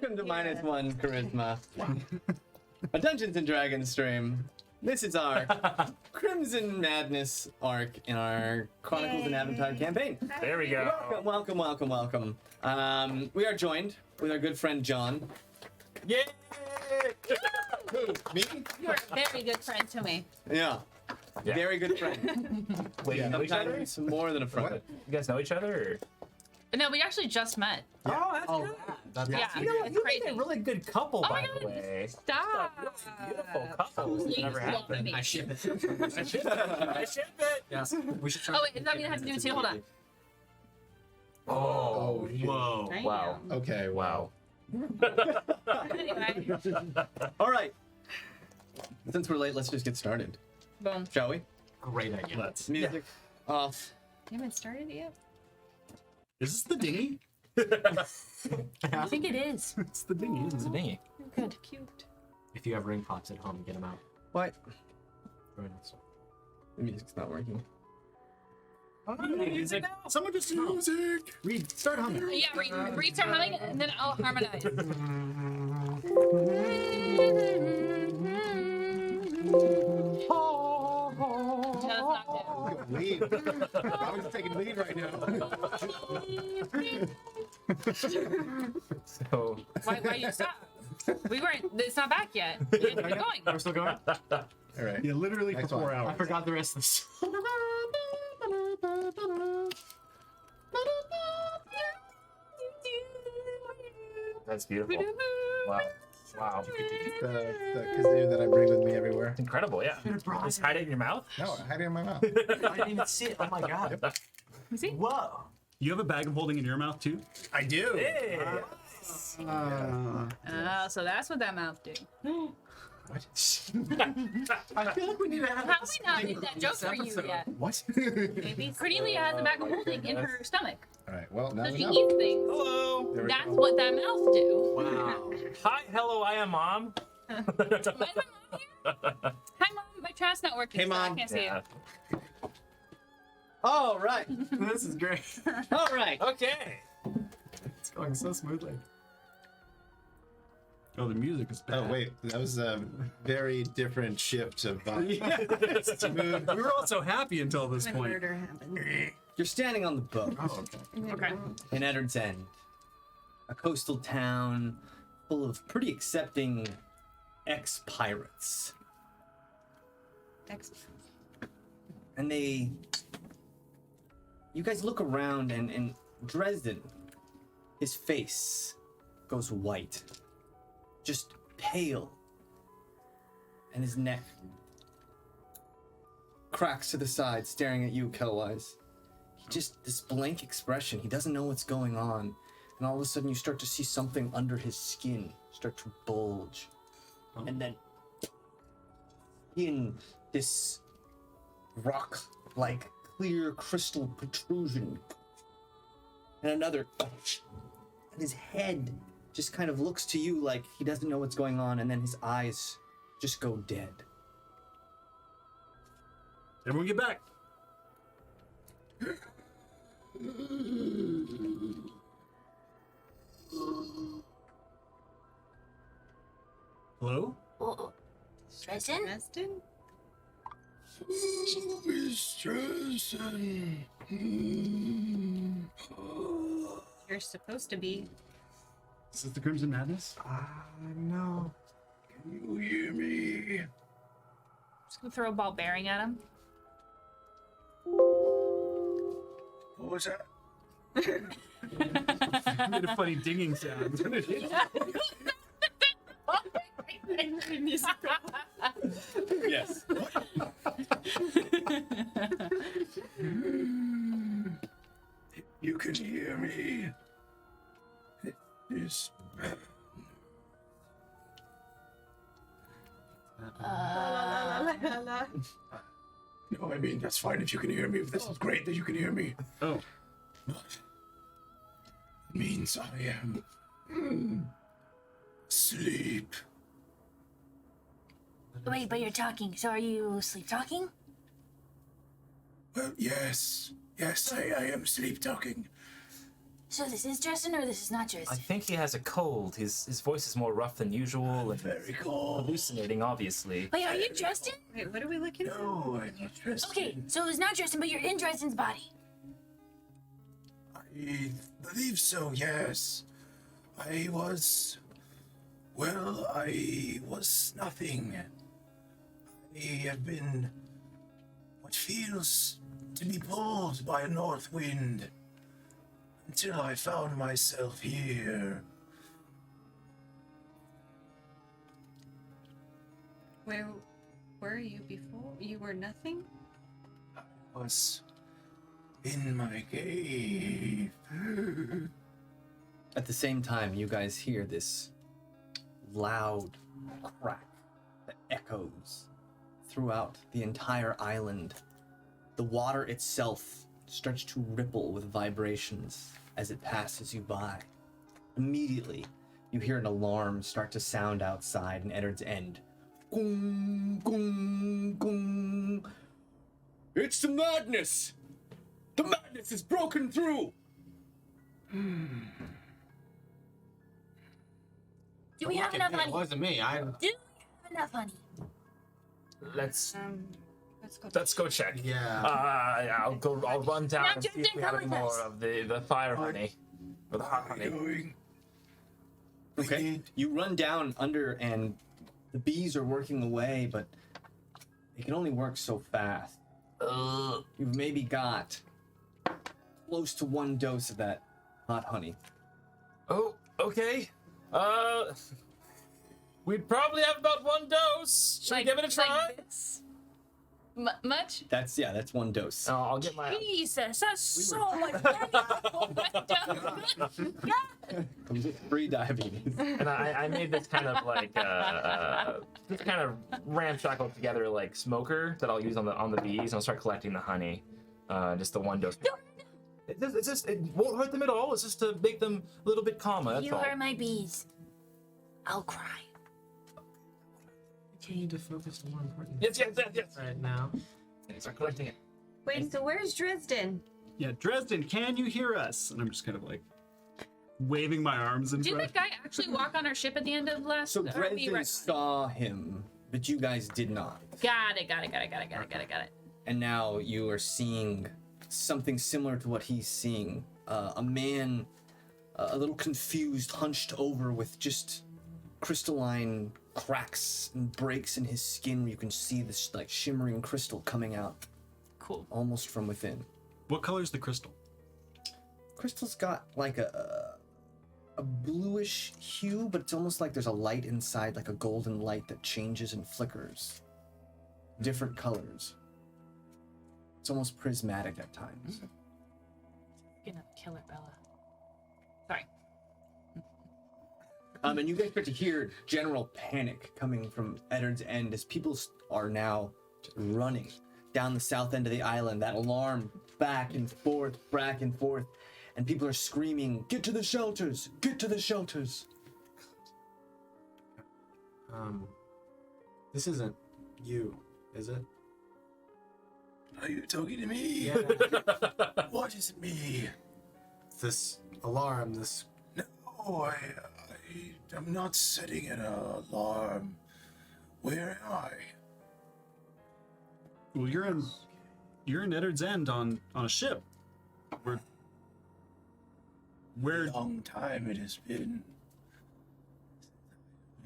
Welcome to MinusOneCharisma, a Dungeons and Dragons stream. This is our Crimson Madness arc in our Chronicles and Aventide campaign. There we go. Welcome. We are joined with our good friend John. Yay! Who? Me? You're a very good friend to me. Yeah. Yeah. Very good friend. Wait, you know each other? Sometimes more than a friend. What? You guys know each other? Or? No, we actually just met. Oh, that's Oh, good. that's Yeah. You know what? It's You make crazy. a really good couple, Oh my by God. the way. Stop. Beautiful couple. It's Please never welcome happened. me. I ship it. I ship it. I ship it. Yes. We should try. Oh wait, does that mean I have to do it too? Hold on. Oh, Whoa. wow. Okay. Wow. Anyway, All right. Since we're late, let's just get started, boom. shall we? Great idea. Let's. Music off. You haven't started yet? Is this the dinghy? I think it is. It's the dinghy. It's a Isn't it? dinghy. Good. Cute. If you have ring pops at home, get them out. What? Very nice. The music's not working. Music. Someone just music. Read. Start humming. Yeah, restart humming and then I'll harmonize. No, that's not good. Lead. I was taking lead right now. So, Why you stop? We weren't. It's not back yet. You didn't keep going. We're still going. All right. Yeah, literally Next for 4 one. hours. I forgot the rest of this. that's beautiful. Wow. Wow. The kazoo that I bring with me everywhere. Incredible, yeah. Just hide it in your mouth? No, I had it in my mouth. I didn't even see it. Oh my god. See? Whoa. You have a bag of holding in your mouth too? I do. Hey! Oh, so that's what that mouth did. What? I feel like we need to have. How have we not made that joke for you yet? What? Maybe. Cornelia has a bag of holding in her stomach. All right. Well, now So we she know. eats things. Hello! There we That's go. what that mouth do. Wow. Hi, hello, I am Mom. Is my mom here? Hi, Mom. My chat's not working. Hey, so I Mom. can't see Yeah. you. All right. This is great. All right. Okay. It's going so smoothly. Oh, the music is bad. Oh wait, that was a very different shift of mood. We were all so happy until this point. You're standing on the boat Oh, okay. Okay. in Eddard's End, a coastal town full of pretty accepting ex-pirates. And you guys look around and Dresden, his face goes white, just pale, and his neck cracks to the side, staring at you, Kelwise. He just, this blank expression, he doesn't know what's going on, and all of a sudden you start to see something under his skin start to bulge, and then in this rock-like clear crystal protrusion, and another, and his head just kind of looks to you like he doesn't know what's going on, and then his eyes just go dead. Everyone get back. Hello? Dresden? You're supposed to be. Is this the Crimson Madness? No. Can you hear me? Just gonna throw a ball bearing at him. What was that? Made a funny dinging sound. Yes. You can hear me. It is. No, I mean, that's fine if you can hear me. This is great that you can hear me. Oh, But it means I am asleep. Wait, but you're talking. So are you sleep talking? Well, yes. Yes, I am sleep talking. So this is Justin or this is not I Justin? think he has a cold. His voice is more rough than usual and Very cool. hallucinating, obviously. Wait, are you Justin? Wait, what are we looking for? No, I'm not Tristan. Okay, so it's not Justin, but you're in Justin's body. I believe so, yes. I was nothing. I have been what feels to be pulled by a north wind until I found myself here. Where were you before? You were nothing? I was in my cave. At the same time, you guys hear this loud crack that echoes throughout the entire island. The water itself starts to ripple with vibrations as it passes you by. Immediately, you hear an alarm start to sound outside in Eddard's End. Gung, gung, gung. It's the madness! The madness is broken through! Do we have enough It honey? wasn't me. Do we have enough honey? Let's Let's go. check. Yeah. I'll run down Now, and see if Justin, we have come any with more us. of the fire honey. Or the hot honey. Going. Okay. You run down under, and the bees are working away, but they can only work so fast. You've maybe got close to 1 dose of that hot honey. Oh, okay. We'd probably have about 1 dose. Should we give it a try? Like this? Much? That's 1 dose. I'll get my. Jesus, that's so much honey. Comes with free diabetes. And I made this kind of like this kind of ramshackle together like smoker that I'll use on the bees, and I'll start collecting the honey. Just the 1 dose. It's just it won't hurt them at all. It's just to make them a little bit calmer. That's You all. hurt my bees. I'll cry. Continue to focus on more important Yes. right now. Start collecting it. Wait, so where's Dresden? Yeah, Dresden, can you hear us? And I'm just kind of like waving my arms in Did front. that guy actually walk on our ship at the end of last? So or we Dresden were- saw him, but you guys did not. Got it. And now you are seeing something similar to what he's seeing. A man, a little confused, hunched over with just crystalline cracks and breaks in his skin where you can see this like shimmering crystal coming out Cool. almost from within. What color is the crystal? Crystal's got like a bluish hue, but it's almost like there's a light inside, like a golden light that changes and flickers. Different colors. It's almost prismatic at times. Gonna kill her, Bella. Sorry. And you guys start to hear general panic coming from Eddard's End as people are now running down the south end of the island. That alarm back and forth, and people are screaming, "Get to the shelters! Get to the shelters!" This isn't you, is it? Are you talking to me? Yeah. What is me? This alarm, this. No, I am not setting an alarm. Where am I? Well, you're in Eddard's End on a ship. Where A long time it has been.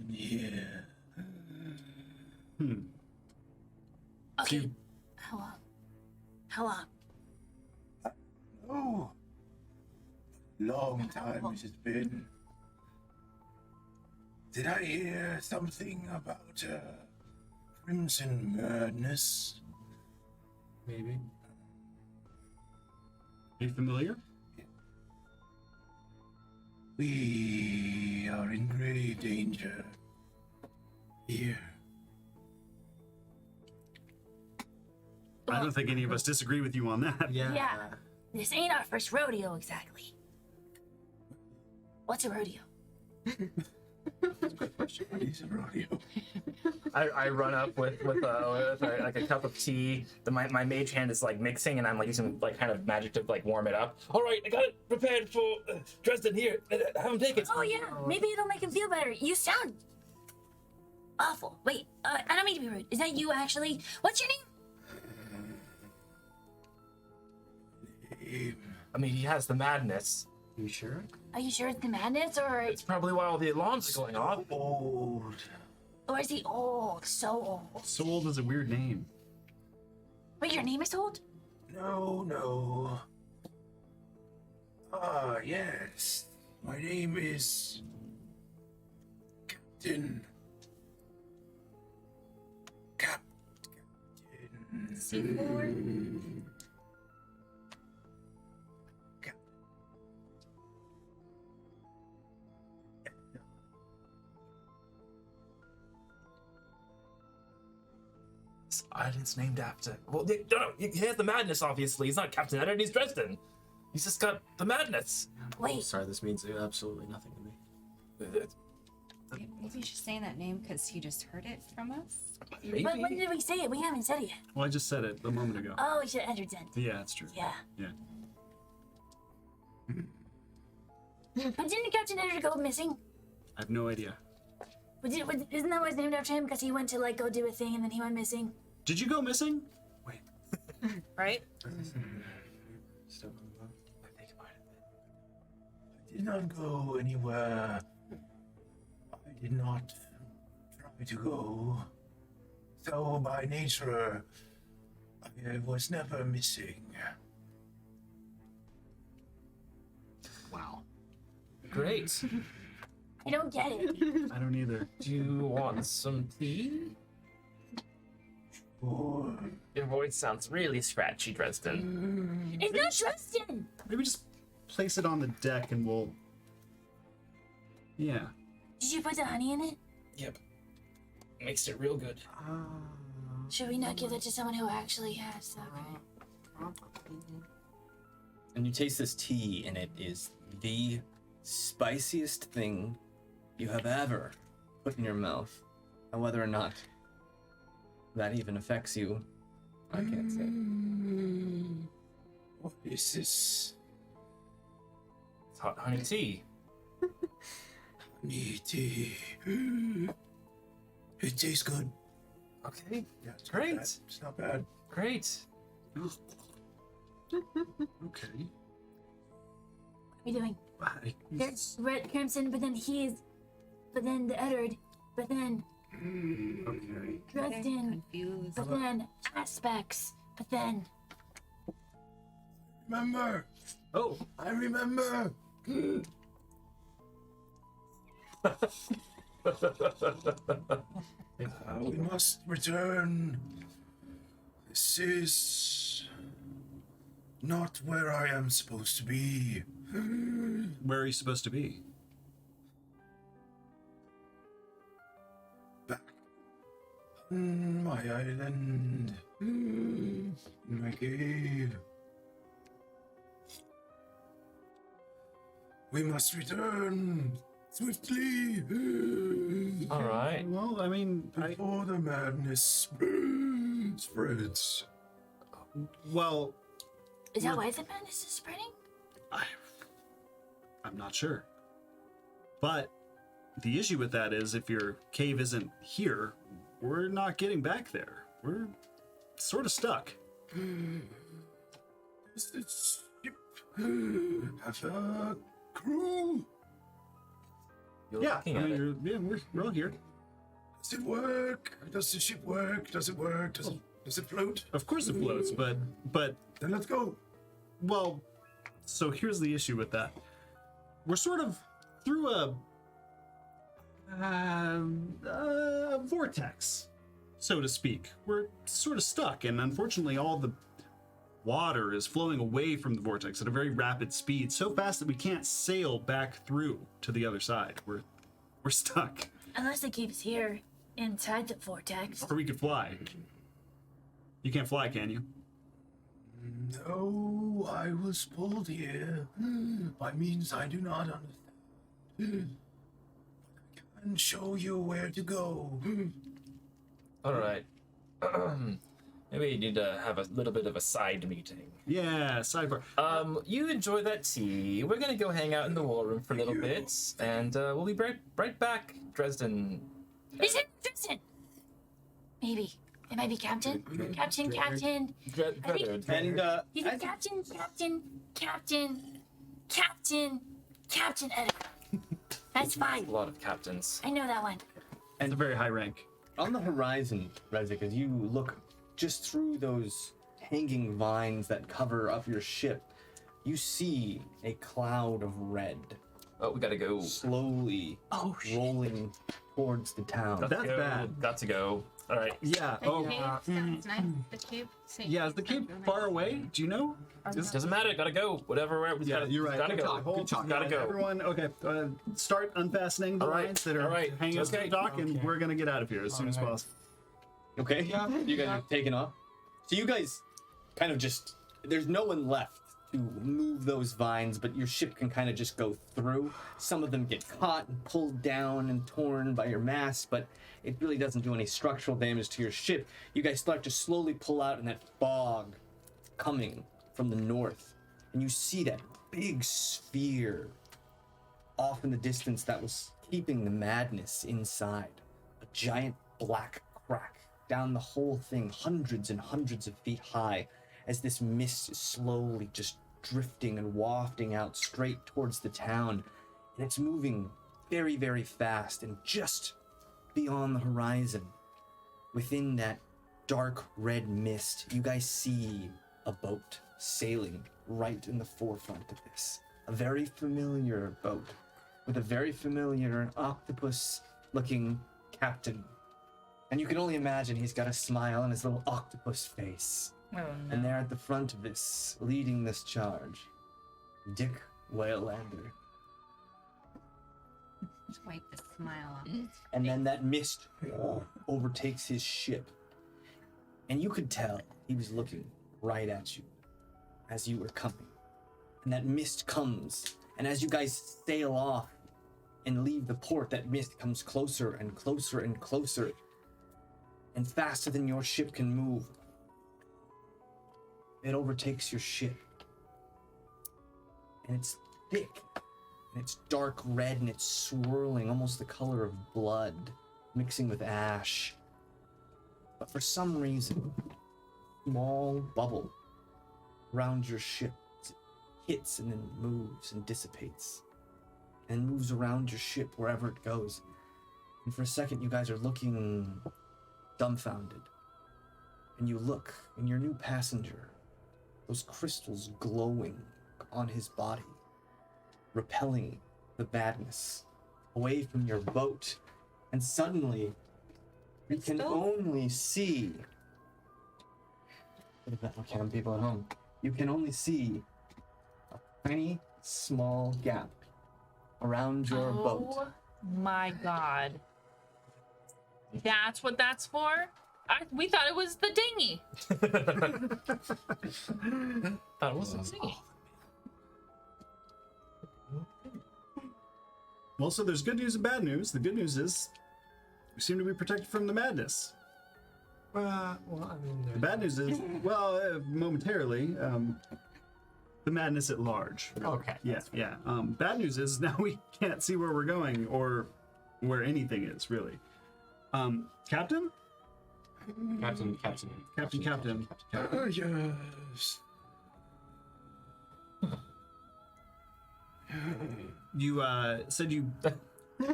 Here. Okay. How long? How long? Oh, long time it has been. Did I hear something about crimson madness? Maybe. are you familiar? We are in great danger here. I don't think any of us disagree with you on that. Yeah. This ain't our first rodeo exactly. What's a rodeo? What is a rodeo? I run up with like a cup of tea. My mage hand is like mixing, and I'm like using like kind of magic to like warm it up. All right, I got it prepared for Dresden. Here, have him take it. Oh yeah, maybe it'll make him feel better. You sound awful. Wait, I don't mean to be rude. Is that you actually? What's your name? I mean, he has the madness. You sure? Are you sure it's the madness, or It's probably why all the alarms are going off. Old. or is he old? So old. So Old is a weird name. Wait, your name is old? No. Ah, yes. My name is Captain. Captain. Seaboard? This island's named after. Well, no, he has the madness. Obviously, he's not Captain Eddard. He's Dresden. He's just got the madness. Wait, Sorry, this means absolutely nothing to me. Maybe you should say that name because he just heard it from us. Maybe. but when did we say it? We haven't said it yet. Well, I just said it a moment ago. Oh, we should have entered then. Yeah, that's true. Yeah. Yeah. But didn't Captain Eddard go missing? I have no idea. Isn't that why it's named after him? Because he went to like go do a thing and then he went missing. Did you go missing? Wait. Right? Still on the boat? I think about it. I did not go anywhere. I did not try to go. So by nature, I was never missing. Wow. Great. I don't get it. I don't either. Do you want some tea? Or Your voice sounds really scratchy, Dresden. It's not Dresden. Maybe just place it on the deck and we'll. Yeah. Did you put the honey in it? Yep. Makes it real good. Should we not give that to someone who actually has? Okay. And you taste this tea, and it is the spiciest thing you have ever put in your mouth. And whether or not that even affects you, I can't say. what is this? It's hot honey tea. Honey tea. It tastes good. Okay. Yeah, it's not Great. bad. It's not bad. Great. Okay. What are we doing? I- There's Red Crimson, but then the Eddard, but then Okay. Dresden, Confused. but then Aspects, but then Remember. Oh. I remember. We must return. This is not where I am supposed to be. Where are you supposed to be? Back on my island. In my cave. We must return swiftly. All right. Well, I mean, Before the madness spreads. well, is that why the madness is spreading? I'm not sure. But the issue with that is if your cave isn't here, we're not getting back there. We're sort of stuck. Does this ship have a crew? You're Yeah, looking I at mean, it. we're all here. Does it work? Does the ship work? Does it work? Does it float? Of course it floats, but Then let's go. well, so here's the issue with that. We're sort of through a vortex, so to speak. We're sort of stuck, and unfortunately, all the water is flowing away from the vortex at a very rapid speed, so fast that we can't sail back through to the other side. We're stuck. Unless it keeps here inside the vortex. Or we could fly. You can't fly, can you? No, I was pulled here by means I do not understand. I can show you where to go. All right. Maybe we need to have a little bit of a side meeting. Yeah, sidebar. You enjoy that tea. We're gonna go hang out in the war room for a little bit, and we'll be right back, Dresden. Is it Dresden? Maybe. It might be Captain. Captain. Dreddard. And He's a Captain Edit. That's fine. A lot of captains. I know that one. And a very high rank. on the horizon, Rezik, as you look just through those hanging vines that cover up your ship, you see a cloud of red Oh, we gotta go. slowly rolling towards the town. Got to That's go. bad. Got to go. All right. Yeah. The Oh, cave sounds nice. The cave. yeah. Is the cave far away? Do you know? Doesn't matter. Gotta go. Whatever. Yeah, gotta, you're right. Gotta go. Hold, Gotta go. Everyone, okay. Start unfastening the All right, lines that are all right, hanging us to okay. the dock, and we're gonna get out of here as soon as possible. Okay? You guys are taking off? So you guys kind of just, there's no one left to move those vines, but your ship can kind of just go through. Some of them get caught and pulled down and torn by your mast, but it really doesn't do any structural damage to your ship. You guys start to slowly pull out in that fog coming from the north, and you see that big sphere off in the distance that was keeping the madness inside. A giant black crack down the whole thing, hundreds and hundreds of feet high, as this mist is slowly just drifting and wafting out straight towards the town. And it's moving very, very fast, and just beyond the horizon, within that dark red mist, you guys see a boat sailing right in the forefront of this. A very familiar boat with a very familiar octopus-looking captain. And you can only imagine he's got a smile on his little octopus face. Oh, no. And there at the front of this, leading this charge, Dick Whalelander. Just wipe the smile off. his And then that mist overtakes his ship. And you could tell he was looking right at you as you were coming. And that mist comes, and as you guys sail off and leave the port, that mist comes closer and closer and closer. And faster than your ship can move, it overtakes your ship. And it's thick, and it's dark red, and it's swirling, almost the color of blood, mixing with ash. But for some reason, a small bubble around your ship hits and then moves and dissipates, and moves around your ship wherever it goes. And for a second, you guys are looking dumbfounded. And you look, and your new passenger, those crystals glowing on his body, repelling the badness away from your boat. And suddenly, you can only see, for the Bethlehem people at home, you can only see a tiny, small gap around your boat. Oh my god. That's what that's for? We thought it was the dinghy. Thought it wasn't singing. Well, so there's good news and bad news. The good news is we seem to be protected from the madness. Well, I mean, The bad news is, well, momentarily, the madness at large. okay. Yeah, yeah. Bad news is now we can't see where we're going or where anything is, really. Captain? Captain. Captain. Yes. You said you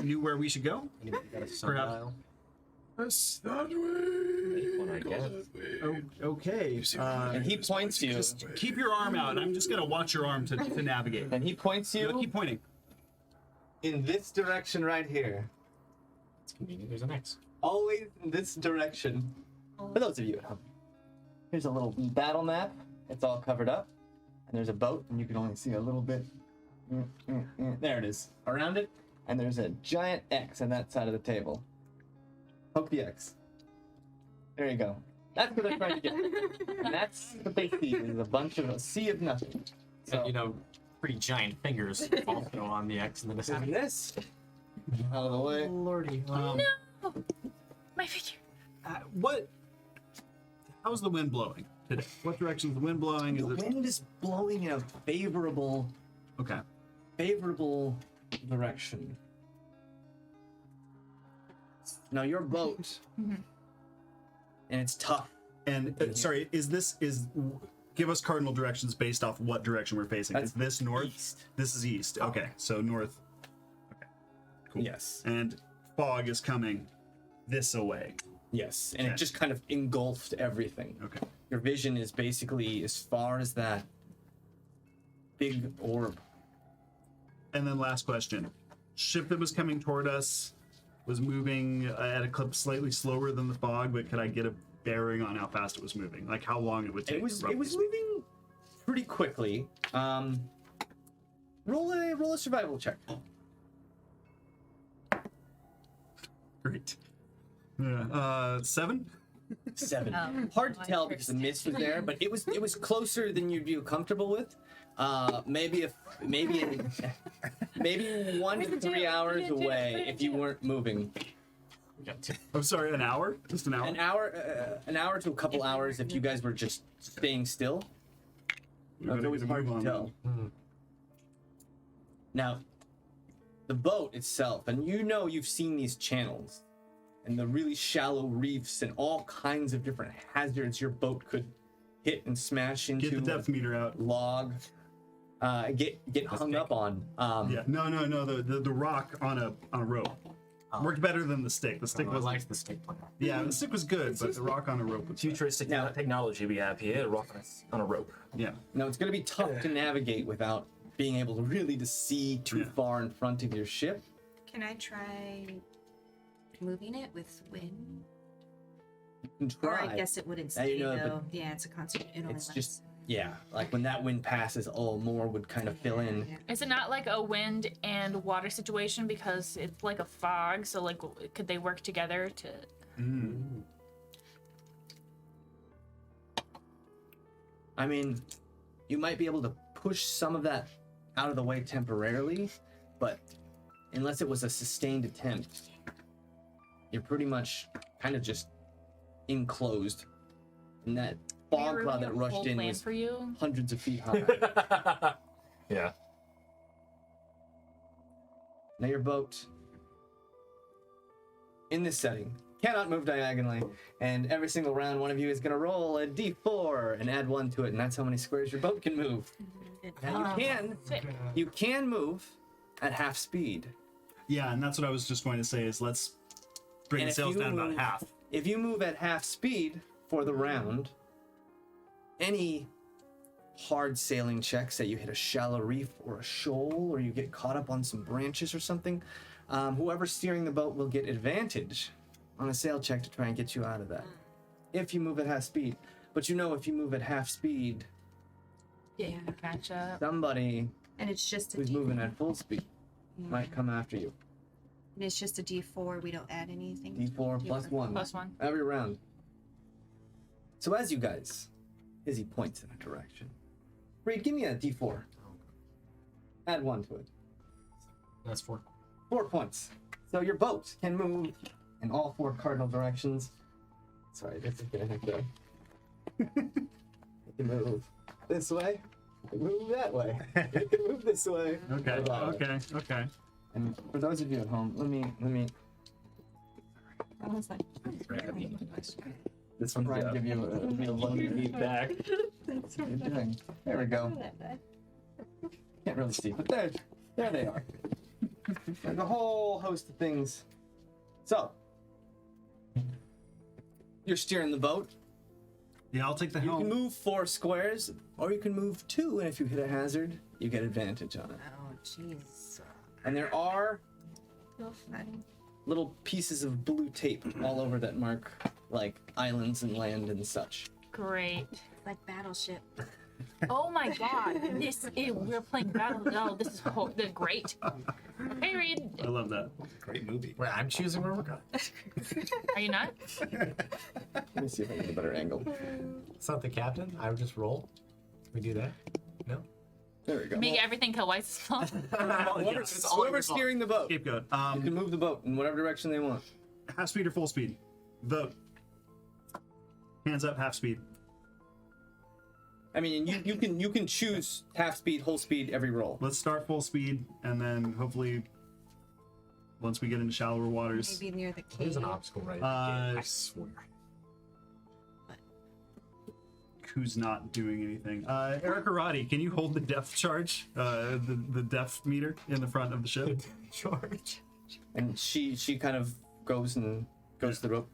knew where we should go? Anybody got a Perhaps. sundial? That's that way. One I Go guess. that way. Oh, okay. And he points you, Just keep your arm out. I'm just gonna watch your arm to navigate. and he points You you keep pointing. in this direction right here. It's convenient. There's an X. Always in this direction. For those of you at home, here's a little battle map. It's all covered up, and there's a boat, and you can only see a little bit. There it is. Around it, and there's a giant X on that side of the table. Poke the X. There you go. That's what they're trying to get. And that's what they see is a sea of nothing. So, And, pretty giant fingers also on the X and then a and this out of the way. Lordy. My figure. How's the wind blowing today? What direction is the wind blowing? The wind is blowing in a favorable Okay. direction. Now your boat, and it's tough. And sorry, give us cardinal directions based off what direction we're facing. That's is this north? east. This is east. Okay, so north. Okay, cool. Yes. And fog is coming this away. Yes, and Okay. it just kind of engulfed everything. Okay. Your vision is basically as far as that big orb. And then last question: ship that was coming toward us was moving at a clip slightly slower than the fog, but could I get a bearing on how fast it was moving? Like how long it would take? It was roughly speaking? moving pretty quickly. Roll a survival check. Great. 7. 7. Oh, Hard to my tell because the first. mist was there, but it was closer than you'd be comfortable with. Maybe 1 to 3 hours away if you weren't moving. I'm sorry, an hour? Just an hour? An hour to a couple hours if you guys were just staying still. We're It's always hard to tell. Now, the boat itself, and you've seen these channels and the really shallow reefs and all kinds of different hazards your boat could hit and smash into. Get the depth meter out. Log. Get hung up on. Yeah. No. The rock on a rope worked better than the stick. The stick I was liked the stick plan. yeah, the stick was good, but the rock on a rope was Futuristic technology we have here, a rock on a rope. yeah. Now it's going to be tough to navigate without being able to really see too Yeah. far in front of your ship. Can I try moving it with wind? You can Or try. I guess it wouldn't Now you stay know, but though. Yeah, it's a constant. It only It's lasts- just like when that wind passes, more would kind of fill in. Yeah. Is it not like a wind and water situation because it's like a fog? So like, could they work together to? I mean, you might be able to push some of that out of the way temporarily, but unless it was a sustained attempt, you're pretty much kind of just enclosed. And that fog Maybe cloud a that rushed whole in plan was for you. hundreds of feet high. Yeah. Now your boat, in this setting, cannot move diagonally, and every single round one of you is going to roll a d4 and add 1 to it, and that's how many squares your boat can move. Now you can move at half speed. Yeah, and that's what I was just going to say is let's bring And the if sails you down about move- half. If you move at half speed for the round, any hard sailing checks that you hit a shallow reef or a shoal or you get caught up on some branches or something, whoever's steering the boat will get advantage on a sail check to try and get you out of that. If you move at half speed. But if you move at half speed, Yeah, gotcha. somebody And it's just a who's D4. moving at full speed might come after you. And it's just a D4. We don't add anything. D4 plus 1. +1. Every round. So as you guys, Izzy points in a direction. Reed, give me a D4. Add 1 to it. That's 4. 4 points. So your boat can move in all 4 cardinal directions. Sorry, this is gonna have to. It can move this way. It can move that way. It can move this way. Okay, or that way. okay. And for those of you at home, let me. I was like, This one might give you a load of feedback. There we go. Can't really see, but there they are. There's a whole host of things. So, you're steering the boat. Yeah, I'll take the You helm. can move 4 squares, or you can move 2, and if you hit a hazard, you get advantage on it. oh, jeez. And there are So funny. little pieces of blue tape all over that mark, like islands and land and such. Great. Like Battleship. Oh my god. We're playing Battle. Oh, this is great. Hey, Reed. I love that. Great movie. Wait, I'm choosing where we're going. Are you not? Let me see if I can get a better angle. It's not the captain. I would just roll. We do that? No? There we go. Make everything twice as long. Whoever's steering the boat, Scapegoat. you can move the boat in whatever direction they want. Half speed or full speed? Vote. Hands up, half speed. I mean, you can choose half speed, whole speed every roll. Let's start full speed, and then hopefully, once we get into shallower waters, Maybe near the There's cave. an obstacle right there. I swear. who's not doing anything? Eric Arati, can you hold the depth charge, the depth meter in the front of the ship? George. And she kind of goes to the rope.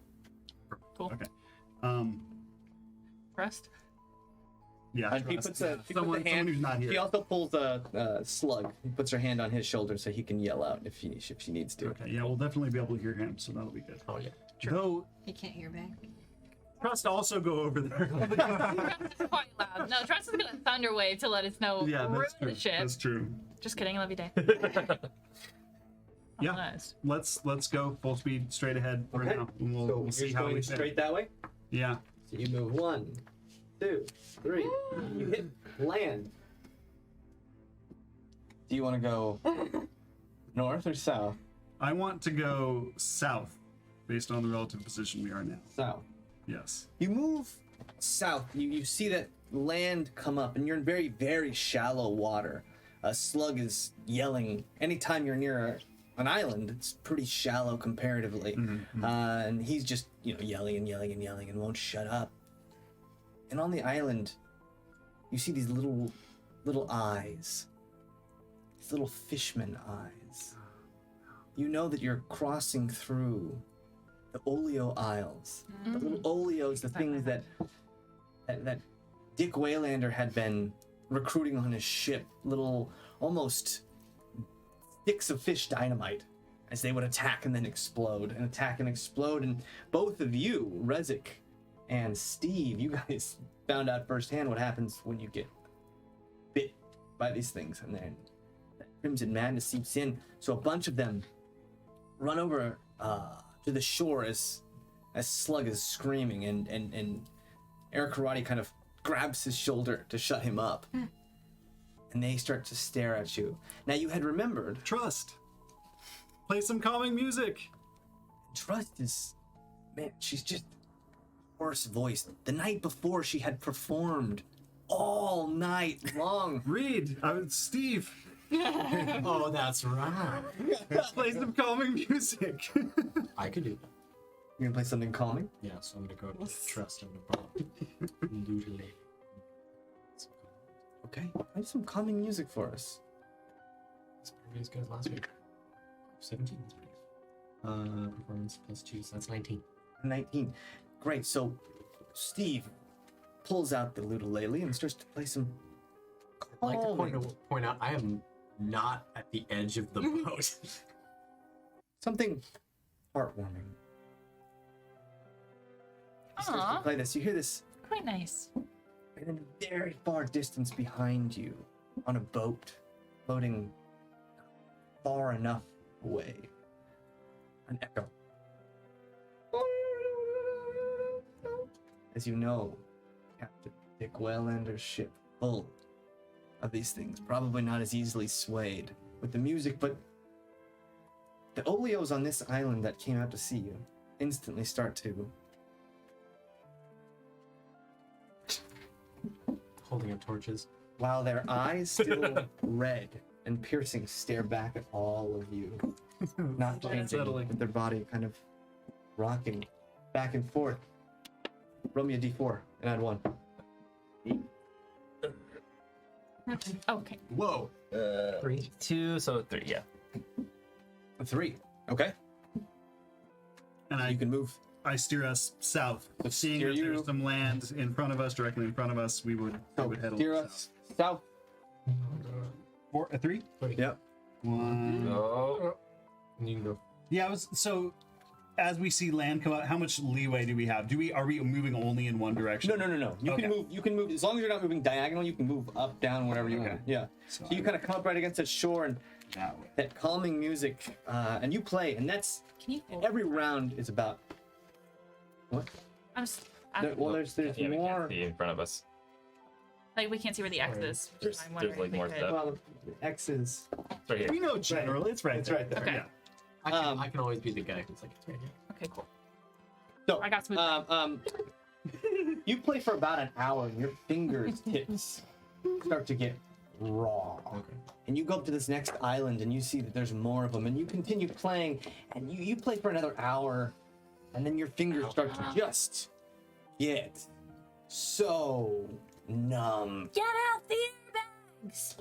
Cool. Okay. Rest. Yeah. And he puts a hand. Who's not here. She also pulls a slug. He puts her hand on his shoulder so he can yell out if she needs to. Okay. Yeah, we'll definitely be able to hear him, so that'll be good. Oh yeah. Though He can't hear back. Trust also go over there. Trust is quite loud. No, Trust is gonna thunderwave to let us know. Yeah, we're that's in true. the ship. That's true. Just kidding. I love you, Daye. Yeah. Nice. Let's go full speed straight ahead for Okay. now. And we'll, So we'll you're see just how going we fit. straight that way. Yeah. So you move 1, 2, 3. You hit land. Do you want to go north or south? I want to go south based on the relative position we are now. South. Yes. You move south. You see that land come up, and you're in very, very shallow water. A slug is yelling. Anytime you're near an island, it's pretty shallow comparatively. And he's just, yelling and yelling and yelling and won't shut up. And on the island, you see these little eyes. These little fishman eyes. You know that you're crossing through the Oleo Isles. The little Oleos, the things that Dick Waylander had been recruiting on his ship. Little, almost sticks of fish dynamite as they would attack and then explode and attack and explode. And both of you, Rezik and Steve, you guys found out firsthand what happens when you get bit by these things, and then that crimson madness seeps in. So a bunch of them run over to the shore as Slug is screaming, and Eric Karate kind of grabs his shoulder to shut him up. And they start to stare at you. Now you had remembered Trust. Play some calming music. Trust is, man, she's just hoarse voice. The night before she had performed all night long. Read. Steve. Oh, that's right. Play some calming music. I could do that. You're gonna play something calming? Yeah, so I'm gonna go to Trust and Lutely. Okay, play some calming music for us. It's pretty as good as last week. 17 is pretty good. Performance plus 2, so that's 19. 19. Great, so Steve pulls out the ukulele and starts to play some I'd like to calming. point out I am not at the edge of the boat. Something heartwarming. He starts to Aw. play this. You hear this, Quite nice. and in a very far distance behind you, on a boat, floating far enough away, an echo. As you know, Captain Dick Waylander's ship full of these things, probably not as easily swayed with the music, but the Oleos on this island that came out to see you instantly start to Holding up torches. while their eyes still red and piercing stare back at all of you, not changing, Unsettling. with their body kind of rocking back and forth. Roll me a d4 and add 1. Okay. Whoa! 3, 2, so 3, yeah. A 3. Okay. And You can move. I steer us south. Seeing steer that you- there's some land in front of us, directly in front of us, we would head a Steer little us south. A 3? Yep. 1. Oh, You can go. Yeah, so as we see land come out, how much leeway do we have? Are we moving only in one direction? No. You Okay. can move. You can move as long as you're not moving diagonal. You can move up, down, whatever you Okay. want. Yeah. So So you kind of come up right against that shore, and that way. that calming music, and you play, and that's Can you hold? every round is about. What? I'm just, Well, there's yeah, we more. can't see in front of us. like we can't see where the X is. There's- I'm there's, wondering like, if we more could- stuff. Well, X's. It's right here. We know generally, it's right It's there. right there. Okay. Yeah. I can always be the guy who's like, it's right here. Okay, cool. So I got smooth. You play for about an hour, and your fingertips start to get raw. Okay. And you go up to this next island, and you see that there's more of them, and you continue playing, and you play for another hour, and then your fingers start to just get so numb. Get out the airbags! It's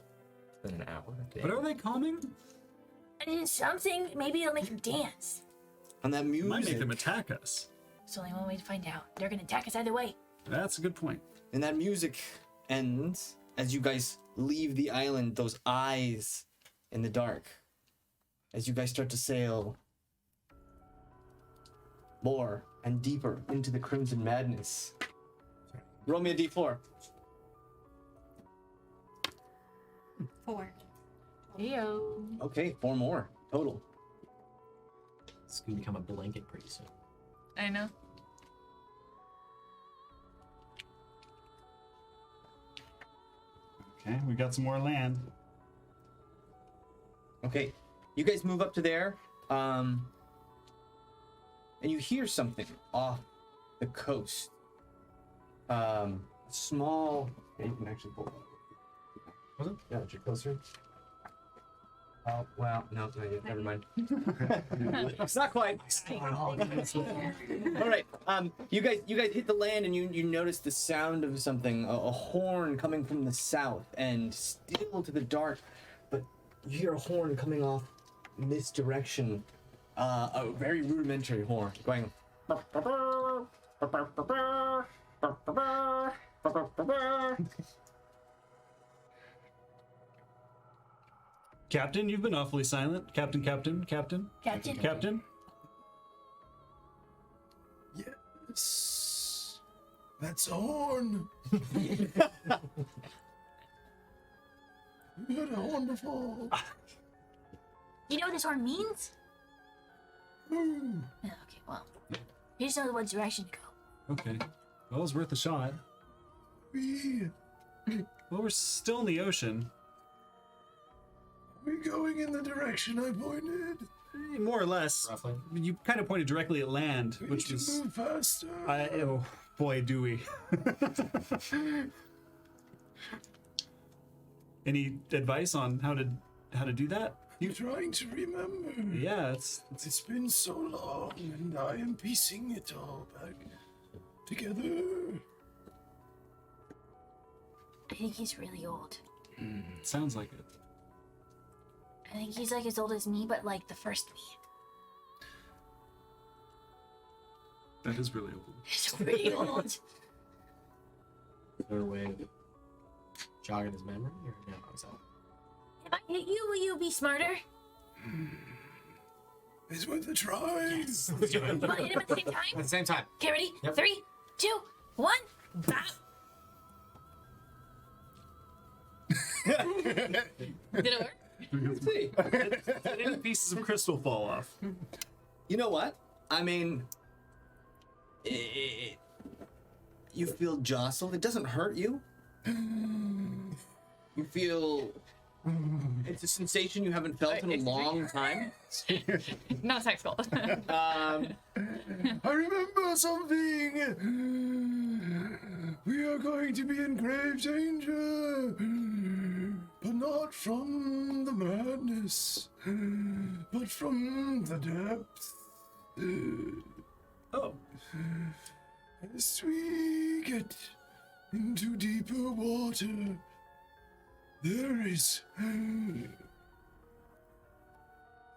been an hour. I think. But are they calming? And then something, maybe it'll make them dance. And that It music. might make them attack us. There's only one way to find out. They're gonna attack us either way. That's a good point. And that music ends as you guys leave the island, those eyes in the dark. As you guys start to sail more and deeper into the Crimson Madness. Roll me a d4. 4. Yo. Okay, 4 more total. It's gonna become a blanket pretty soon. I know. Okay, we got some more land. Okay, you guys move up to there, and you hear something off the coast. Small. Yeah, you can actually pull it up. Was it? Yeah, you're closer. Oh, well, no, not yet. Never mind. It's not quite. All right. You guys hit the land, and you notice the sound of something, a horn coming from the south, and still to the dark, but you hear a horn coming off in this direction. A very rudimentary horn going. Captain, you've been awfully silent. Captain. Captain. Captain? Yes. That's a horn. We had a horn before. You know what this horn means? Ooh. Yeah, okay, well. You just know what direction to go. Okay. Well, it was worth a shot. We Well, we're still in the ocean. we going in the direction I pointed. More or less. Roughly. You kind of pointed directly at land, We which need was... to move faster. Oh, boy, do we. Any advice on how to do that? I'm trying to remember. Yeah, It's been so long, and I am piecing it all back together. I think he's really old. it sounds like it. I think he's like as old as me, but like the first me. That is really old. He's really old. Is there a way of jogging his memory? Or no, is that... If I hit you, will you be smarter? It's worth a try. Let's do it. You want to hit him at the same time? At the same time. Okay, ready? Yep. 3, 2, 1. Bap. Did it work? See. Any pieces of crystal fall off. You know what? I mean, you feel jostled. It doesn't hurt you. You feel it's a sensation you haven't felt in a long time. Not sexual. Um, I remember something. We are going to be in grave danger, but not from the madness, but from the depths. Oh. As we get into deeper water, there is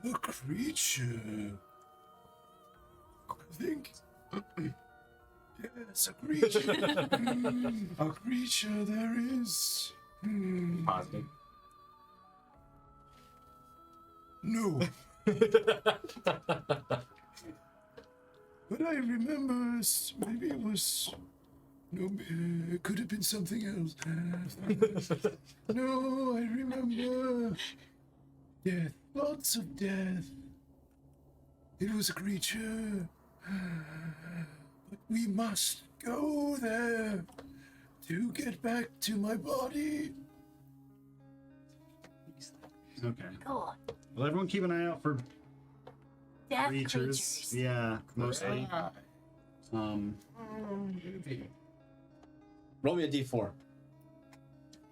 a creature. I think. Yes, a creature. A creature there is. Positive. No. But I remember maybe it was. No, it could have been something else. No, I remember. Death. Lots of death. It was a creature. But we must go there to get back to my body. Okay. Cool. Well, everyone keep an eye out for Death creatures. Yeah, mostly. Roll me a d4.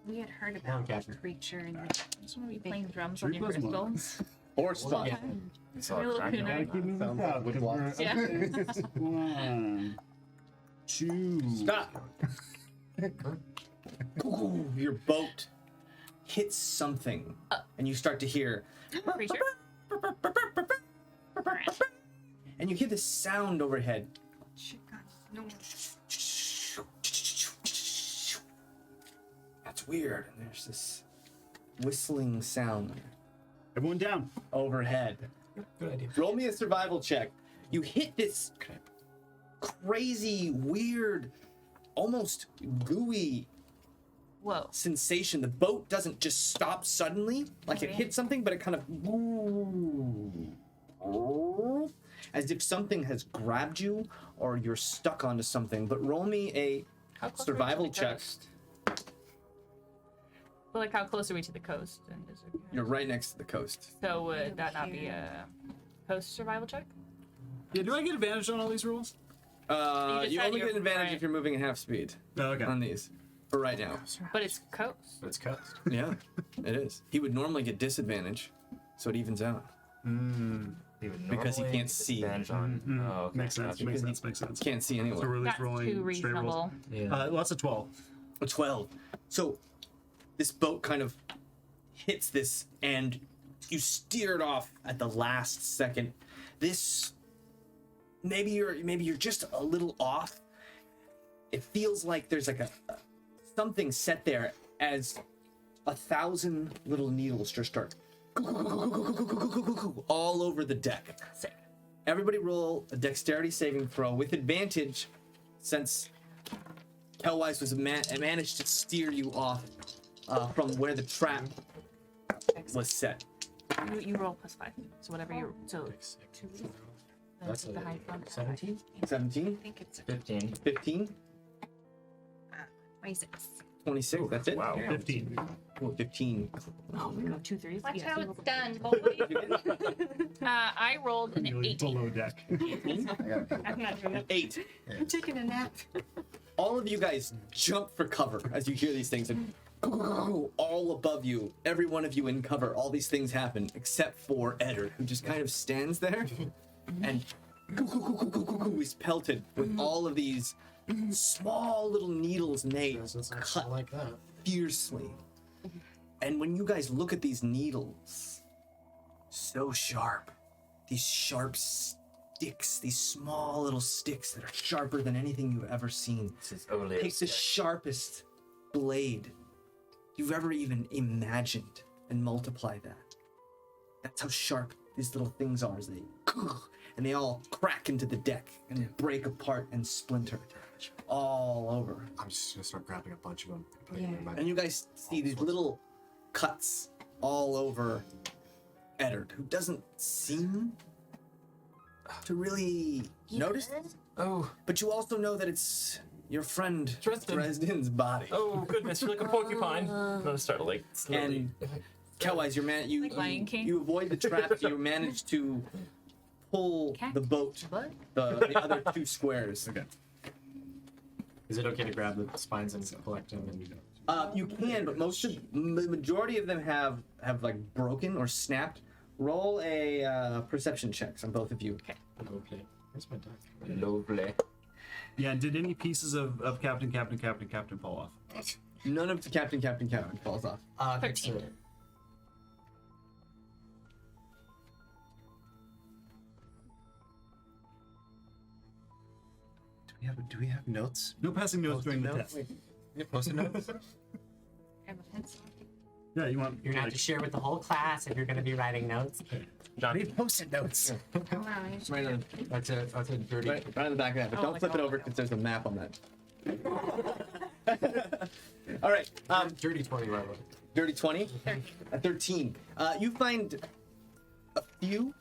We had heard Now, about Captain. that creature and Just want to be playing drums Three on your plus one. crystals. Or spot. Yeah. It's all Your little cracking. cooner. Keep moving Sounds south, like because Yeah. we're- 1, 2. Stop. Your boat hits something, and you start to hear, Creature. and you hear this sound overhead. shit, God, no. That's weird. And there's this whistling sound Everyone down. overhead. Good idea. Roll me a survival check. You hit this Okay. crazy, weird, almost gooey Whoa. sensation. The boat doesn't just stop suddenly, like it Okay. hit something, but it kind of as if something has grabbed you or you're stuck onto something. But roll me a How close survival are we to the check. coast? But like, how close are we to the coast? And is it, You're right next to the coast. so would that not be a coast survival check? Yeah, do I get advantage on all these rolls? just You said only you're get advantage right. if you're moving at half speed Oh, okay. on these for right now. But it's coast. But it's coast. Yeah, it is. He would normally get disadvantage, so it evens out. He would Because he normally can't get see. advantage on. Oh, okay. Makes sense. Gotcha. Makes sense. Makes sense. Can't see So anywhere. we're at least That's too rolling straight rolls. reasonable. Yeah. Lots of 12. A 12. So this boat kind of hits this, and you steer it off at the last second. This maybe you're just a little off. It feels like there's like a something set there as 1,000 little needles just start all over the deck. Sick. Everybody roll a dexterity saving throw with advantage, since Kelwise was managed to steer you off from where the trap was set. You roll +5. So whatever you so two. That's the high one. 17? 17, I think it's 15. 15, 26. 26, that's it? Wow. 15. Oh, 15. Oh, we go 2 3s. Watch Yeah, how so you it's rolled a- done, boy. I rolled an Really 18. below deck. I'm not doing it. 8. I'm taking a nap. All of you guys jump for cover as you hear these things, and all above you, every one of you in cover, all these things happen, except for Eddard, who just kind of stands there and is pelted with all of these small little needles and they Doesn't cut sound like that. fiercely. And when you guys look at these needles, so sharp, these sharp sticks, these small little sticks that are sharper than anything you've ever seen. This is overly Take the sharpest blade you've ever even imagined and multiply that. That's how sharp these little things are as they all crack into the deck and break apart and splinter all over. I'm just gonna start grabbing a bunch of them and putting them in my And you guys see these little cuts all over Eddard, who doesn't seem to really notice, Oh, but you also know that it's your friend Dresden. Dresden's body. oh goodness, you're like a porcupine. I'm gonna start like slowly. And Kelwise, you Like Lion King. you avoid the trap, so you manage to pull the boat What? the other 2 squares. Okay. Is it okay to grab the spines and collect them? And You can, but the majority of them have like broken or snapped. Roll a perception checks on both of you. okay. Where's my die? Lovely. Yeah, and did any pieces of Captain fall off? None of the Captain falls off. Okay, so 13. Do we have notes? No passing notes during the test. Post-it notes? Grab a pencil. Yeah, you want You're gonna have like, to share with the whole class if you're gonna be writing notes. Johnny. Post-it notes. Oh, wow, I just- Right on, that's a dirty. right on the back of that, but Oh, don't like flip it all over like because there's a map on that. All right, Dirty 20, right? dirty 20, a 13. You find a few.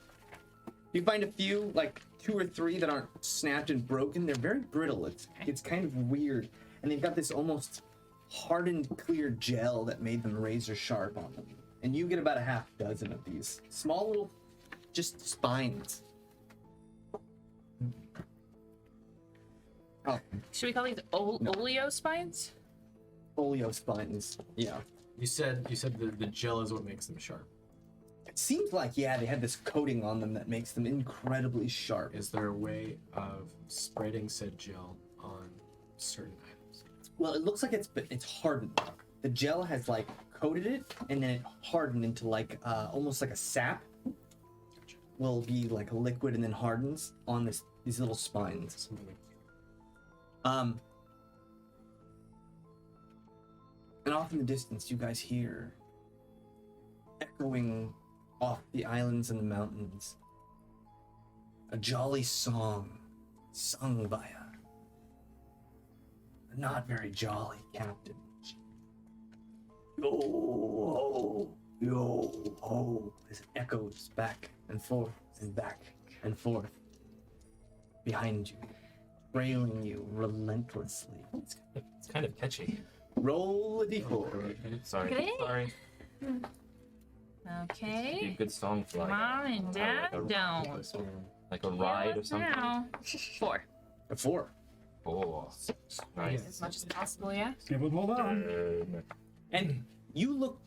You find a few, like 2 or 3 that aren't snapped and broken. They're very brittle. It's kind of weird, and they've got this almost hardened clear gel that made them razor sharp on them. And you get about a half dozen of these small little, just spines. Oh, Should we call these oleo spines? folio spines. Yeah. You said the gel is what makes them sharp. It seems like, yeah, they have this coating on them that makes them incredibly sharp. Is there a way of spreading said gel on certain items? Well, it looks like it's hardened. The gel has like coated it, and then it hardened into like almost like a sap. Will be like a liquid and then hardens on these little spines. Something like And off in the distance, you guys hear echoing off the islands and the mountains a jolly song sung by a not very jolly captain. Yo ho, yo ho, as it echoes back and forth and back and forth behind you, trailing you relentlessly. It's kind of catchy. Roll a d4. Sorry. Okay. Sorry. Be a Okay. good song for like, Mom and Dad don't. like a ride or something. Now. 4. A 4. Oh, nice. As much as possible, yeah. Yeah, but hold on. And you look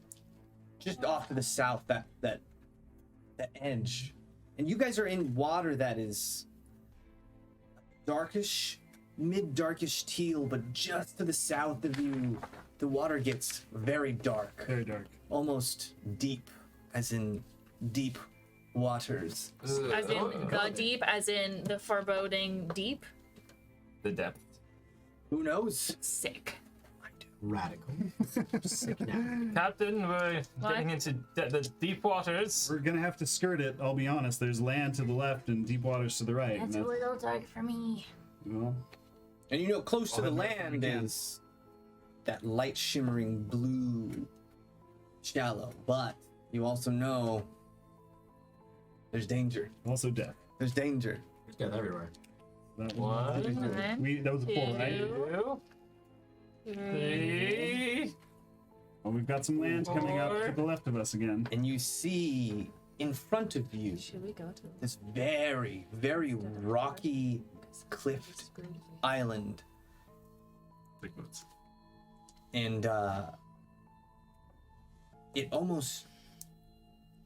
just off to the south, that edge, and you guys are in water that is darkish, mid-darkish teal, but just to the south of you, the water gets very dark, Very dark. almost deep, as in deep waters. As in the deep, as in the foreboding deep. The depth. Who knows? Sick. radical. Sick now. Captain, we're What? getting into the deep waters. We're gonna have to skirt it. I'll be honest. There's land to the left and deep waters to the right. That's a little dark for me. Well, And you know, close to the Well, then we land can. is that light shimmering blue shallow, but you also know there's danger. also death. There's danger. There's death everywhere. That One, that was a 4, right? 2, 3. Well, we've got some land coming up to the left of us again. And you see in front of you Should we go to this very, very rocky, cliffed island. Big boats. And it almost,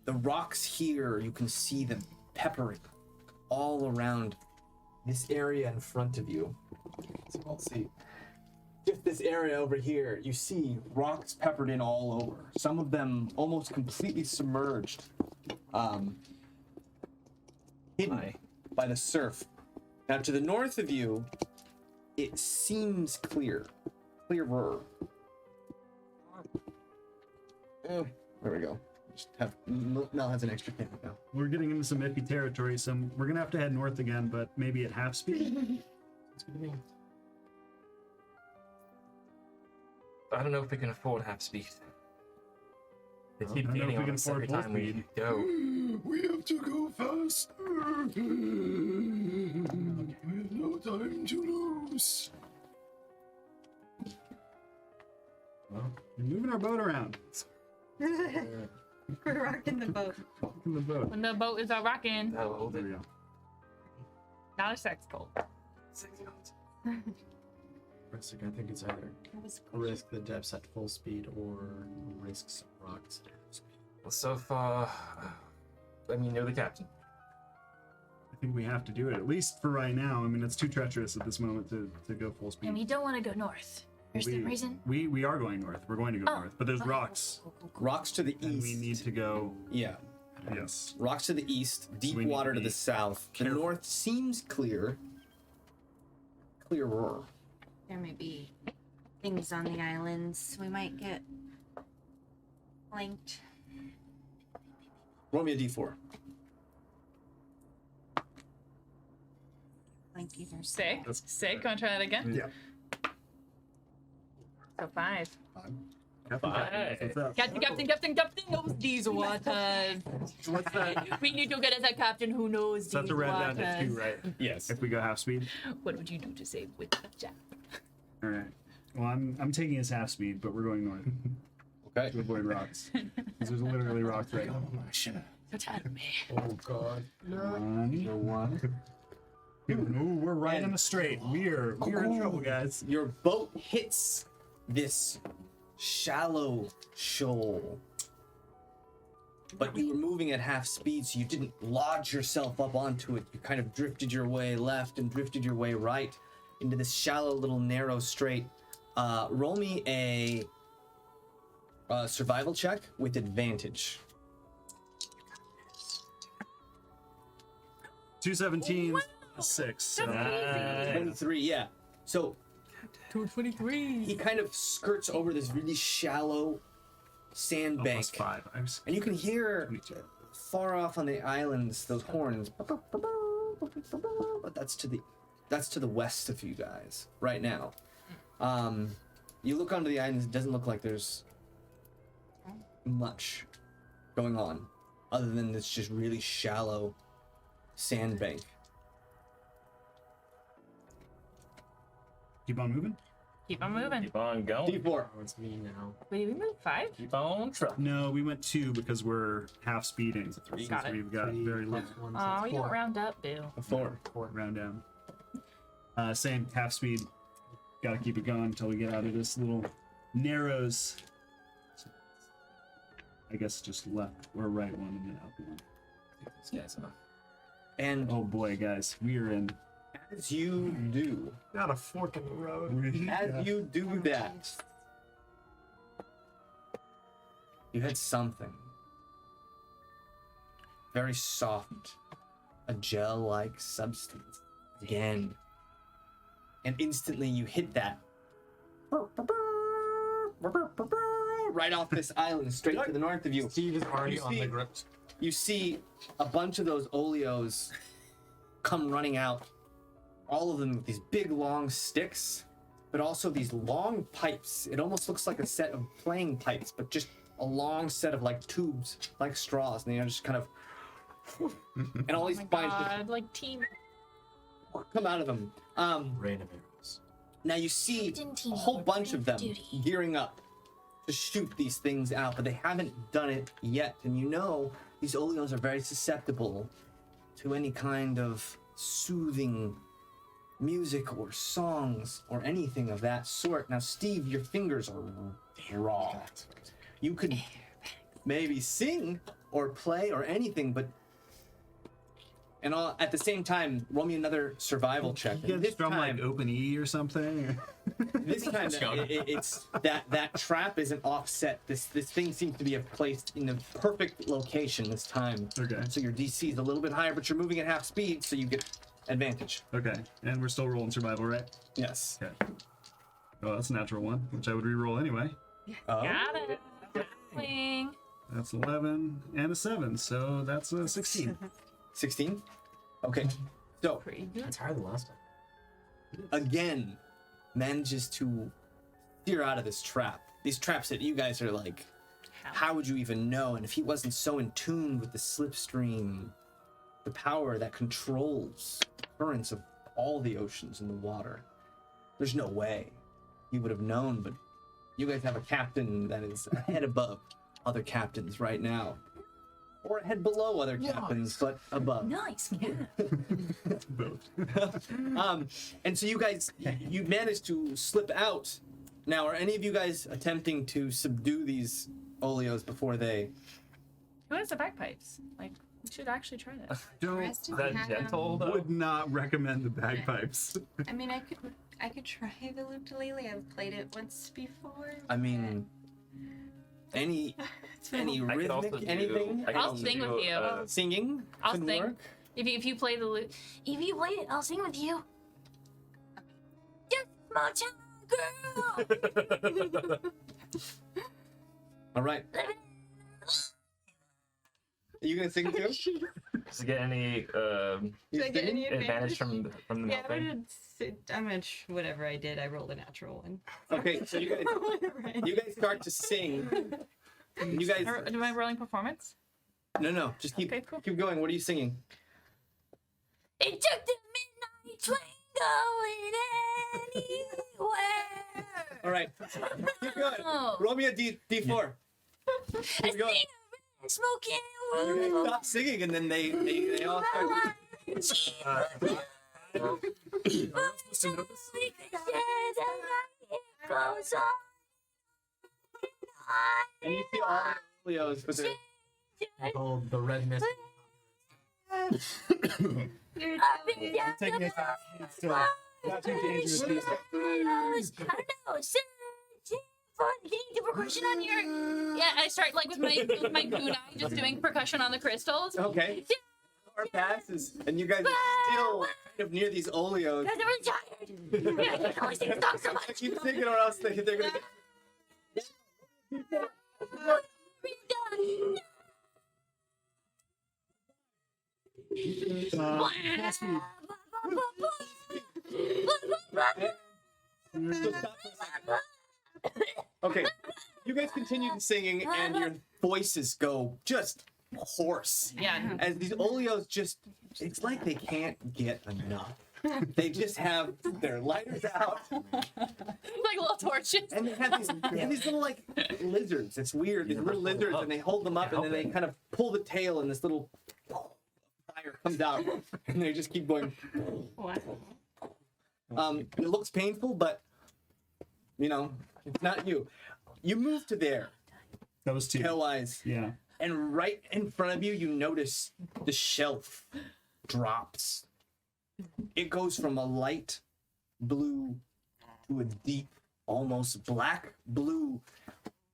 the rocks here, you can see them peppering all around this area in front of you. So I'll see. Just this area over here, you see rocks peppered in all over. Some of them almost completely submerged, hidden by the surf. Now to the north of you, it seems clearer. There we go. Just have Mel has an extra pin now. We're getting into some iffy territory, so we're gonna have to head north again, but maybe at half speed. That's good to me. I don't know if we can afford half speed. They keep I don't know gaining if we on can us every afford full time we speed. go. We have to go faster. We have no time to lose. Well, we're moving our boat around. We're rocking the boat. In the boat. when the boat is a rocking? That'll hold There it. we go. Not a sex cult. Risk, I think it's either risk the depths at full speed or risk some rocks at half speed. Well, so far, I mean, you're the captain. I think we have to do it, at least for right now. I mean, it's too treacherous at this moment to go full speed. And we don't want to go north. There's some reason. We are going north. We're going to go Oh, north, but there's okay. rocks, Rocks to the east. and we need to go. Yeah. Yes. Rocks to the east, deep we need water to to be the south. The careful. north seems clear. Clearer. There may be things on the islands. We might get flanked. Roll me a d4. Flanked either. Sick. That's Sick. Want to try that again? Yeah. So 5. What's up? Captain knows these waters. What's that? We need to get as a captain who knows So that's these a red waters. down to 2, right? Yes. If we go half speed. What would you do to save with the jack? All right. Well, I'm taking his half speed, but we're going north Okay. to avoid rocks. 'Cause there's literally rocks right now. So tell me. Oh god. One. Ooh, we're right in the straight. We are in trouble, guys. Your boat hits this shallow shoal. But you were moving at half speed, so you didn't lodge yourself up onto it. You kind of drifted your way left and drifted your way right into this shallow little narrow strait. Roll me a survival check with advantage. 217, 6. So. 23, yeah. So 223. he kind of skirts over this really shallow sandbank. +5. And you can hear 22. far off on the islands those horns. But that's to the west of you guys right now. You look onto the islands, it doesn't look like there's much going on other than this just really shallow sandbank. Keep on moving? Keep on moving. Keep on going. D4. Oh, it's me now. Wait, did we move 5? Keep on trucking. No, we went 2 because we're half speeding. Three. Got it. We've got very little. Oh, we don't round up, boo. A 4. Round down. Same half speed. Gotta keep it going until we get out of this little narrows. I guess just left or right one and then out one. These guys, huh? And Oh boy, guys, we are in. as you do, Not a fork in the road. as you do that, you had something very soft, a gel-like substance again, and instantly you hit that right off this island straight to the north of you. Steve is already You on see- the grips. You see a bunch of those oleos come running out, all of them with these big long sticks, but also these long pipes. It almost looks like a set of playing pipes, but just a long set of like tubes, like straws, and they're just kind of and all Oh these my spines just god, like team. come out of them. Random arrows. Now you see Captain Team a whole bunch of them Duty. gearing up to shoot these things out, but they haven't done it yet. And you know these oleos are very susceptible to any kind of soothing music or songs or anything of that sort. Now, Steve, your fingers are raw. You could maybe sing or play or anything, but and all, at the same time, roll me another survival check. You And guys drum like Open E or something? this time it's that trap isn't offset. This thing seems to be placed in the perfect location this time. Okay. So your DC is a little bit higher, but you're moving at half speed, so you get advantage. Okay, and we're still rolling survival, right? Yes. Okay. Oh, that's a natural one, which I would re-roll anyway. Oh. Got it. Wing. That's 11 and a 7, so that's a 16. 16. Okay. So Pretty good. That's higher than last time. again, manages to steer out of this trap. These traps that you guys are like, how would you even know? And if he wasn't so in tune with the slipstream, the power that controls the currents of all the oceans and the water, there's no way he would have known. But you guys have a captain that is a head above other captains right now, or a head below other captains, but above. Nice. Yeah. Both. And so you guys, you managed to slip out. Now, are any of you guys attempting to subdue these oleos before they? Who has the bagpipes? Like, we should actually try that. Don't, Rest Is that have- gentle though? would not recommend the bagpipes. I mean, I could try the ukulele. I've played it once before. I mean, any I could also rhythmic, do- anything? I could I'll also sing do, with you. Singing? I'll could sing. work. If you play the lute. If you play it, I'll sing with you. Just small child girl. All right. Are you gonna sing too? Does it get any You I get singing? any advantage from the Yeah, but melting? I'm gonna whatever I did. I rolled a natural one. Okay, so you guys start to sing. You guys, Am I rolling performance? no, just keep Okay, cool. keep going. What are you singing? It took the midnight train going anywhere. All right, keep going. Oh. Roll me a D4. I Keep going. sing a smoking You guys room. stop singing, and then they all start. Goes on. And you see all the Leos with their Oh, the red mist. Up and down taking the it out. It's still not too dangerous. I don't know. Can you do percussion on your? Yeah, I start like with my kunai, just doing percussion on the crystals. Okay. Hour passes, and you guys are still kind of near these oleos. Guys, I'm really tired. Yeah, I can't always sing the song so much. Keep singing, or else they're gonna get. Okay, you guys continue singing, and your voices go just hoarse. Yeah. As these oleos it's like they can't get enough. They just have their lighters out, Like little torches. and they have these little like lizards. It's weird. These little lizards, and they hold them up, and then they kind of pull the tail, and this little fire comes out, and they just keep going. It looks painful, but it's not you. You move to there, That was 2. Tailwise, Yeah. and right in front of you, you notice the shelf drops. It goes from a light blue to a deep, almost black blue,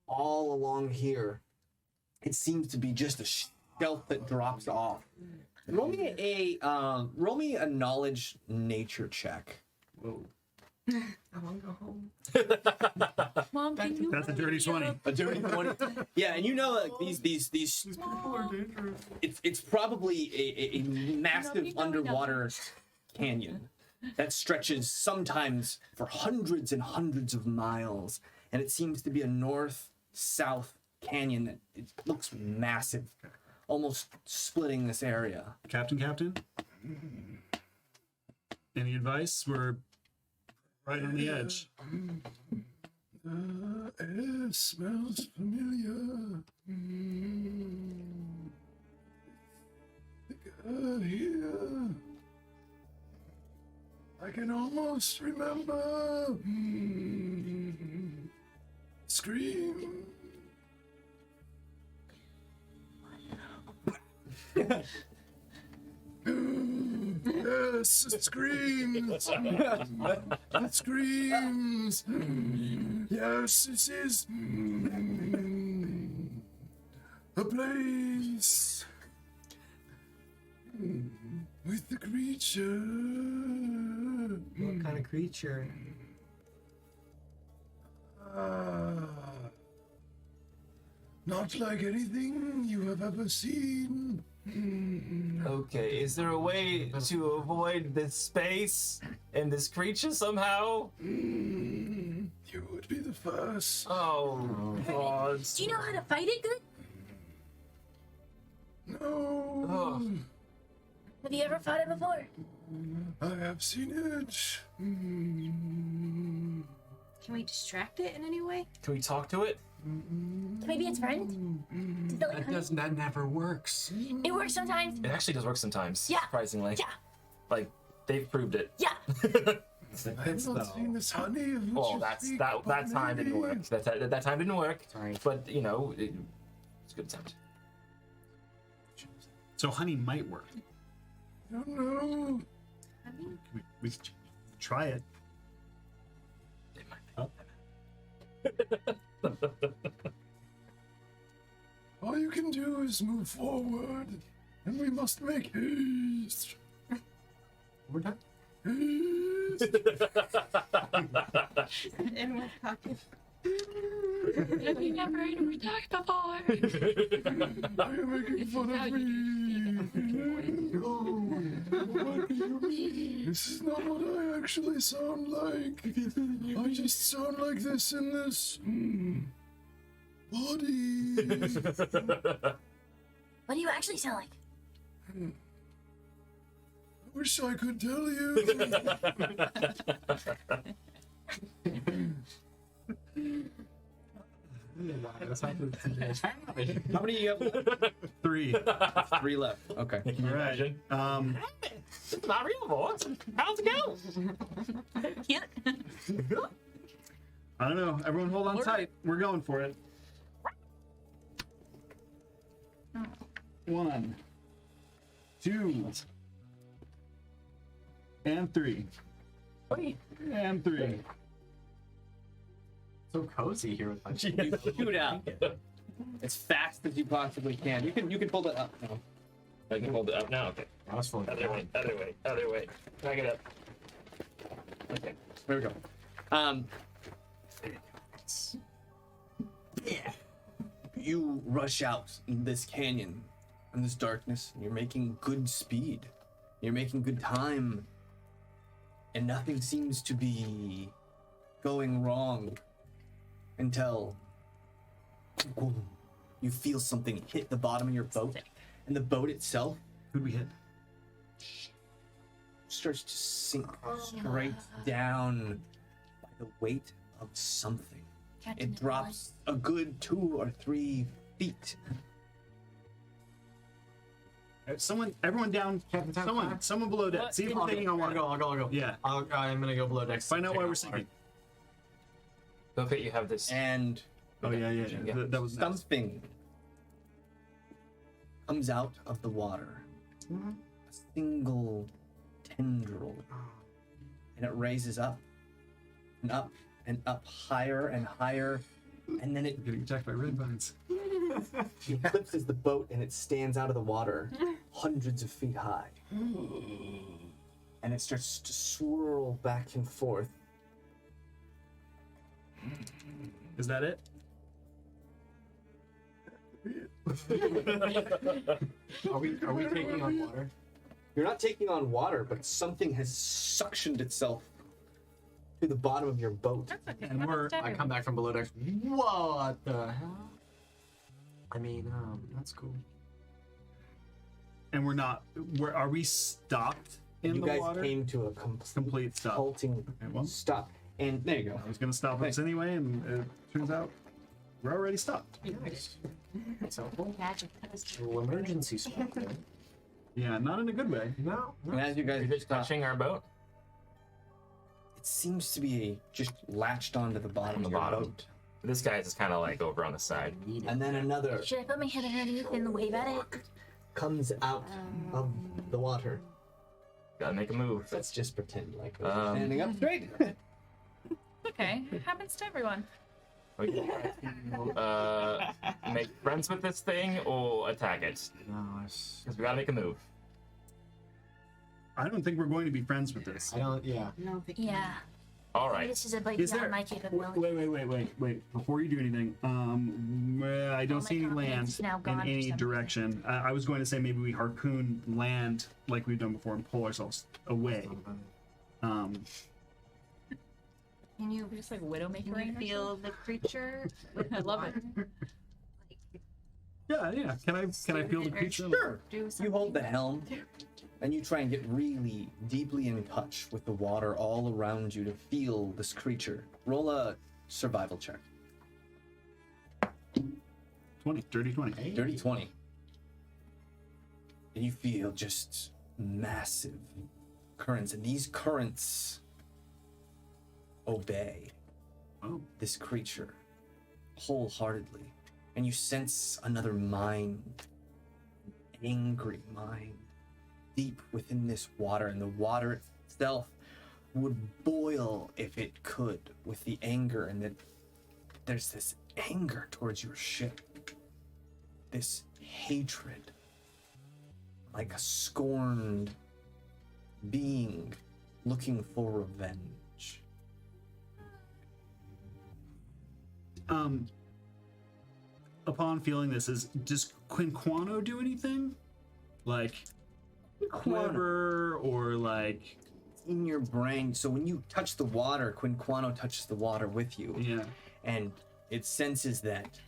all along here. It seems to be just a shelf that drops off. Roll me a knowledge nature check. Whoa. I want to go home. Mom, can you That's a dirty 20. A dirty 20. Yeah, and like these These people are dangerous. it's probably a massive underwater canyon that stretches sometimes for hundreds and hundreds of miles, and it seems to be a north-south canyon that it looks massive, almost splitting this area. Captain? Any advice? We're right on the edge. The air smells familiar. Here. I can almost remember. Scream. Yes, it screams. It screams. Yes, this is a place with the creature. What kind of creature? Not like anything you have ever seen. Okay, is there a way to avoid this space and this creature somehow? You would be the first. Oh, God. Do you know how to fight it good? No. Oh. Have you ever fought it before? I have seen it. Can we distract it in any way? Can we talk to it? Maybe its friend? Does it like honey? That never works. It works sometimes. It actually does work sometimes, Yeah. surprisingly. Yeah. Like, they've proved it. Yeah. I have not seen this honey. Of which Well, you that speak, time didn't maybe. work. That time didn't work. Sorry. But, it's a good attempt. So honey might work. I don't know. We could try it. It might be. All you can do is move forward, and we must make haste. We're done. Haste. In my pocket. Have you never heard me talk before? Are you making fun of me? What do you mean? This is not what I actually sound like. I just sound like this in this body. What do you actually sound like? I wish I could tell you. That's happened today. How many do you have left? 3. 3 left. Okay. Can you All right. imagine? It's not real, boys. How's it go? I don't know. Everyone hold on tight. We're going for it. 1, 2, and 3. And 3. So cozy here with my You shoot out as fast as you possibly can. You can hold it up now. I can hold it up now. Okay. I was full of Other way. Back it up. Okay. There we go. You rush out in this canyon, in this darkness, and you're making good speed. You're making good time, and nothing seems to be going wrong until you feel something hit the bottom of your boat, and the boat itself Who'd we hit? starts to sink straight down by the weight of something. Captain It drops a good 2 or 3 feet. Everyone down. Someone below deck. See if we're taking on water. I'll go. Yeah. I'm gonna go below deck. Find out why we're sinking. Don't forget you have this. And Oh yeah. That was nice. something comes out of the water. A single tendril. And it raises up and up and up, higher and higher. And then it Getting attacked by red vines. eclipses the boat and it stands out of the water hundreds of feet high. And it starts to swirl back and forth. Is that it? Are we taking on water? You're not taking on water, but something has suctioned itself to the bottom of your boat. That's okay. And I come back from below deck. What the hell? I mean, that's cool. And we're not. Are we stopped in You the guys water? came to a Complete stop. halting Okay, well. stop. And there you go. I was gonna stop us anyway, and it turns out we're already stopped. Nice. That's helpful. Magic. Little emergency spot there. Yeah, not in a good way. No. And as you guys You're just stop, touching our boat. it seems to be just latched onto the bottom On the of your bottom. boat. This guy's just kind of like over on the side. And then another Should I put my head underneath and wave at it? comes out of the water. Gotta make a move. Let's just pretend like we're Um, standing up straight. Okay. It happens to everyone. We can try to make friends with this thing or attack it. No, it's. Because we gotta make a move. I don't think we're going to be friends with this. I don't. Yeah. No, they Yeah. All right. This is a bit Is beyond there? my capability. Wait. Before you do anything, I don't Oh, see my any land confidence is now in gone for any some reason. direction. I was going to say maybe we harpoon land like we've done before and pull ourselves away. Can you We're just like Widowmaker. can you feel the creature? With I love it. water? Yeah. Can I feel the creature? Sure. Do You something? hold the helm and you try and get really deeply in touch with the water all around you to feel this creature. Roll a survival check. 20, dirty 20. Dirty 20. And you feel just massive currents, and these currents obey Oh, this creature wholeheartedly. And you sense another mind, an angry mind, deep within this water, and the water itself would boil if it could with the anger, and that there's this anger towards your ship, this hatred, like a scorned being looking for revenge. Upon feeling this, does Quinquano do anything? Like quiver or like In your brain, so when you touch the water, Quinquano touches the water with you, yeah. and it senses that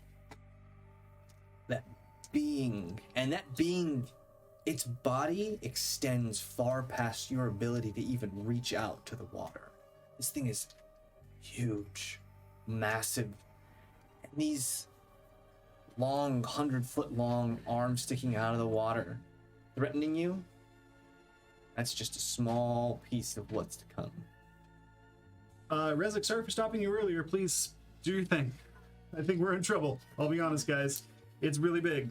being, and that being, its body extends far past your ability to even reach out to the water. This thing is huge, massive, and these long, 100-foot long arms sticking out of the water, threatening you. That's just a small piece of what's to come. Rezik, sorry for stopping you earlier. Please do your thing. I think we're in trouble. I'll be honest, guys. It's really big.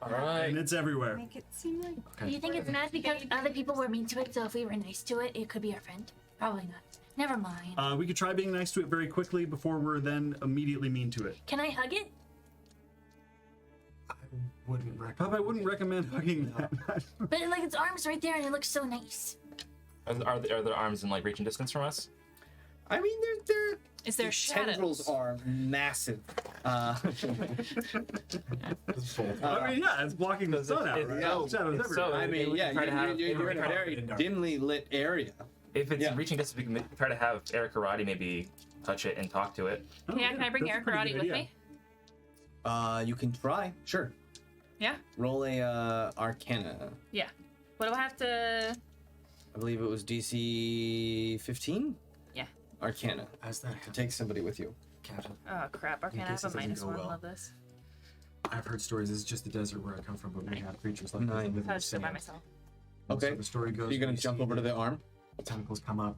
All right. And it's everywhere. Make it seem like Do you think it's mad because other people were mean to it, so if we were nice to it, it could be our friend? Probably not. Never mind. We could try being nice to it very quickly before we're then immediately mean to it. Can I hug it? I wouldn't recommend. Pop, I wouldn't recommend hugging that. But like its arms right there and it looks so nice. Are their arms in like reaching distance from us? I mean, they're Is there these shadows? tendrils are massive. I mean, yeah, it's blocking the sun out, right? so- Shadows it's everywhere. so- I mean, we yeah, can try to have- you're in a try to- very dimly lit area. If it's Yeah. reaching distance, we can try to have Eric Karate maybe touch it and talk to it. Oh, Yeah, can I bring that's a Eric pretty Karate good with idea. me? You can try, sure. Yeah. Roll a Arcana. Yeah. What do I have to? I believe it was DC 15. Yeah. Arcana. As that To happens, take somebody with you. Captain, Oh crap! Arcana, I case have a this doesn't -1. go well. Love this. I've heard stories. This is just the desert where I come from, but we have creatures like this that Nine. live in I the was still by sand. myself. And so Okay. the story goes. So you're gonna we jump see over to the arm. tentacles come up.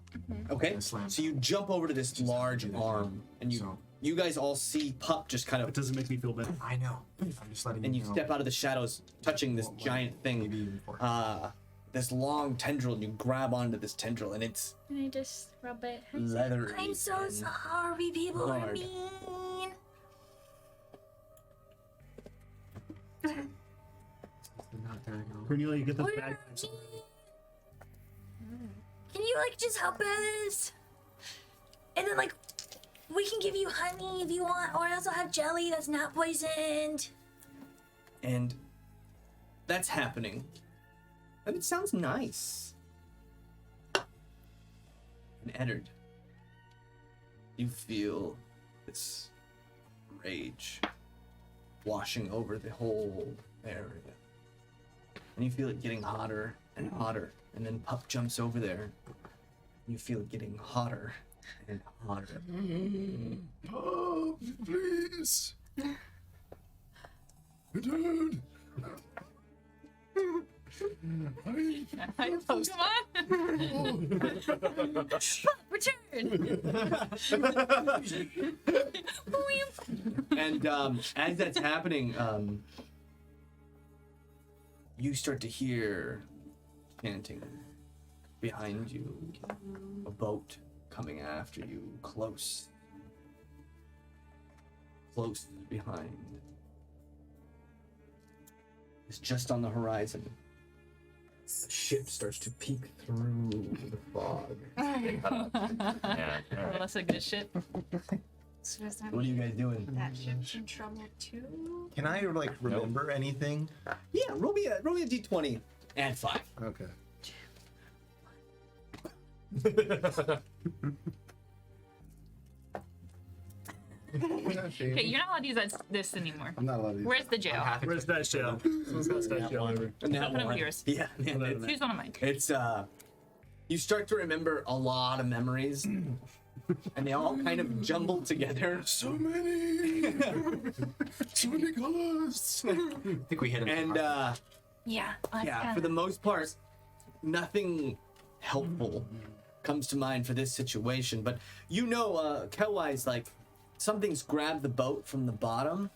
Okay. and slam. So you jump over to this Just large do that. arm, and So you guys all see Pup just kind It of, doesn't make me feel better. I know. I'm just letting and you know. step out of the shadows, touching this What- giant thing. Maybe even before. This long tendril, and you grab onto this tendril, and it's Can I just rub it? leathery. I'm so and sorry, people are hard. mean. Not diagonal. Cornelia, you get this What bag. are mean? Can you like just help us? And then like we can give you honey if you want, or I also have jelly that's not poisoned. And that's happening. And it sounds nice. And Eddard, you feel this rage washing over the whole area. And you feel it getting hotter and hotter. And then Pup jumps over there. And you feel it getting hotter and hotter. Oh, please. Dude. Return. And as that's happening, you start to hear chanting behind you. A boat coming after you, close. Close behind. It's just on the horizon. The ship starts to peek through the fog. Yeah. Well, that's a good shit. So does that What are you mean guys doing? that ship's in trouble too? Can I like remember anything? Yeah, roll me a d20. Add 5. Okay. Okay, you're not allowed to use this anymore. I'm not allowed to use Where's the jail? Where's that shell? Someone's got that shell over. And that Put it with one. yours. Yeah, man, Choose one of mine. it's you start to remember a lot of memories, and they all kind of jumble together. So many. So many colors. I think we hit him. And Yeah. yeah, for the most part, nothing helpful comes to mind for this situation. But you know, Kelwai's like something's grabbed the boat from the bottom,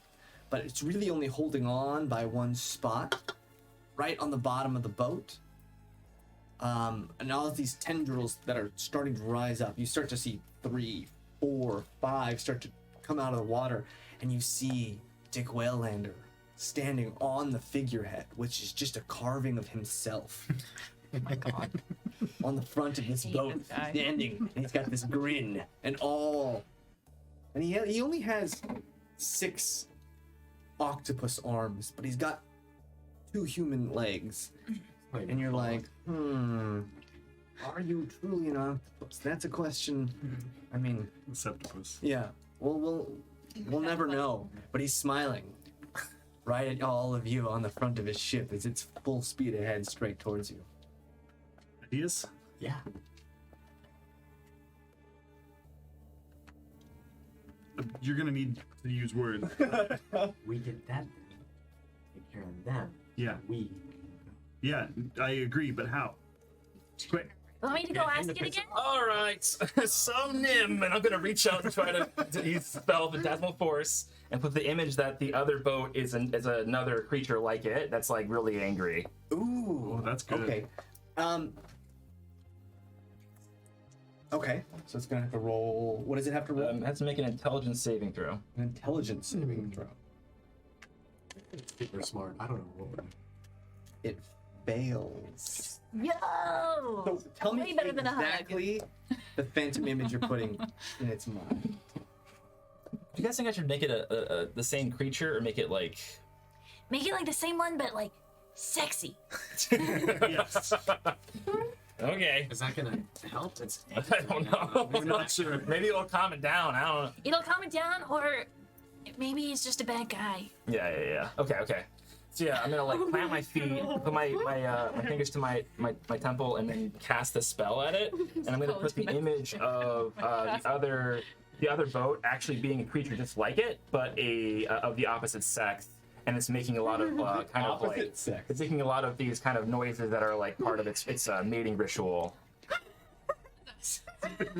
but it's really only holding on by one spot, right on the bottom of the boat. And all of these tendrils that are starting to rise up, you start to see 3, 4, 5 start to come out of the water, and you see Dick Waylander standing on the figurehead, which is just a carving of himself. Oh my god. On the front of this hate boat, this guy. standing, and he's got this grin and all. And he only has 6 octopus arms, but he's got 2 human legs. And you're like, are you truly an octopus? That's a question. I mean, Septopus. yeah. We'll never know. But he's smiling right at all of you on the front of his ship as it's full speed ahead straight towards you. Ideas? Yeah. You're gonna need to use words. We get that. Take care of them. Yeah. We. Yeah, I agree, but how? Quick. Want me to go ask it again? All right, so Nim, and I'm gonna reach out and try to use spell Phantasmal Force and put the image that the other boat is another creature like it that's like really angry. Ooh, Oh, that's good. Okay. Okay, so it's gonna have to roll. What does it have to roll? It has to make an intelligence saving throw. An intelligence saving throw. Super smart. I don't know what. It fails. Yo! So tell me Way better than a hug. exactly the phantom image you're putting in its mind. Do you guys think I should make it the same creature or make it like? Make it like the same one, but like sexy. Yes. Okay. Is that gonna help? It's I don't know. We're not sure. Maybe it'll calm it down. I don't know. It'll calm it down, or maybe he's just a bad guy. Yeah. Okay. So yeah, I'm gonna like plant my feet, put my fingers to my temple, and then cast a spell at it. And I'm gonna put the image of the other boat actually being a creature just like it, but of the opposite sex. And it's making a lot of kind of like Opposite sex. it's making a lot of these kind of noises that are like part of its mating ritual. I don't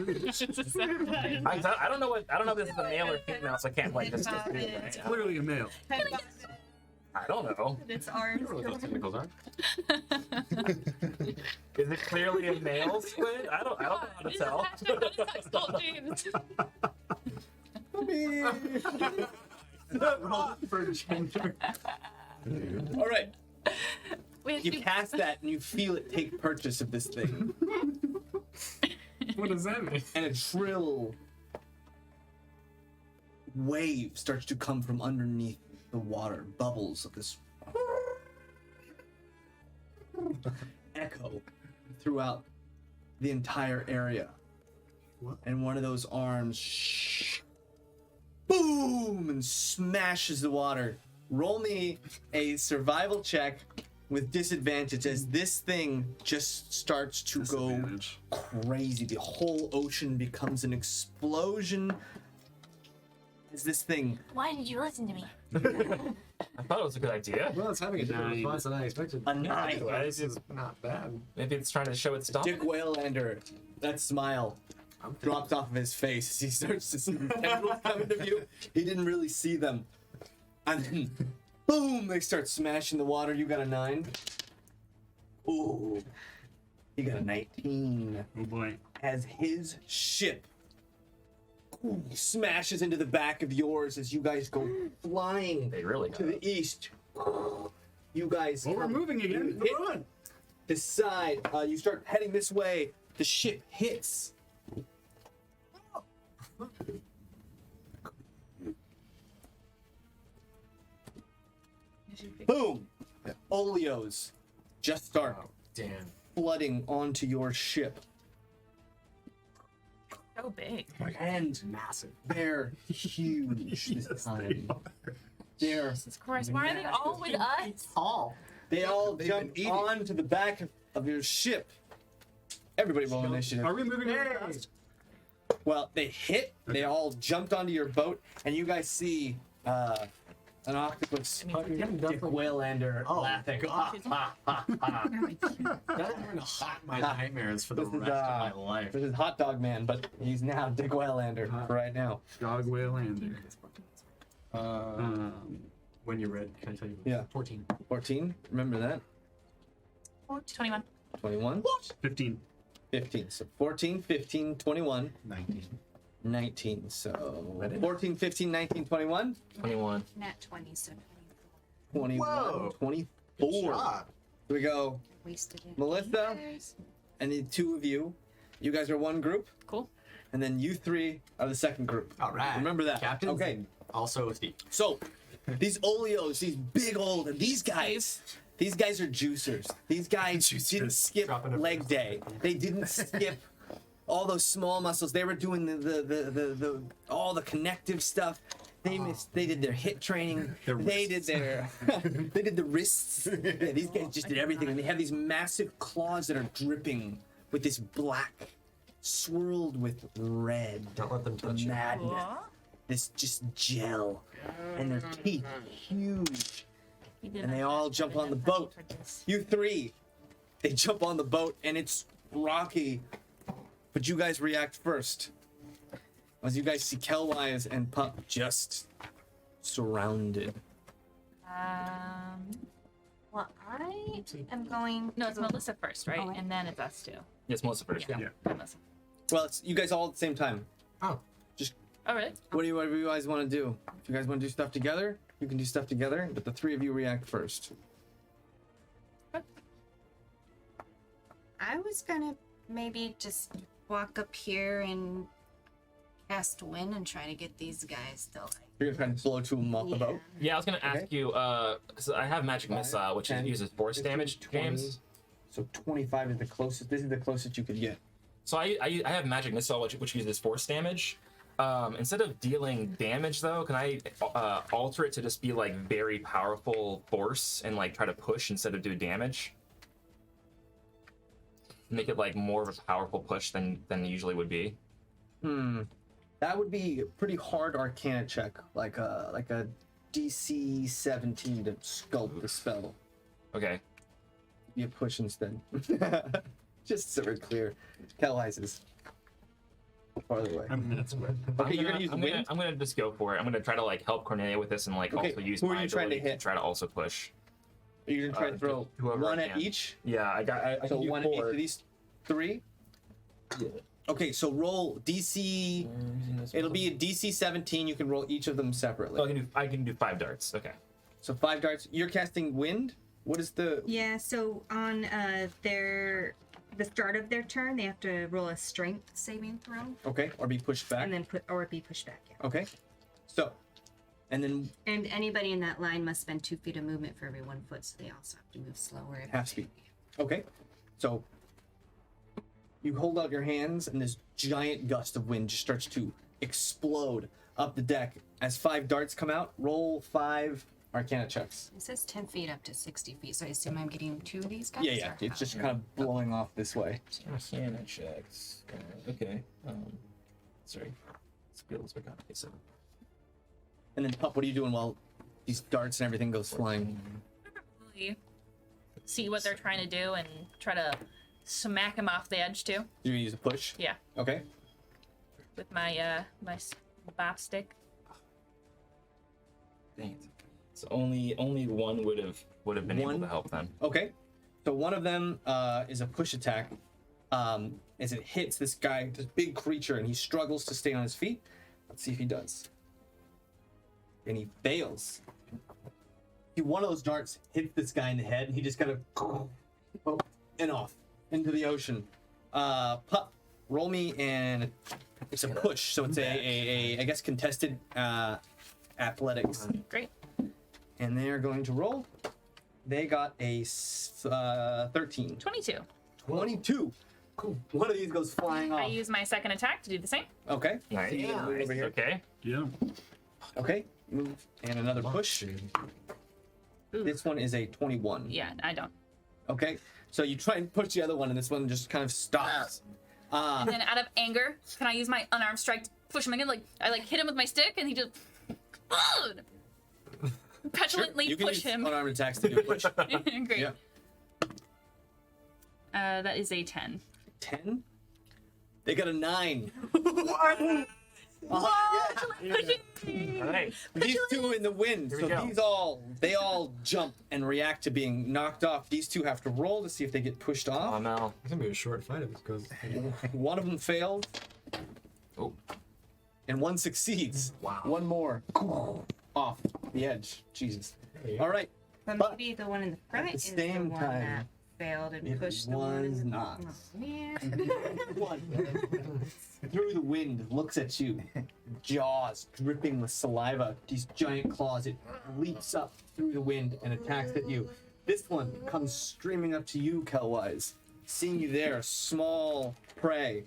know if this is a male or female, so I can't like just do it. It's clearly a male. I don't know. It's ours. I don't know what those technicals are. Is it clearly a male squid? I don't know how to tell. For gender. All right, We have you to- cast that and you feel it take purchase of this thing, What does that mean? and a shrill wave starts to come from underneath the water. Bubbles of this echo throughout the entire area. What? And one of those arms boom and smashes the water. Roll me a survival check with disadvantage as this thing just starts to go Disadvantage. crazy. The whole ocean becomes an explosion as this thing. Why did you listen to me? I thought it was a good idea. Well, it's having a different Nine. response than I expected. A 9. This is not bad. Maybe it's trying to show its Dick dominance. Waylander, that smile I'm drops off of his face as he starts to see the tendrils coming to view. He didn't really see them. And then, boom, they start smashing the water. You got a 9. Ooh. He got a 19. Oh boy. As his ship smashes into the back of yours as you guys go flying They really to the east. You guys Well, we're moving again. hit Come on. the side. You start heading this way. The ship hits. Boom! Oleos just start Damn. flooding onto your ship. So big. And Massive. they're huge this Yes, time. they are. They're, Jesus Christ, why are they all with us? Tall. they all They've jump been eating. onto the back of your ship. Everybody roll initiative. Are we moving really fast? Well, they hit, they all jumped onto your boat, and you guys see an octopus Dick Waylander laughing. God. That's gonna haunt my nightmares for the This is, rest of my life. This is Hot Dog Man, but he's now Dick Waylander for right now. Dog Waylander. When you're ready, can I tell you? Yeah. 14. 14, remember that. 21. 21, 15. 15. So 14, 15, 21, 19. 19. So 14, 15, 19, 21, 21. Nat 20, so 21, Whoa. 24. Here we go. wasted it. Melissa and the two of you. You guys are one group, Cool. and then you three are the second group. All right. Remember that. Captains. Okay. and Also a thief. So, these oleos, these big old, these guys are juicers. These guys didn't skip Dropping a leg day. They didn't skip all those small muscles. They were doing the all the connective stuff. They missed. They did their hit training. They did their. They did the wrists. Yeah, these guys just did everything, and they have these massive claws that are dripping with this black, swirled with red. Don't let them touch you. Madness. This just gel, and their teeth huge, and they all jump on the boat. You three, they jump on the boat, and it's rocky, but you guys react first. As you guys see Kelwise and Pup just surrounded. Well, I am going. No, it's Melissa first, right? Oh, wait. And then it's us two. Yes, Melissa first. Yeah. Melissa. Well, it's you guys all at the same time. Oh. Oh, really? What do you guys want to do? If you guys want to do stuff together, you can do stuff together, but the three of you react first. I was gonna maybe just walk up here and cast wind and try to get these guys to like. You're gonna try to blow two of them off the boat. Yeah, I was gonna ask you, because I have magic missile, which 10, uses force 15, damage, 20. James. So 25 is the closest. This is the closest you could get. So I have magic missile, which uses force damage. Instead of dealing damage, though, can I alter it to just be like very powerful force and like try to push instead of do damage? Make it like more of a powerful push than it usually would be. That would be a pretty hard Arcana check, like a DC 17 to sculpt the spell. Okay. Be a push instead. Just so we're clear. Kelwise is farther away. I'm minutes away. Okay, you're gonna use wind. I'm gonna just go for it. I'm gonna try to like help Cornelia with this and like Okay, also use who are my you trying to ability hit? try to also push. You're gonna try to throw whoever one I at can. each. Yeah, I So can do one at each 4. of these three. Yeah. Okay, so roll DC. It'll be a DC 17. You can roll each of them separately. So I can do 5 darts. Okay. So 5 darts. You're casting wind. What is the? Yeah. So on the start of their turn, they have to roll a strength saving throw Okay, or be pushed back. and then be pushed back. Yeah. Okay. So, and then And anybody in that line must spend 2 feet of movement for every 1 foot, so they also have to move slower. if half speed. Okay. So you hold out your hands, and this giant gust of wind just starts to explode up the deck. As 5 darts come out, roll 5 Arcana checks. It says 10 feet up to 60 feet, so I assume I'm getting 2 of these guys? Yeah. or It's how? just kind of blowing off this way. Arcana checks. Okay. Sorry. Skills back on. Okay, so. And then Pup, what are you doing while these darts and everything goes flying? Really see what they're trying to do and try to smack him off the edge too. You're gonna use a push. Yeah, Okay. with my bop stick. Dang it. So only one would have been able One? to help them. Okay. So one of them is a push attack. As it hits this guy, this big creature, and he struggles to stay on his feet. Let's see if he does. And he fails. One of those darts hits this guy in the head, and he just kind of and off into the ocean. Pup, roll me, and it's a push, so it's a I guess contested athletics. Great. And they are going to roll. They got a 13. 22. 22. Cool. One of these goes flying I off. use my second attack to do the same. Okay. Nice. So you gotta move over here. Okay. Yeah. Okay. Move. And another push. Ooh. This one is a 21. Yeah, I don't. Okay. So you try and push the other one, and this one just kind of stops. And then out of anger, can I use my unarmed strike to push him again? Like I hit him with my stick, and he just petulantly you can push use him. unarmed attacks to do a push. Great. Yeah. That is a 10. 10? They got a 9. Alright. These two in the wind, Here so we go. they all jump and react to being knocked off. These two have to roll to see if they get pushed Oh off. no. It's gonna be a short fight if it goes. One of them failed, Oh. and one succeeds. Wow. One more off the edge. Jesus. There you go. All right. But But maybe the one in the front the is the same one time, that failed and it pushed the one in was the not. Oh, man. One through the wind looks at you, jaws dripping with saliva. These giant claws. It leaps up through the wind and attacks at you. This one comes streaming up to you, Kelwise. Seeing you there, small prey.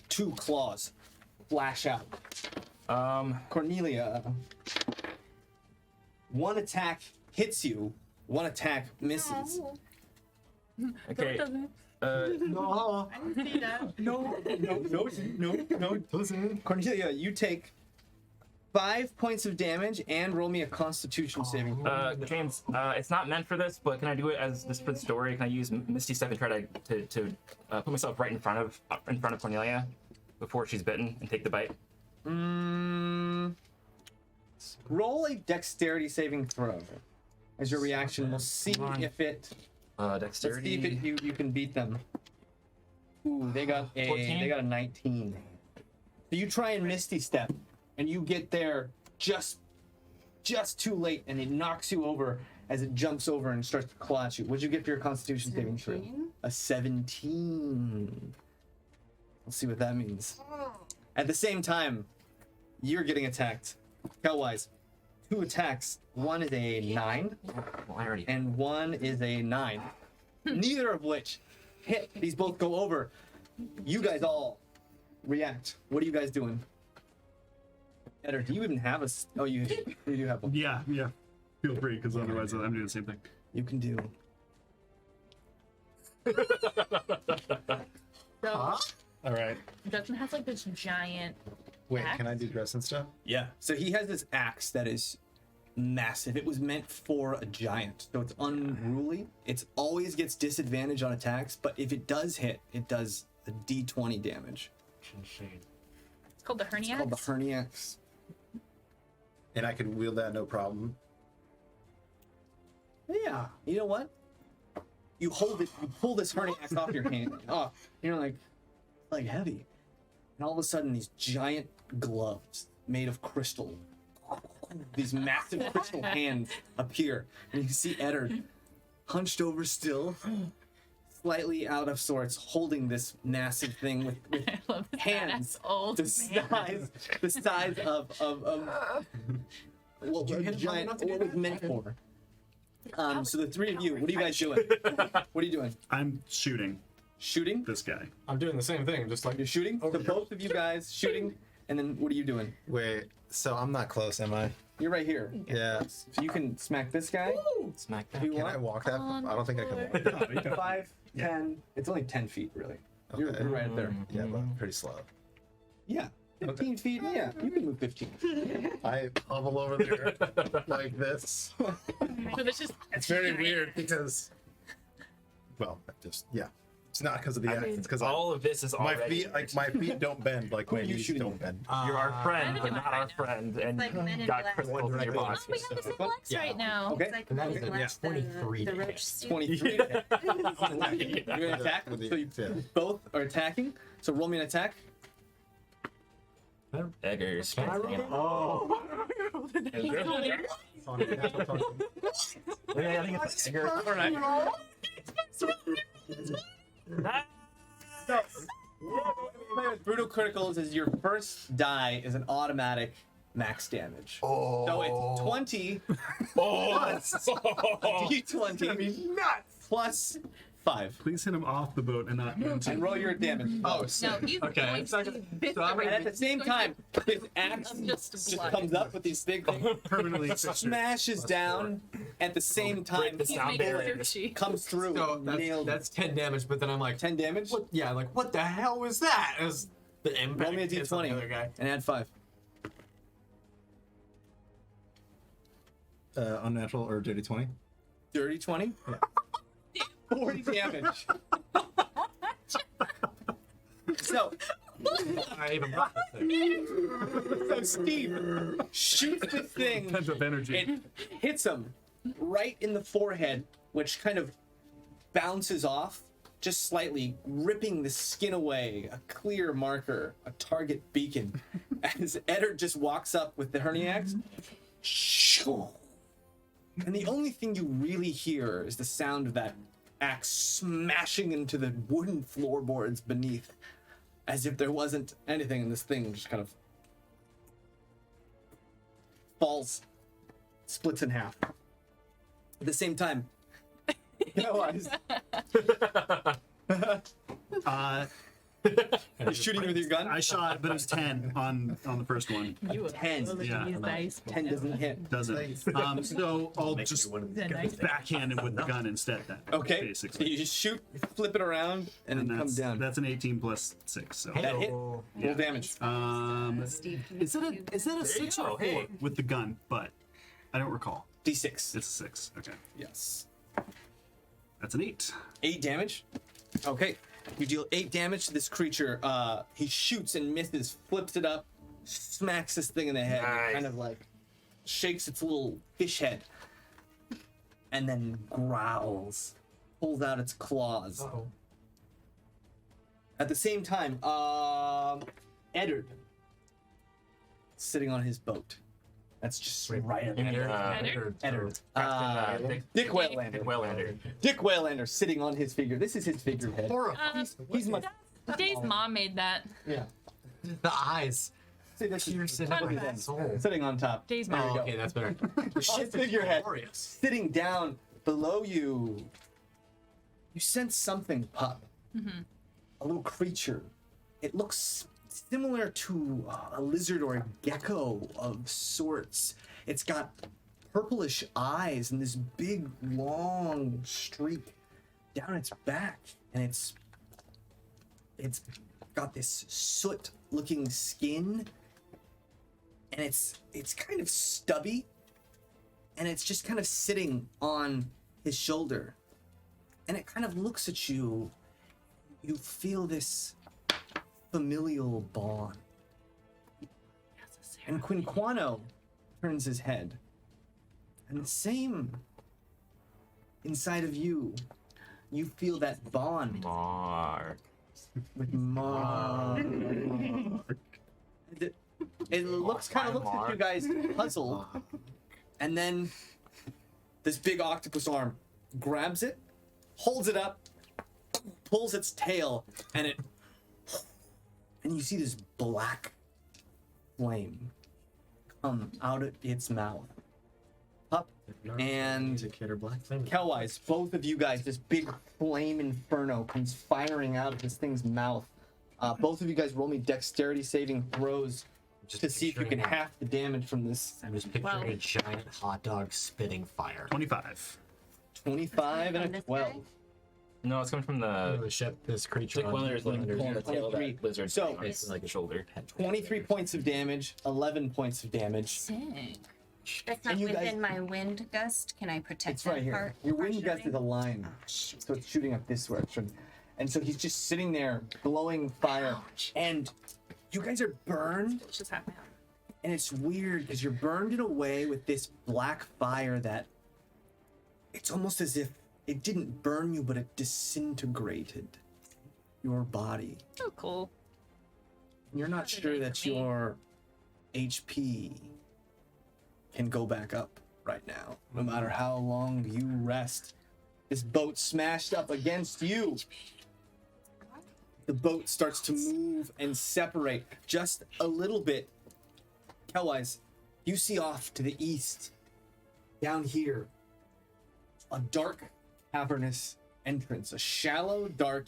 2 claws flash out. Cornelia. One attack hits you. One attack misses. Okay. No. No. Cornelia, you take 5 points of damage and roll me a Constitution saving throw. Jaymes, it's not meant for this, but can I do it as this for the story? Can I use Misty Step and try to put myself right in front of Cornelia before she's bitten and take the bite? Roll a Dexterity saving throw as your reaction. We'll see if it. Dexterity. Let's see if you can beat them. Ooh, they got a 19. So you try and Misty Step, and you get there just too late, and it knocks you over as it jumps over and starts to claw at you. What'd you get for your Constitution saving throw? A 17. Let's see what that means. At the same time, you're getting attacked. Hellwise, 2 attacks. One is a 9, and one is a 9. Neither of which hit. These both go over. You guys all react. What are you guys doing? Eder, do you even have a? Oh, you do have one. Yeah. Feel free, because otherwise I'm doing the same thing. You can do. So All right. Justin has like this giant. Wait, axe. can I do dress and stuff? Yeah. So he has this axe that is massive. It was meant for a giant, so it's unruly. It always gets disadvantage on attacks, but if it does hit, it does a D20 damage. Insane. It's called the hernia. It's called the Herniax. And I can wield that no problem. Yeah. You know what? You hold it. You pull this Herniax off your hand. Off. You're like heavy, and all of a sudden, these giant gloves made of crystal. These massive crystal hands appear, and you see Eder hunched over still, slightly out of sorts, holding this massive thing with I love this hands badass old the man. size of what was meant for. So the three of you, what are you guys doing? What are you doing? I'm shooting Shooting? this guy. I'm doing the same thing, just like You're shooting? So both of you guys shooting, and then what are you doing? Wait, so I'm not close, am I? You're right here. Yeah. So you can smack this guy. Smack If that. you Can I want. walk that? I don't think I can walk. 5, 10. It's only 10 feet, really. You're Okay. right up there. Yeah, but pretty slow. Yeah. 15 feet. Yeah, you can move 15. I hobble over there like this. So this is It's very weird because, well, it's not because of the axe. It's because All of this is my already. my feet don't bend like Who my are you knees shooting don't at? bend. You're our friend, I'm but in not it our right friend, and Like Men in got Black. crystals in your One body. we have the same So- legs right now. Okay. It's like And that Men is in a Black, 23 the to roach hit. suit. 23. You're gonna attack. With the- So you yeah. both are attacking. So roll me an attack. Eggers. Can I roll? oh, I think it's Eggers. Brutal criticals is your first die is an automatic max damage. Oh. So it's 20 Oh, d20 plus 5. Please hit him off the boat and not into. And roll your damage. Oh, No, sick. he's Okay, going so I to can- bit so I'm the gonna And at the same time, his axe I'm just just blood. comes up with these big things, permanently fixtured. smashes down at the same time, the He's sound making barrier. sushi. comes through, so nailed. that's 10 damage, but then I'm like, 10 damage. what? Yeah, like what the hell was that? As the impact Roll me a hits on the other d20 guy. and add 5. Unnatural or dirty 20? Dirty 20. 40 damage. So I even brought this thing. So Steve shoots this thing. Tons of energy. It hits him right in the forehead, which kind of bounces off just slightly, ripping the skin away. A clear marker, a target beacon. As Eder just walks up with the Herniax. And the only thing you really hear is the sound of that axe smashing into the wooden floorboards beneath, as if there wasn't anything, and this thing just kind of falls, splits in half. At the same time, You're shooting with your gun? I shot, but it was 10 on the first one. You 10. Yeah. These dice. 10 doesn't hit. Doesn't. So I'll Make just you one of these nice. guys. backhand him with the gun instead. Then. Okay. So Basically. you just shoot, flip it around, and then come that's, down. That's an 18 plus 6. So. That hit. Oh, Roll damage. Steve, Is it a 6 or a 4 Hey. with the gun? But I don't recall. D6. It's a 6. Okay. Yes. That's an 8. 8 damage. Okay. You deal 8 damage to this creature. He shoots and misses, flips it up, smacks this thing in the head, and Nice. kind of like shakes its little fish head, and then growls, pulls out its claws. Uh-oh. At the same time, Eddard sitting on his boat. That's just right up there. Eddard? Eddard. Captain Dick Dick Waylander. Waylander. Dick Waylander sitting on his figure. This is his figurehead. He's my. Day's mom made that. Yeah. The eyes. See, this is Piercing Fun into fact. the soul. sitting on top. Day's There mom. we go. Okay, that's better. On his figurehead, Glorious. sitting down below you. You sense something, Pup. A little creature. It looks similar to a lizard or a gecko of sorts. It's got purplish eyes and this big, long streak down its back, and it's got this soot-looking skin, and it's kind of stubby, and it's just kind of sitting on his shoulder, and it kind of looks at you. You feel this familial bond. And Quinquano turns his head, and the same inside of you. You feel that bond Mark. with Mark. It looks kind of looks at you guys puzzled, and then this big octopus arm grabs it, holds it up, pulls its tail, and you see this black flame come out of its mouth. Pup and Indicator black flame. Kelwise, both of you guys, this big flame inferno comes firing out of this thing's mouth. Both of you guys roll me dexterity saving throws to see if you can half the damage from this. I'm just picturing Wow. a giant hot dog spitting fire. 25. 25 and a This 12. guy? No, it's coming from The ship, this creature. Dick Waylander's like Waylander's- pulling the tail of 23. that lizard So- thing on his like shoulder. 23 points of damage, 11 points of damage. Sick. That's not And you within guys- my wind gust. Can I protect It's right that here. part? Your wind gust partially? is a line, Oh, shoot. so it's shooting up this direction. And so he's just sitting there, glowing fire. And you guys are burned, It's just happening. and it's weird because you're burned in a way with this black fire that it's almost as if it didn't burn you, but it disintegrated your body. Oh, cool. And you're not Another sure day that for me. your HP can go back up right now, no matter how long you rest. This boat smashed up against you. The boat starts to move and separate just a little bit. Kelwise, you see off to the east, down here, a dark, cavernous entrance, a shallow, dark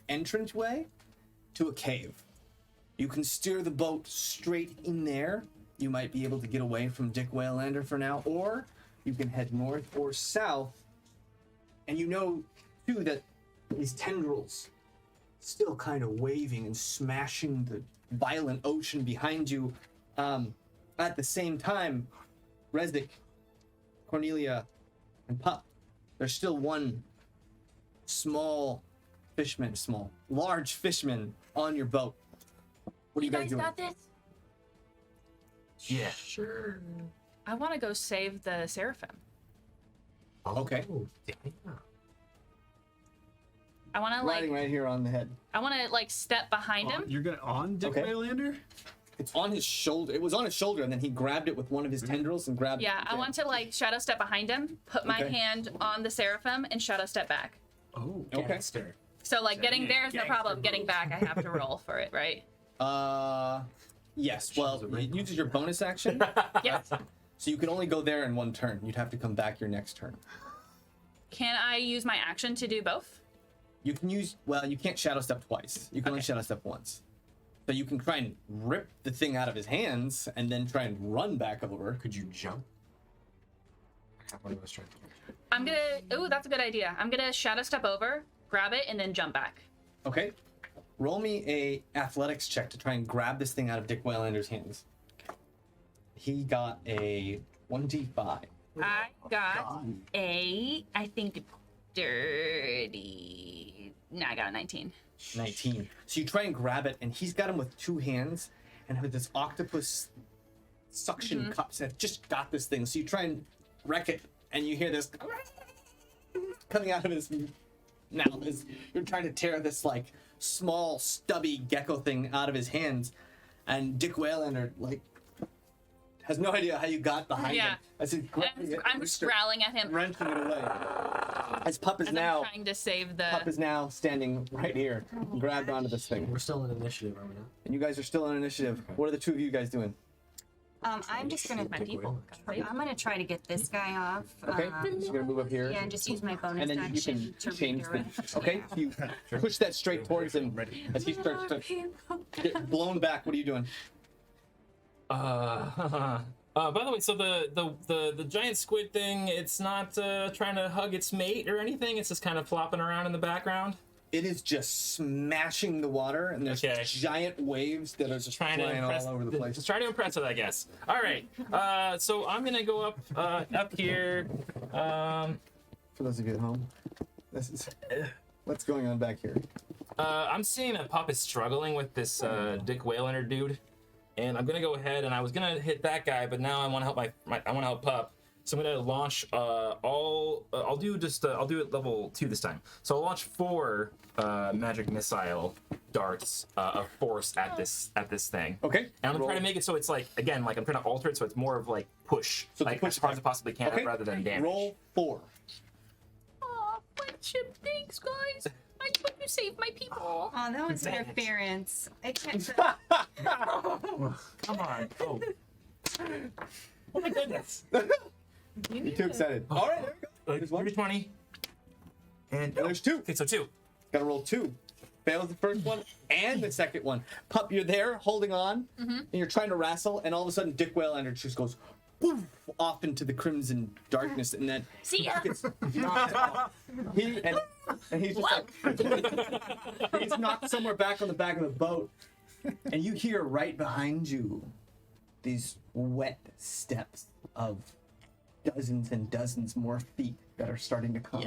entranceway to a cave. You can steer the boat straight in there. You might be able to get away from Dick Waylander for now, or you can head north or south. And you know, too, that these tendrils still kind of waving and smashing the violent ocean behind you. At the same time, Resnick, Cornelia, and Pup, there's still one large fishman on your boat. What are you guys doing? got this? Yeah. Sure. I want to go save the Seraphim. Okay. Oh, damn. I want to Riding like, right here on the head. I want to like step behind him. You're gonna on Dick Okay. Waylander? It's on his shoulder. It was on his shoulder, and then he grabbed it with one of his tendrils and grabbed. Yeah, I want to like shadow step behind him, put my Okay. hand on the Seraphim, and shadow step back. Oh. Okay. Gangster. So like getting there is no problem. Getting back, I have to roll for it, right? Yes. Well, it uses your bonus action, Yep. so you can only go there in one turn. You'd have to come back your next turn. Can I use my action to do both? You can use, well, you can't shadow step twice. You can only shadow step once. So you can try and rip the thing out of his hands and then try and run back over. Could you jump? I have one of those strength. I'm gonna. Ooh, that's a good idea. I'm gonna shadow step over, grab it, and then jump back. Okay. Roll me a athletics check to try and grab this thing out of Dick Waylander's hands. He got a 1d5. I got a, I think, dirty. No, I got a 19. 19. So you try and grab it, and he's got him with two hands, and with this octopus suction cups that just got this thing. So you try and wreck it, and you hear this coming out of his mouth as you're trying to tear this like small stubby gecko thing out of his hands, and Dick Waylander like has no idea how you got behind him. As he's grabbing it, I'm just growling at him. wrenching it away. As Pup is As now I'm trying to save the. Pup is now standing right here, grabbed onto this thing. We're still in initiative, are we not? And you guys are still on initiative. What are the two of you guys doing? I'm just gonna. My people. I'm gonna try to get this guy off. Okay, so you're gonna move up here. Yeah, and just use my bonus And then you action can to change the. redirect. Okay, you push that straight towards him as he starts to get blown back. What are you doing? By the way, so the giant squid thing, it's not trying to hug its mate or anything. It's just kind of flopping around in the background. It is just smashing the water, and there's Okay. giant waves that are just Trying to flying impress, all over the place. Just trying to impress it, I guess. All right. So I'm gonna go up here. For those of you at home, this is what's going on back here. I'm seeing that Pop is struggling with this Dick Waylander dude, and I'm gonna go ahead and I was gonna hit that guy, but now I want to help I want to help Pup. So I'm gonna launch I'll do it level 2 this time. So I'll launch 4 magic missile darts of force at this thing. Okay. And I'm roll. trying to make it so it's like, again, like I'm trying to alter it so it's more of like push, So like push as hard back. as I possibly can Okay. rather than damage. Roll 4. Oh, friendship, thanks, guys. I just want to save my people. Oh, that was Dang it. interference. I can't. Come on. Oh. Oh my goodness. You're too excited. All right, there we go. There's one. 320. And there's 2. Okay, so 2. Gotta roll 2. Fails the first one and the second one. Pup, you're there holding on, and you're trying to wrestle, and all of a sudden Dick Waylander just goes poof, off into the crimson darkness, and then See ya. gets knocked out. And he's just like he's knocked somewhere back on the back of the boat, and you hear right behind you these wet steps of dozens and dozens more feet that are starting to come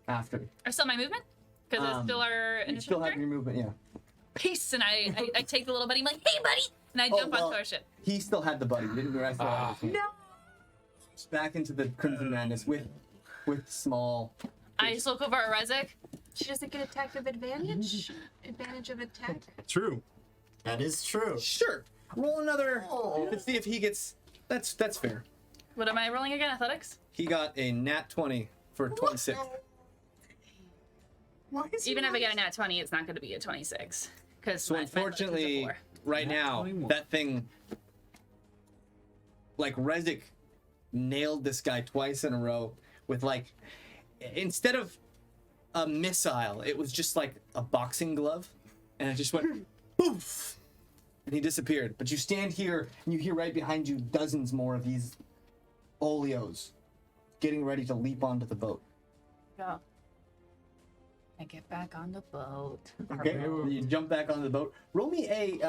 after. Are still my movement? Because it's still our You initiative still have turn? your movement, yeah. Peace, and I take the little buddy. I'm like, hey, buddy, and I jump onto our ship. He still had the buddy. You didn't realize that. No. Back into the Crimson Madness with small. I just look over at Rezik. She doesn't get attack of advantage. Advantage of attack. True. That is true. Sure. Roll another. Let's see if he gets. That's fair. What am I rolling again? Athletics? He got a nat 20 for 26. Even if I get a nat 20, it's not going to be a 26. Because So unfortunately, right now, that thing, like Rezik, nailed this guy twice in a row with like, instead of a missile, it was just like a boxing glove, and it just went poof, and he disappeared. But you stand here and you hear right behind you dozens more of these oleos getting ready to leap onto the boat. Go. I get back on the boat. Okay, you jump back onto the boat. Roll me an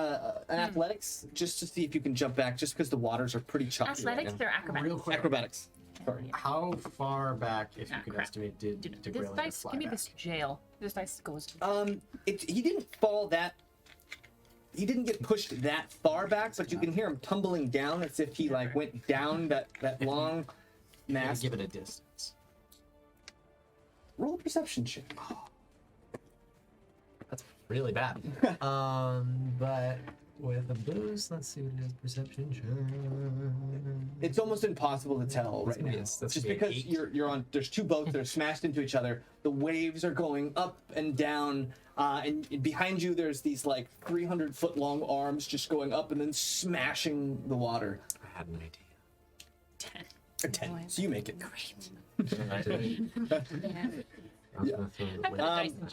athletics just to see if you can jump back, just because the waters are pretty choppy. Athletics right now. or acrobatics? Real quick. Acrobatics. Sorry. How far back, if you Ah, could crap. estimate, did Dude, Dick this Waylander dice, fly give me back? this jail. This dice goes. He didn't fall that. He didn't get pushed that far back, but you can hear him tumbling down as if he like went down that long Yeah, mass. give it a distance. Roll a perception check. That's really bad. But with a boost, let's see what it is. Perception check. It's almost impossible to tell right now. That's Just gonna be an because 8. you're on. There's two boats that are smashed into each other. The waves are going up and down, and behind you there's these like 300-foot long arms just going up and then smashing the water. I had an idea. 10. A 10. So you make it. Great. I was gonna throw the Put the dice in.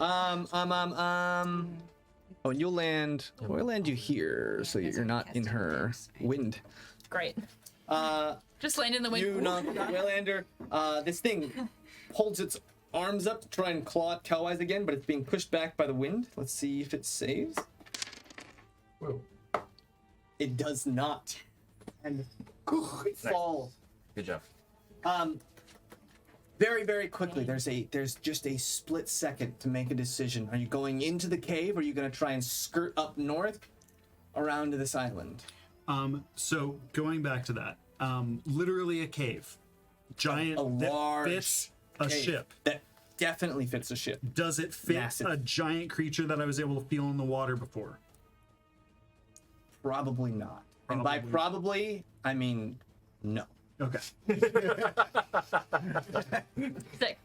Oh, and you'll land. We'll land you here, so you're not in her wind. Great. Uh, Just land in the wind. you knock Waylander. This thing holds its arms up to try and claw at Telwise again, but it's being pushed back by the wind. Let's see if it saves. Whoa. It does not. And it falls. Good job. Very, very quickly. There's just a split second to make a decision. Are you going into the cave, or are you going to try and skirt up north around to this island? So going back to that, literally a cave, giant A large that fits a cave ship. that definitely fits a ship. Does it fit Massive. a giant creature that I was able to feel in the water before? Probably not. And by probably, I mean no. Okay, Sick.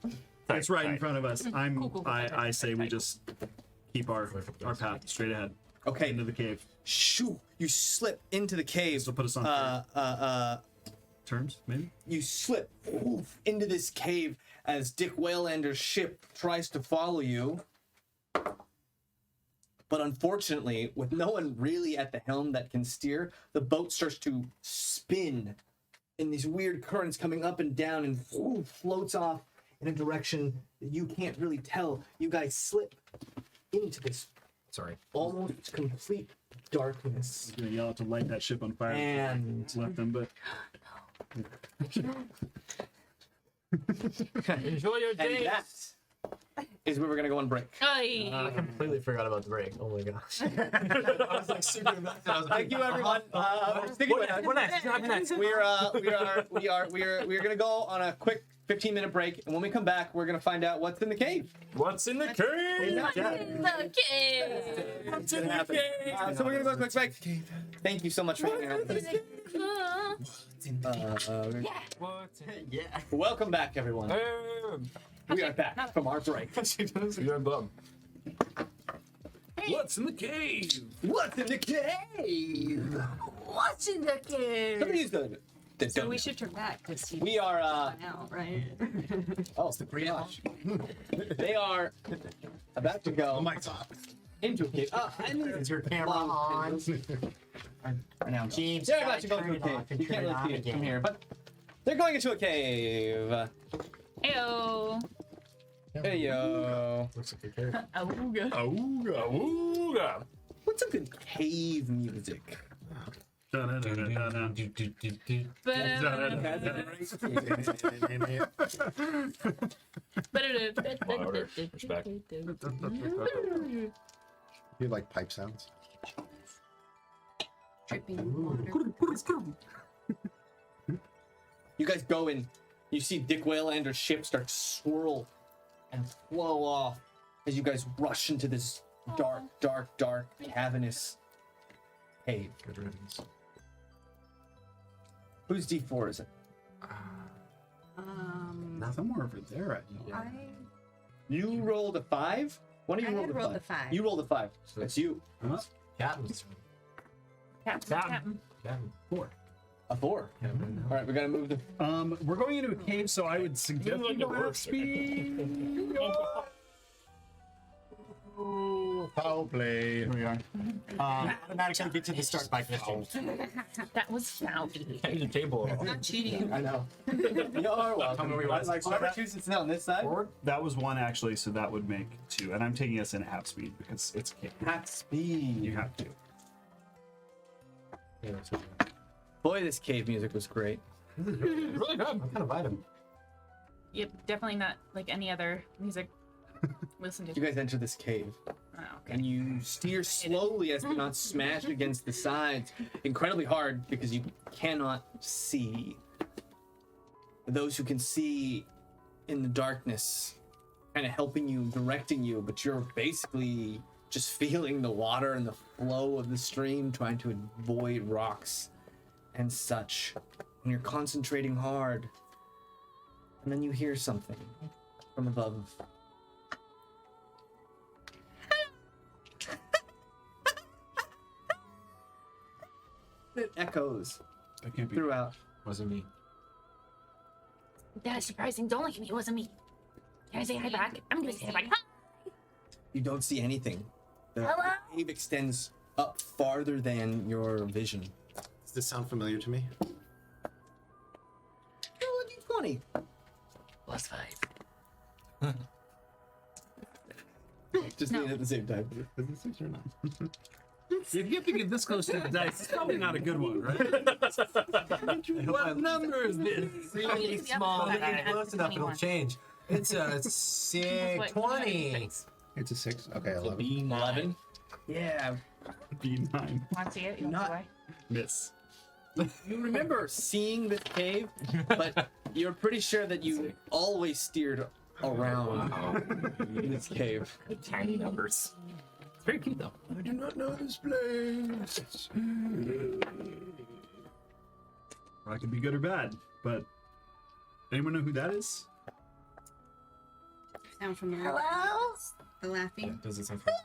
it's right in front of us. Cool. I say we just keep our path straight ahead Okay. into the cave. Shoo! You slip into the cave. This will put us on terms, maybe. You slip into this cave as Dick Waylander's ship tries to follow you. But unfortunately, with no one really at the helm that can steer, the boat starts to spin in these weird currents coming up and down and floats off in a direction that you can't really tell. You guys slip into this Sorry. almost complete darkness. I'm gonna yell out to light that ship on fire. And Left them, but Enjoy your and day. that is where we're gonna go on break. Ay. I completely forgot about the break. Oh my gosh. I was like super invested. I was like, Thank you, everyone. Sticking with us. What next? What next? We are gonna go on a quick 15-minute break, and when we come back, we're gonna find out what's in the cave. What's in the cave? Okay. What's gonna happen. So we're gonna go on a quick break. Thank you so much for hanging out with us. What's in Yeah. Welcome back, everyone. We are back from our break. You're a bum. what's in the cave? What's in the cave? What's in the cave? Somebody use the So don't we know. should turn back because he We are out, right? oh, it's the pre-launch. They are about to go Mic's off. into a cave. Is your camera on? Now, James, they're gotta about to go turn into a it cave. off and You can't turn it really on see it from again. here, but they're going into a cave. Ayo. Hey yo. looks like a carrot. Awooga. Ooga. What's a good cave music? Da-da-da-da-da-da. Louder. Respect. You like pipe sounds? Dripping You guys go in. You see Dick Waylander's ship start to swirl and flow off as you guys rush into this dark, cavernous cave. Good riddance. Whose D4 is it? Somewhere over there, I know. You rolled a 5? One of you I rolled had a rolled 5. a 5. You rolled a 5. That's you. Huh? Captain's. Captain. Four. A 4. All right, we gotta move the. We're going into a cave, so I would suggest we go half speed. Foul play. Here we are. Automatically get to the start by James. That was foul. Can't use a table. Not cheating. I know. You're welcome. me once. Like, whoever chooses to sit on this side. Forward. That was one actually, so that would make 2. And I'm taking us in at half speed because it's a cave. Half speed. You have to. Yeah, that's what you Boy, this cave music was great. Really good. I'm kind of vibing. Yep, definitely not like any other music. Listen to. You guys enter this cave. Oh, okay. And you steer slowly as to not smash against the sides. Incredibly hard because you cannot see. Those who can see in the darkness, kind of helping you, directing you, but you're basically just feeling the water and the flow of the stream, trying to avoid rocks and such. And you're concentrating hard. And then you hear something from above. It echoes That can't be. throughout. Wasn't me. That is surprising. Don't look at me. It wasn't me. Can I say hi back? I'm gonna say hi back. You don't see anything. The Hello? cave extends up farther than your vision. Does this sound familiar to me? Roll a d20. +5. Just No. doing it at the same time. Is it 6 or 9? If you have to get this close to the dice, it's probably not a good one, right? What number is this? Really small. I If you added get close enough, it'll 21. change. It's a 20. It's a 6. Okay, 11. B9. 11. Yeah. B9. Want to see it? You Not- want Miss. You remember seeing this cave, but you're pretty sure that you always steered around this cave. Tiny numbers. It's very cute though. I do not know this place. That could be good or bad, but anyone know who that is? Sound familiar? Hello? The laughing. Does it sound familiar?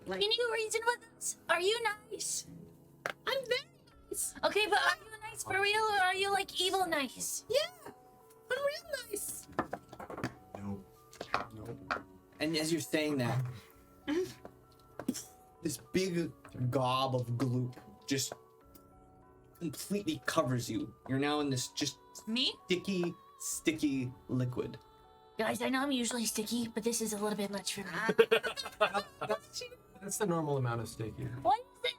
Like, Can you reason with us? Are you nice? I'm very nice. Okay, but are you nice for real or are you like evil nice? Yeah, I'm real nice. No. And as you're saying that, this big gob of gloop just completely covers you. You're now in this just Me? sticky liquid. Guys, I know I'm usually sticky, but this is a little bit much for me. That's the normal amount of steak here. What is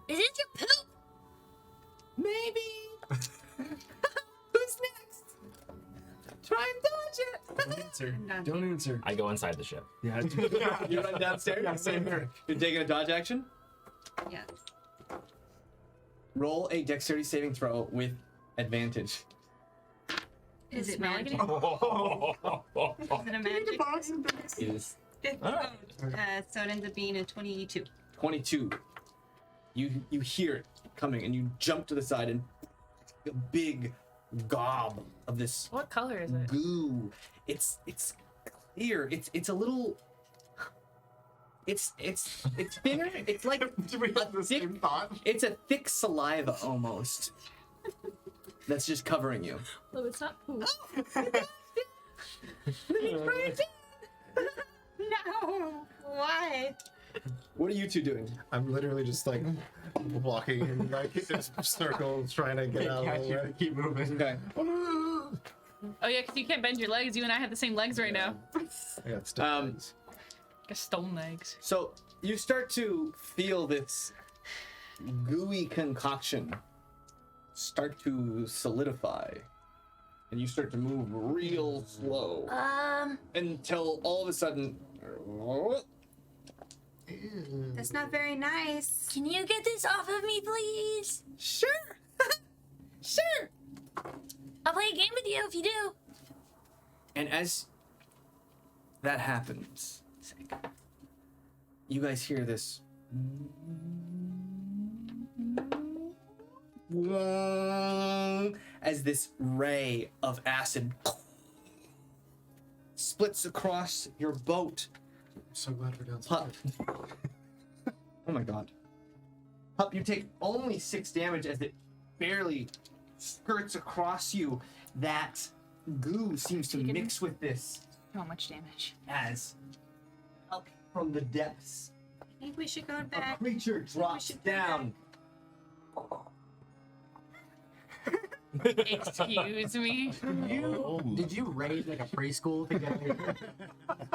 this? Is it your poop? Maybe. Who's next? Try and dodge it. Don't answer. Don't answer. I go inside the ship. Yeah. You run downstairs? Yeah, same here. You're taking a dodge action? yes. Roll a dexterity saving throw with advantage. Is it smell like magic? Is it a magic? It is Alright. So it ends up being a 22. 22. You hear it coming and you jump to the side and a big gob of this What color is it? goo. It's clear. It's a little. It's thinner. It's like Did we have the a thick, same thought? it's a thick saliva almost. That's just covering you. Oh, it's not poop. No! Why? What are you two doing? I'm literally just like walking in like circles trying to get out of the way. Keep moving. Okay. Oh yeah, because you can't bend your legs. You and I have the same legs right now. I got stuck. Like stone legs. So you start to feel this gooey concoction start to solidify, and you start to move real slow until all of a sudden. That's not very nice. Can you get this off of me, please? Sure. Sure. I'll play a game with you if you do. And as that happens, you guys hear this as this ray of acid splits across your boat. I'm so glad we're downstairs. Pup. Oh my god. Pup, you take only 6 damage as it barely skirts across you. That goo seems to mix with this Not much damage. as up from the depths, I think we should go a back. creature drops should go down. Excuse me. Did you raid like a preschool together?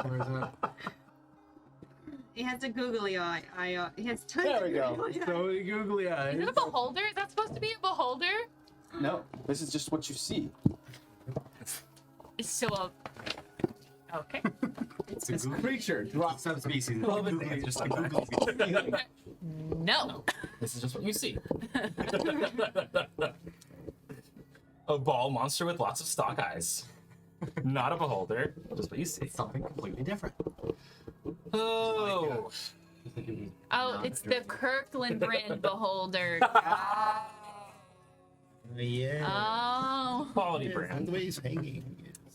Or is it? He has a googly eye. He has tons There of we go. googly eyes. So many googly eyes. Is it a beholder? Is that supposed to be a beholder? No, this is just what you see. It's still a. Okay. It's a This Google creature drops. subspecies. It's just like No. This is just what you see. A ball monster with lots of stalk eyes. Not a beholder, just what you see. It's something completely different. Oh. Oh, it's the Kirkland brand beholder. Yeah. Oh. Quality And brand. the way he's hanging.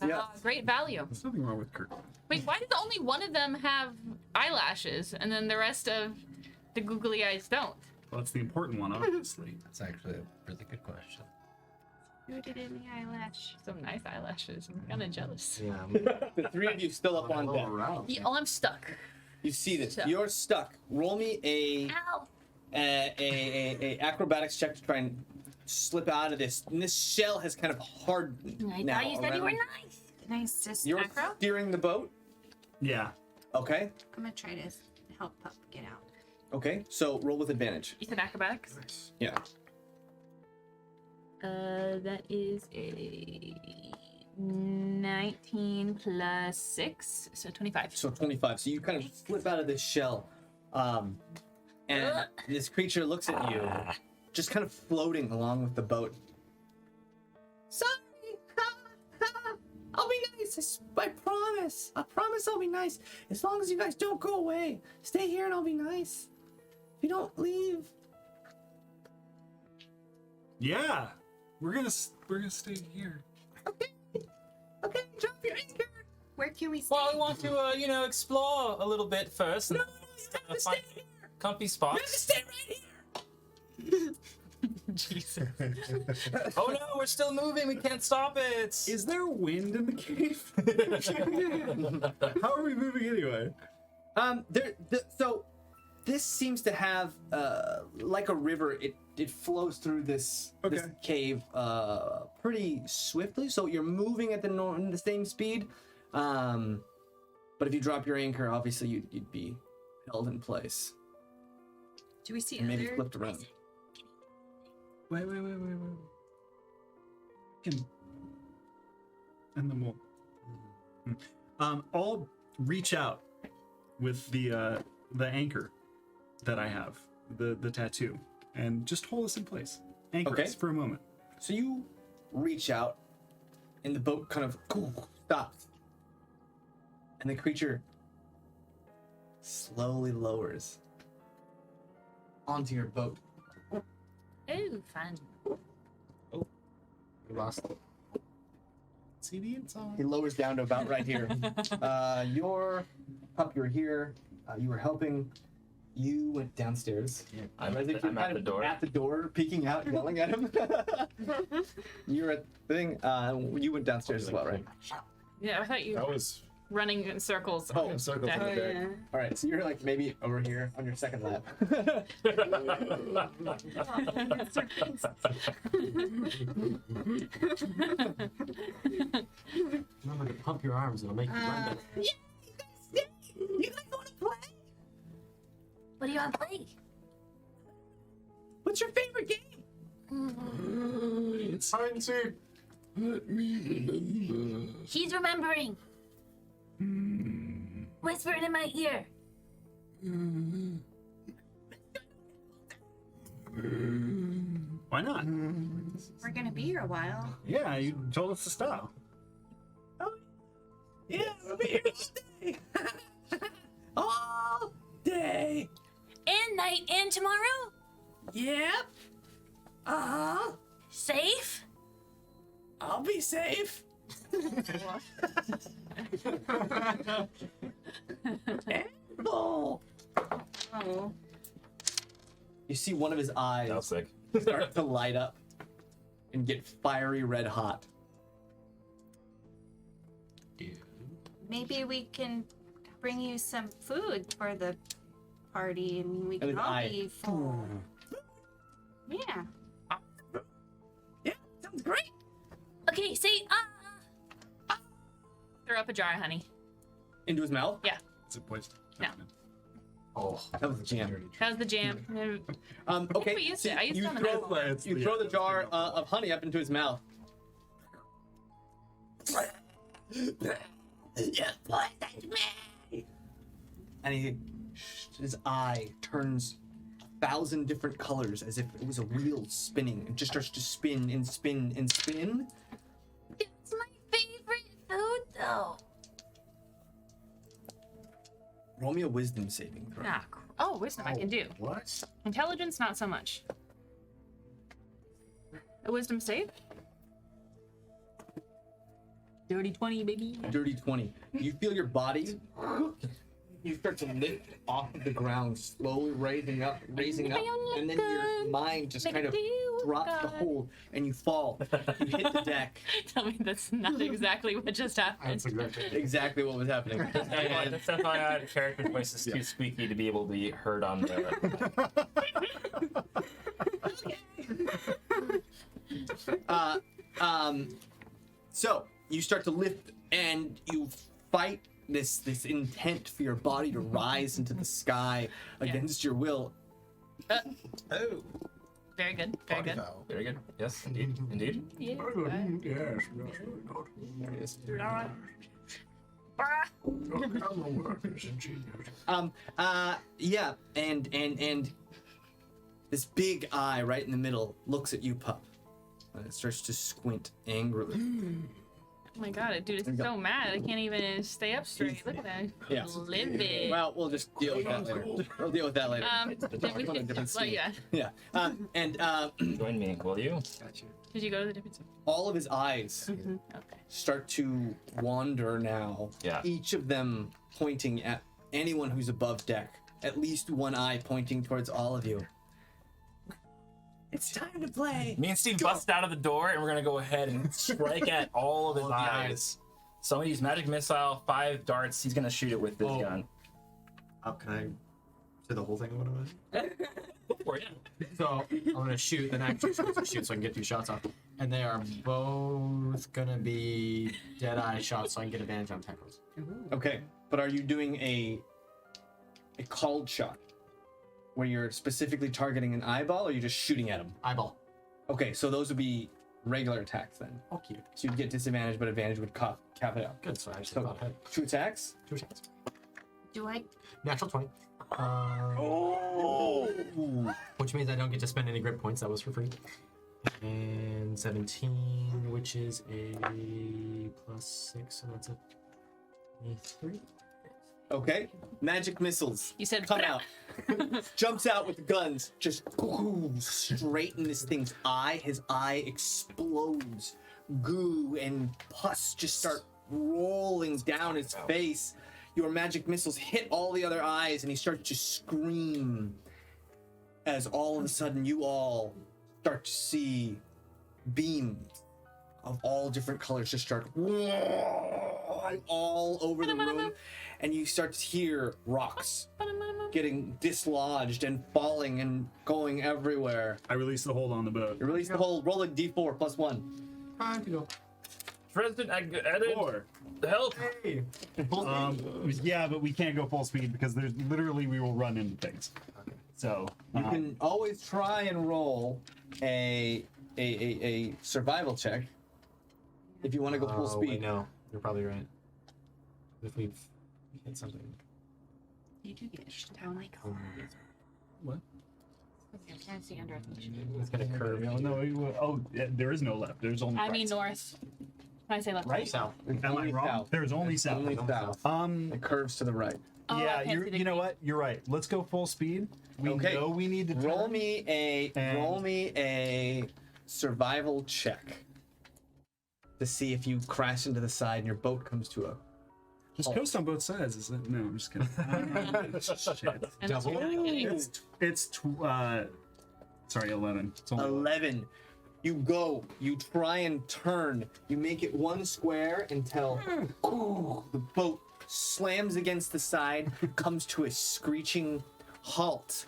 Yeah. Great value. There's nothing wrong with Kirk. Wait, why does only one of them have eyelashes and then the rest of the googly eyes don't? Well, that's the important one, obviously. That's actually a really good question. Rooted in the eyelash. Some nice eyelashes. I'm kind of jealous. Yeah. The three of you still up on deck. Yeah, oh, I'm stuck. You see this. Stuck. You're stuck. Roll me a acrobatics check to try and slip out of this. And this shell has kind of hardened I now. thought you said you were around- nice. Nice, just You're acro. steering the boat. Yeah. Okay. I'm gonna try to help Pup get out. Okay. So roll with advantage. You said acrobatics? Yeah. That is a 19 plus 6, so 25. So 25. So you kind of slip out of this shell. And this creature looks at you, just kind of floating along with the boat. Sorry. I'll be nice. I promise. I promise I'll be nice. As long as you guys don't go away. Stay here and I'll be nice. If you don't leave. Yeah. We're gonna stay here. Okay, drop your anchor. Where can we stay? Well, I want to, explore a little bit first. No, And you have to find stay here. comfy You have to spots. stay right here. Jesus. Oh no, we're still moving. We can't stop it. Is there wind in the cave? How are we moving anyway? So this seems to have like a river. It flows through this cave pretty swiftly. So you're moving at the same speed. But if you drop your anchor, obviously you'd be held in place Do we see and maybe other? flipped around. Wait. And then we'll. I'll reach out with the anchor that I have, the tattoo, and just hold us in place. Anchor Okay. us for a moment. So you reach out, and the boat kind of stops, and the creature slowly lowers onto your boat. Ooh, fun. We lost. CD and song. He lowers down to about right here. You're here. You were helping. You went downstairs. Yeah. I'm I think I'm you're at the door. At the door, peeking out, yelling at him. You're at the thing. You went downstairs as well, right? Yeah, I thought you That were was running in circles. Oh, circles Yeah. in the deck. All right, so you're like maybe over here on your second lap. Remember to pump your arms, it'll make you run better. Yeah, you guys want to play? What do you want to play? What's your favorite game? It's time to let me remember. He's remembering. Whisper it in my ear. Why not? We're gonna be here a while. Yeah, you told us to stop. Yeah, we'll be here all day. All day. And night and tomorrow? Yep. Uh-huh. Safe? I'll be safe. Oh. Oh. You see one of his eyes That was sick. start to light up and get fiery red hot. Maybe we can bring you some food for the party and we And can his all eye. be full. Yeah. Yeah, sounds great. Okay, say, Throw up a jar, honey. Into his mouth? Yeah, Is it poisoned? No. Oh, that was a jam. that was the jam. Okay, we used so it. I used you it on the throw, medical. you throw the jar of honey up into his mouth. yeah, poisoned me. And his eye turns 1,000 different colors as if it was a wheel spinning and just starts to spin and spin and spin. It's my favorite food, though. Roll me a wisdom saving throw. Oh, wisdom I can do. What? Intelligence, not so much. A wisdom save? Dirty 20, baby. Dirty 20. You feel your body You start to lift off of the ground, slowly raising up, and then your mind just kind of drops the hold, and you fall. You hit the deck. Tell me that's not exactly what just happened. That's exactly. Exactly what was happening. And, That's why the character's voice is too squeaky to be able to be heard on the. So you start to lift, and you fight this intent for your body to rise into the sky against your will. Oh. Very good. Very good. Foul. Very good. Yes, indeed. Indeed. Yeah. Yes, yes, very good. Yeah, and this big eye right in the middle looks at you, pup, and it starts to squint angrily. Oh my god, dude, There you it's go. so mad. I can't even stay up straight. Look at that. Yeah. Livid. Well, we'll just deal with that later. We'll deal with that later. Then we on a can, different well, scene. yeah. Yeah. And Join me, will you? Gotcha. Did you go to the different? all of his eyes Okay. start to wander now. Yeah. Each of them pointing at anyone who's above deck. At least one eye pointing towards all of you. It's time to play. Me and Steve bust out of the door, and we're gonna go ahead and strike at all of his All the eyes. Somebody use magic missile, 5 darts. He's gonna shoot it with this Oh. gun. Oh, can I say the whole thing? What am Go for it, yeah. So I'm gonna shoot, then actually supposed to shoot so I can get 2 shots off. And they are both gonna be dead-eye shots, so I can get advantage on attack rolls. Okay, but are you doing a called shot where you're specifically targeting an eyeball, or you're just shooting at him? Eyeball. Okay, so those would be regular attacks then. Oh, cute. So you'd get disadvantage, but advantage would cap it out. Good. So I actually So thought ahead. 2 attacks. 2 shots. Do I? Natural 20. Oh! Which means I don't get to spend any grip points. That was for free. And 17, which is a +6, so that's a 23. Okay, magic missiles. You said Come out. Jumps out with the guns, just straight in this thing's eye. His eye explodes. Goo and pus just start rolling down his face. Your magic missiles hit all the other eyes, and he starts to scream. As all of a sudden, you all start to see beams of all different colors just start all over the room, and you start to hear rocks getting dislodged and falling and going everywhere. I released the hold on the boat. You release the whole rolling d4 +1. Time to go. President, edit. 4. Help. Hey! Yeah, but we can't go full speed because there's literally we will run into things. So You can always try and roll a survival check if you want to go full speed. No, you're probably right. If we've hit something. You do get down like What? can't see under It's gonna curve. there is no left. There's only I right. mean north. When I say left. Right? South. It's Am I only wrong? south. There's only south. Only south. It curves to the right. Oh, I Yeah, can't see the you know green. what? You're right. Let's go full speed. We Okay. know we need to Roll turn. me a survival check to see if you crash into the side and your boat comes to a. Just coast on both sides. Is it? No, I'm just kidding. Shit. And Double. you're not kidding. Sorry, 11. It's only 11. You go, you try and turn, you make it one square until the boat slams against the side, comes to a screeching halt.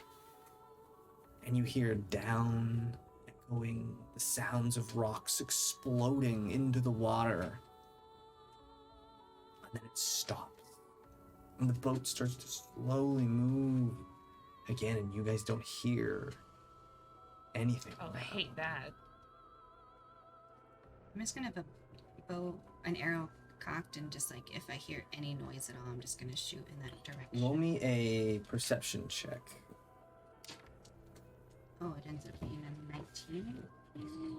And you hear down, echoing the sounds of rocks exploding into the water. And then it stops. And the boat starts to slowly move again, and you guys don't hear anything. Oh, I hate that. I'm just gonna have an arrow cocked, and just like if I hear any noise at all, I'm just gonna shoot in that direction. Roll me a perception check. Oh, it ends up being a 19.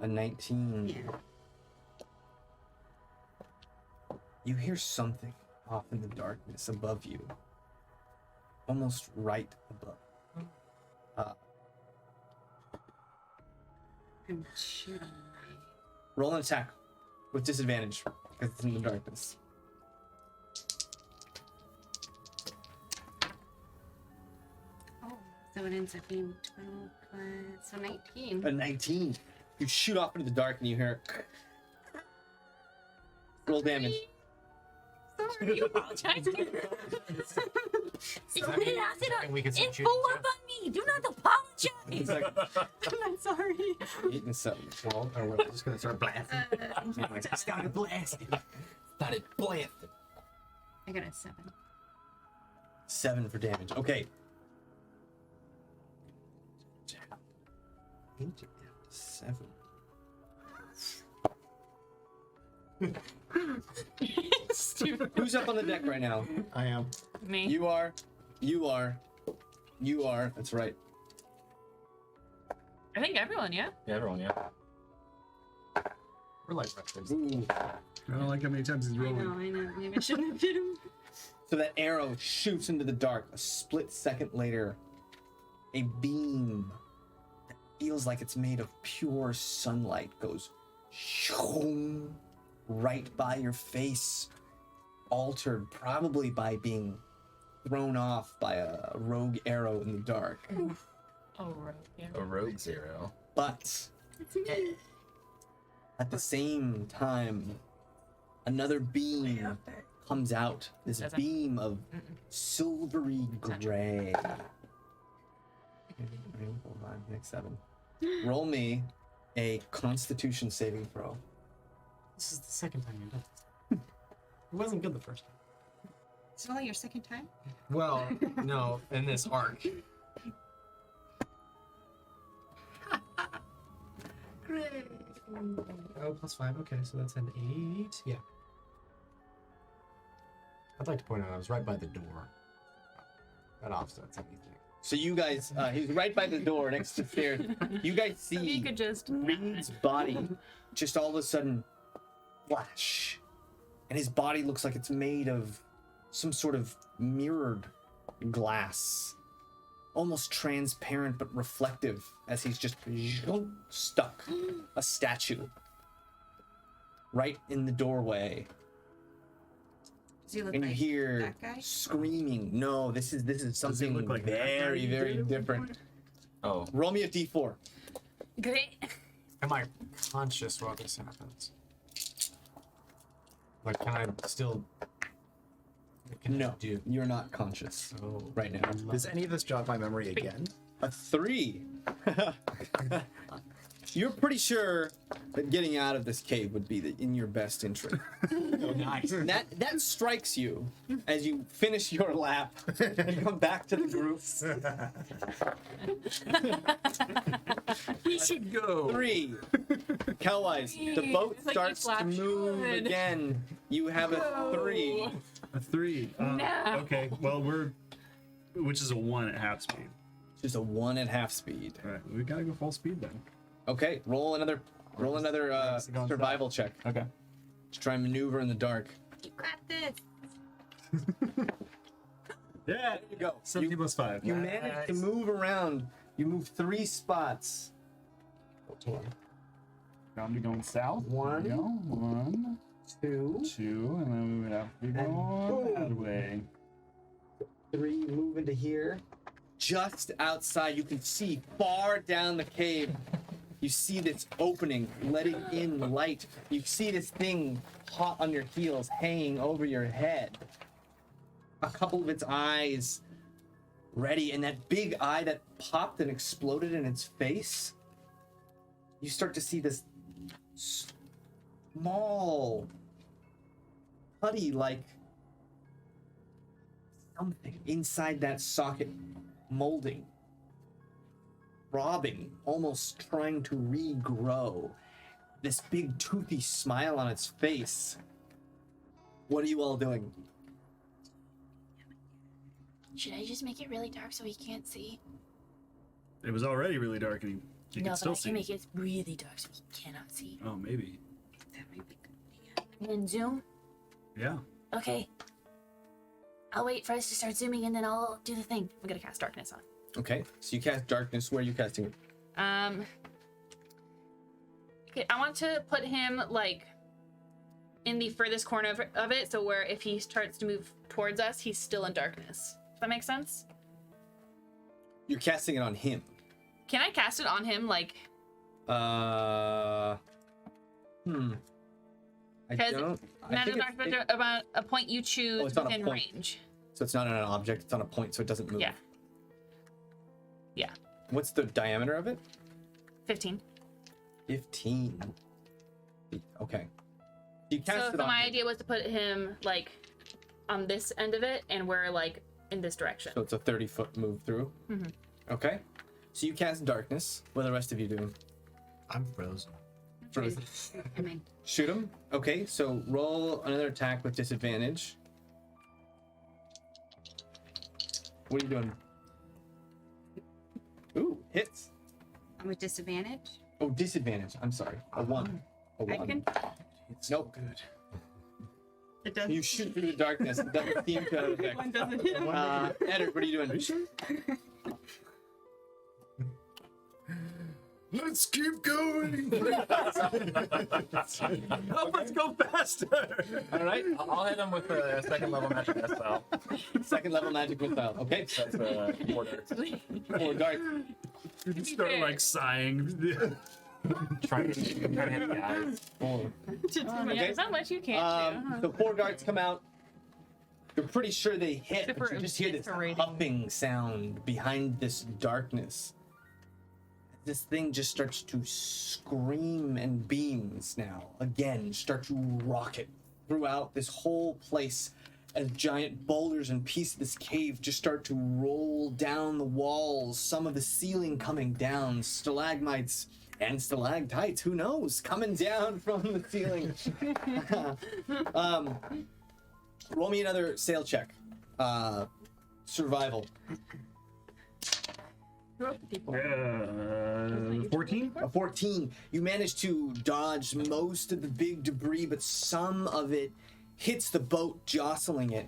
A 19. Yeah. You hear something off in the darkness above you. Almost right above. I'm shooting. Roll an attack with disadvantage because it's in the darkness. So it ends up being 12 plus, so 19. A 19. You shoot off into the dark and you hear. Roll damage. Sorry, you apologize. It's put it acid on. And we can It's shoot full each up on me. Do not apologize. It's like I'm sorry. 8 and 7. Well, we're just gonna start blasting. Started blasting. Started blasting. I got a 7. 7 for damage. Okay. 8 and 7. Stupid. Who's up on the deck right now? I am. Me. You are. You are. You are. That's right. I think everyone, yeah. Yeah, everyone, yeah. We're like raptors. Ooh. I don't like how many times he's I rolling. know. Maybe I shouldn't have hit him. So that arrow shoots into the dark. A split second later, a beam that feels like it's made of pure sunlight goes shoom, right by your face, altered probably by being thrown off by a rogue arrow in the dark. Oh, right. Yeah. A rogue zero. But at the same time, another beam comes out. This Doesn't- beam of silvery gray. 3, 4, 5, 6, 7. Roll me a Constitution saving throw. This is the second time you've done this. It wasn't good the first time. Is it only your second time? Well, no, in this arc. Great. Oh, +5. Okay, so that's an 8. Yeah. I'd like to point out I was right by the door. That offsets anything. So you guys, he's right by the door next to the stairs. You guys If you see could just. Reed's body just all of a sudden flash. And his body looks like it's made of some sort of mirrored glass. Almost transparent but reflective as he's just stuck. A statue. Right in the doorway. Does he look And you like hear that guy? screaming. No, this is something look like that guy very, you very did at one different. Oh, Roll me a d4. Great. Am I conscious while this happens? Like, can I still... What can I No, do? you're not conscious Oh, right now. Does any of this jog my memory again? A 3. You're pretty sure that getting out of this cave would be in your best interest. nice. And that strikes you as you finish your lap and come back to the group. We should go. 3. Cowwise, the boat It's like starts each lap to move should. again. You have a 3. A 3. No. Okay, well, which is a 1 at half speed. Just a 1 at half speed. All right, we gotta go full speed then. Okay, roll another survival check Okay. to try and maneuver in the dark. You got this. Yeah, There you go. 70 plus 5. You manage to move around. You move 3 spots. I'll be going south. One. There we go. 1, 2, 2, and then we would have to go that way. 3, move into here. Just outside, you can see far down the cave. You see this opening, letting in light. You see this thing hot on your heels, hanging over your head. A couple of its eyes ready, and that big eye that popped and exploded in its face. You start to see this small, putty-like something inside that socket molding, throbbing, almost trying to regrow. This big toothy smile on its face. What are you all doing? Should I just make it really dark so he can't see? It was already really dark, and you No, can but still I see. can make it really dark so he cannot see. Oh, maybe. That might be good. And then zoom. Yeah. Okay. I'll wait for us to start zooming and then I'll do the thing. I'm gonna cast darkness on. Okay, so you cast darkness. Where are you casting it? Okay, I want to put him like in the furthest corner of it, so where if he starts to move towards us, he's still in darkness. Does that make sense? You're casting it on him. Can I cast it on him, like? I Because don't. I Magic think Dark Spectre about a point you choose it's on a within point. range. So it's not on an object. It's on a point, so it doesn't move. Yeah. Yeah. What's the diameter of it? 15. 15. Okay. You cast So it on my him. idea was to put him like on this end of it, and we're like in this direction. So it's a 30-foot move through. Mhm. Okay. So you cast darkness. What are the rest of you doing? I'm frozen. Frozen. I mean, Shoot him. Okay. So roll another attack with disadvantage. What are you doing? Ooh, hits. I'm with disadvantage. Oh, disadvantage. I'm sorry. A 1. A 1. I can. It's Nope. good. It does. You shoot through the darkness. It doesn't seem to affect. One doesn't hit him. Edward, what are you doing? Let's keep going. Help us go faster. All right. I'll hit him with a second level magic missile. Second level magic missile. Okay. That's 4 darts. 4 darts. You just start like sighing. Trying to hit the eyes. 4. Yeah, Okay. there's not much you can't do. So 4 darts come out. You're pretty sure they hit, Except but for you just hear this eviscerating. huffing sound behind this darkness. This thing just starts to scream, and beams now again start to rocket throughout this whole place as giant boulders and pieces of this cave just start to roll down the walls, some of the ceiling coming down, stalagmites and stalactites, who knows, coming down from the ceiling. Roll me another sail check. Survival. 14? A 14. You manage to dodge most of the big debris, but some of it hits the boat, jostling it.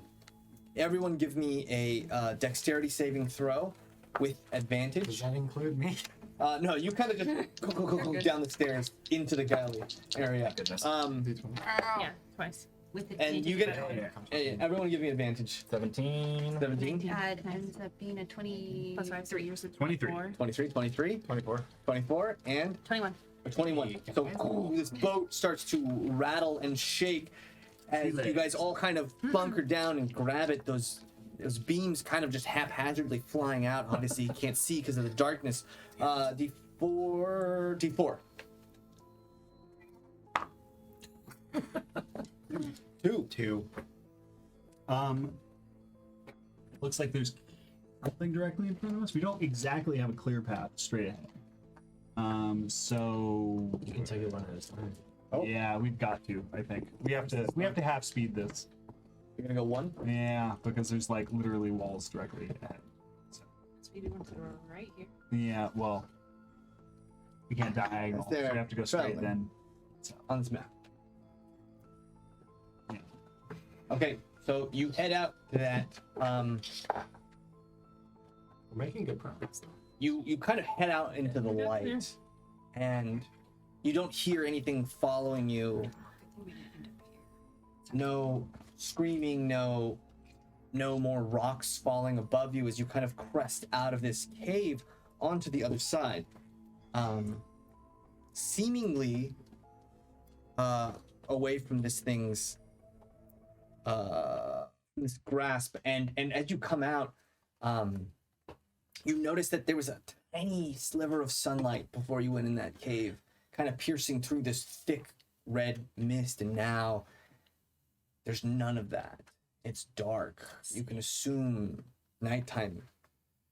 Everyone give me a dexterity saving throw with Does advantage. that include me? No, you kind of just go down the stairs into the galley area. Goodness. Yeah, twice. With the And you get everyone give me advantage. 17. 17, ends up being a 20. Plus 5, 3 years. 23. 23, 23, 24. 24, and 21. a 21. So this boat starts to rattle and shake as you guys all kind of bunker down and grab it. Those beams kind of just haphazardly flying out. Obviously, you can't see because of the darkness. D4. 2. Looks like there's nothing directly in front of us. We don't exactly have a clear path straight ahead. So You can take it one at a time. Oh. yeah, we've got to. I think we have to half speed this. You're gonna go 1. Yeah, because there's like literally walls directly ahead. So, So you do one to the right here. yeah, well, we can't diagonal. So we there. have to go straight Traveling. then. So, On this map. Yeah. Okay, so you head out to that. We're making good progress though. You kind of head out into the light, and you don't hear anything following you. No screaming, no more rocks falling above you as you kind of crest out of this cave onto the other side. Seemingly away from this thing's this grasp, and as you come out, you notice that there was a tiny sliver of sunlight before you went in that cave, kind of piercing through this thick red mist, and now there's none of that. It's dark. You can assume nighttime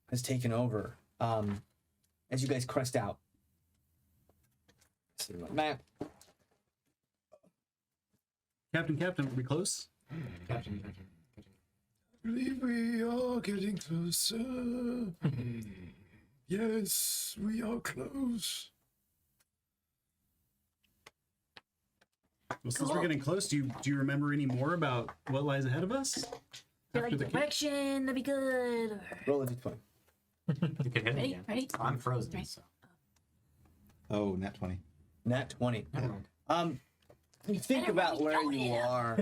has taken over. As you guys crest out. See my map. Captain, are we close? Captain. I believe we are getting closer. Yes, we are close. Well, since we're getting close, do you remember any more about what lies ahead of us? Feel like After the cave? direction, that'd be good. Roll a d20. You can hit me Ready? again. Ready? I'm frozen, Right. so. Oh, nat 20. Nat 20. Never You think about where you are,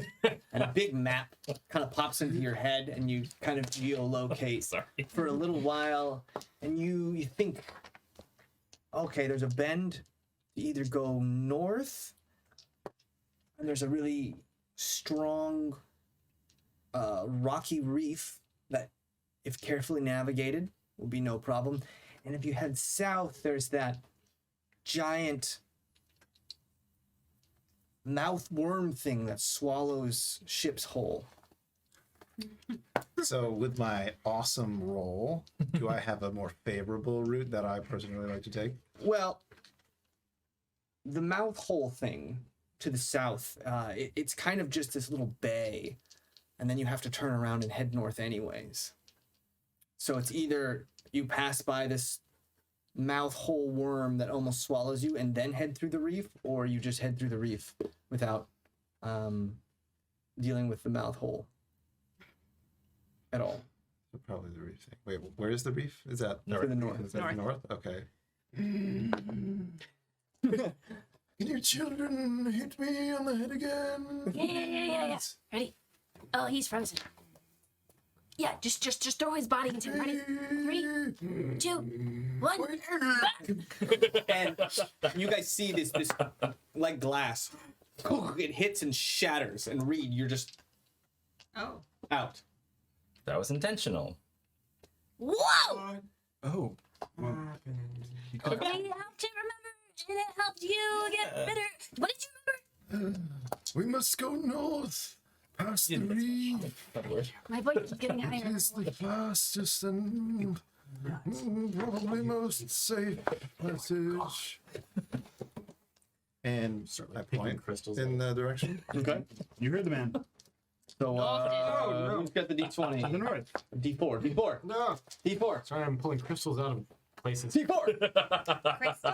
and a big map kind of pops into your head, and you kind of geolocate for a little while, and you think, okay, there's a bend. You either go north, and there's a really strong rocky reef that, if carefully navigated, will be no problem. And if you head south, there's that giant mouth worm thing that swallows ships whole. So with my awesome roll, do I have a more favorable route that I personally like to take? Well, the mouth hole thing to the south, it's kind of just this little bay, and then you have to turn around and head north anyways. So it's either you pass by this mouth hole worm that almost swallows you and then head through the reef, or you just head through the reef without dealing with the mouth hole at all. So probably the reef thing. Wait, where is the reef? Is that To the north. Is that north? Okay. Can your children hit me on the head again? Yeah. Ready? Oh, he's frozen. Yeah, just throw his body into him. Ready? 3, 2, 1. And you guys see this like glass. It hits and shatters, and Reed, you're just out. That was intentional. Whoa! Oh. It helped you remember, and it helped you get better. What did you remember? We must go north, past the reef. My voice is getting It higher. is the fastest and probably most safe passage. And I point crystals in the direction. Okay. You heard the man. So, no. who's got the D20? The north. D4. D4. No. D4. Sorry, I'm pulling crystals out of places. D4. Crystal?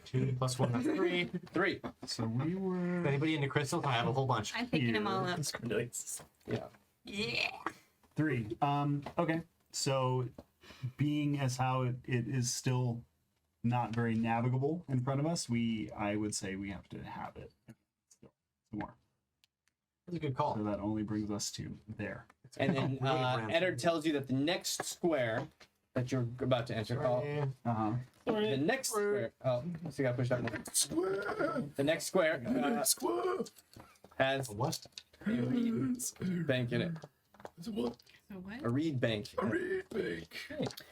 2 plus 1, that's 3. 3. So we were. Anybody into crystals? I have a whole bunch. I'm picking them all up. Yeah. Yeah. 3. Okay. So, being as how it is still not very navigable in front of us, I would say we have to have it. Still, some more. That's a good call. So that only brings us to there. And then Eddard tells you that the next square that you're about to enter. Oh, the next square. Oh, so you gotta push that one. Square. The next square Square. has What? a reed bank in it. What? So what? A reed bank. A reed bank.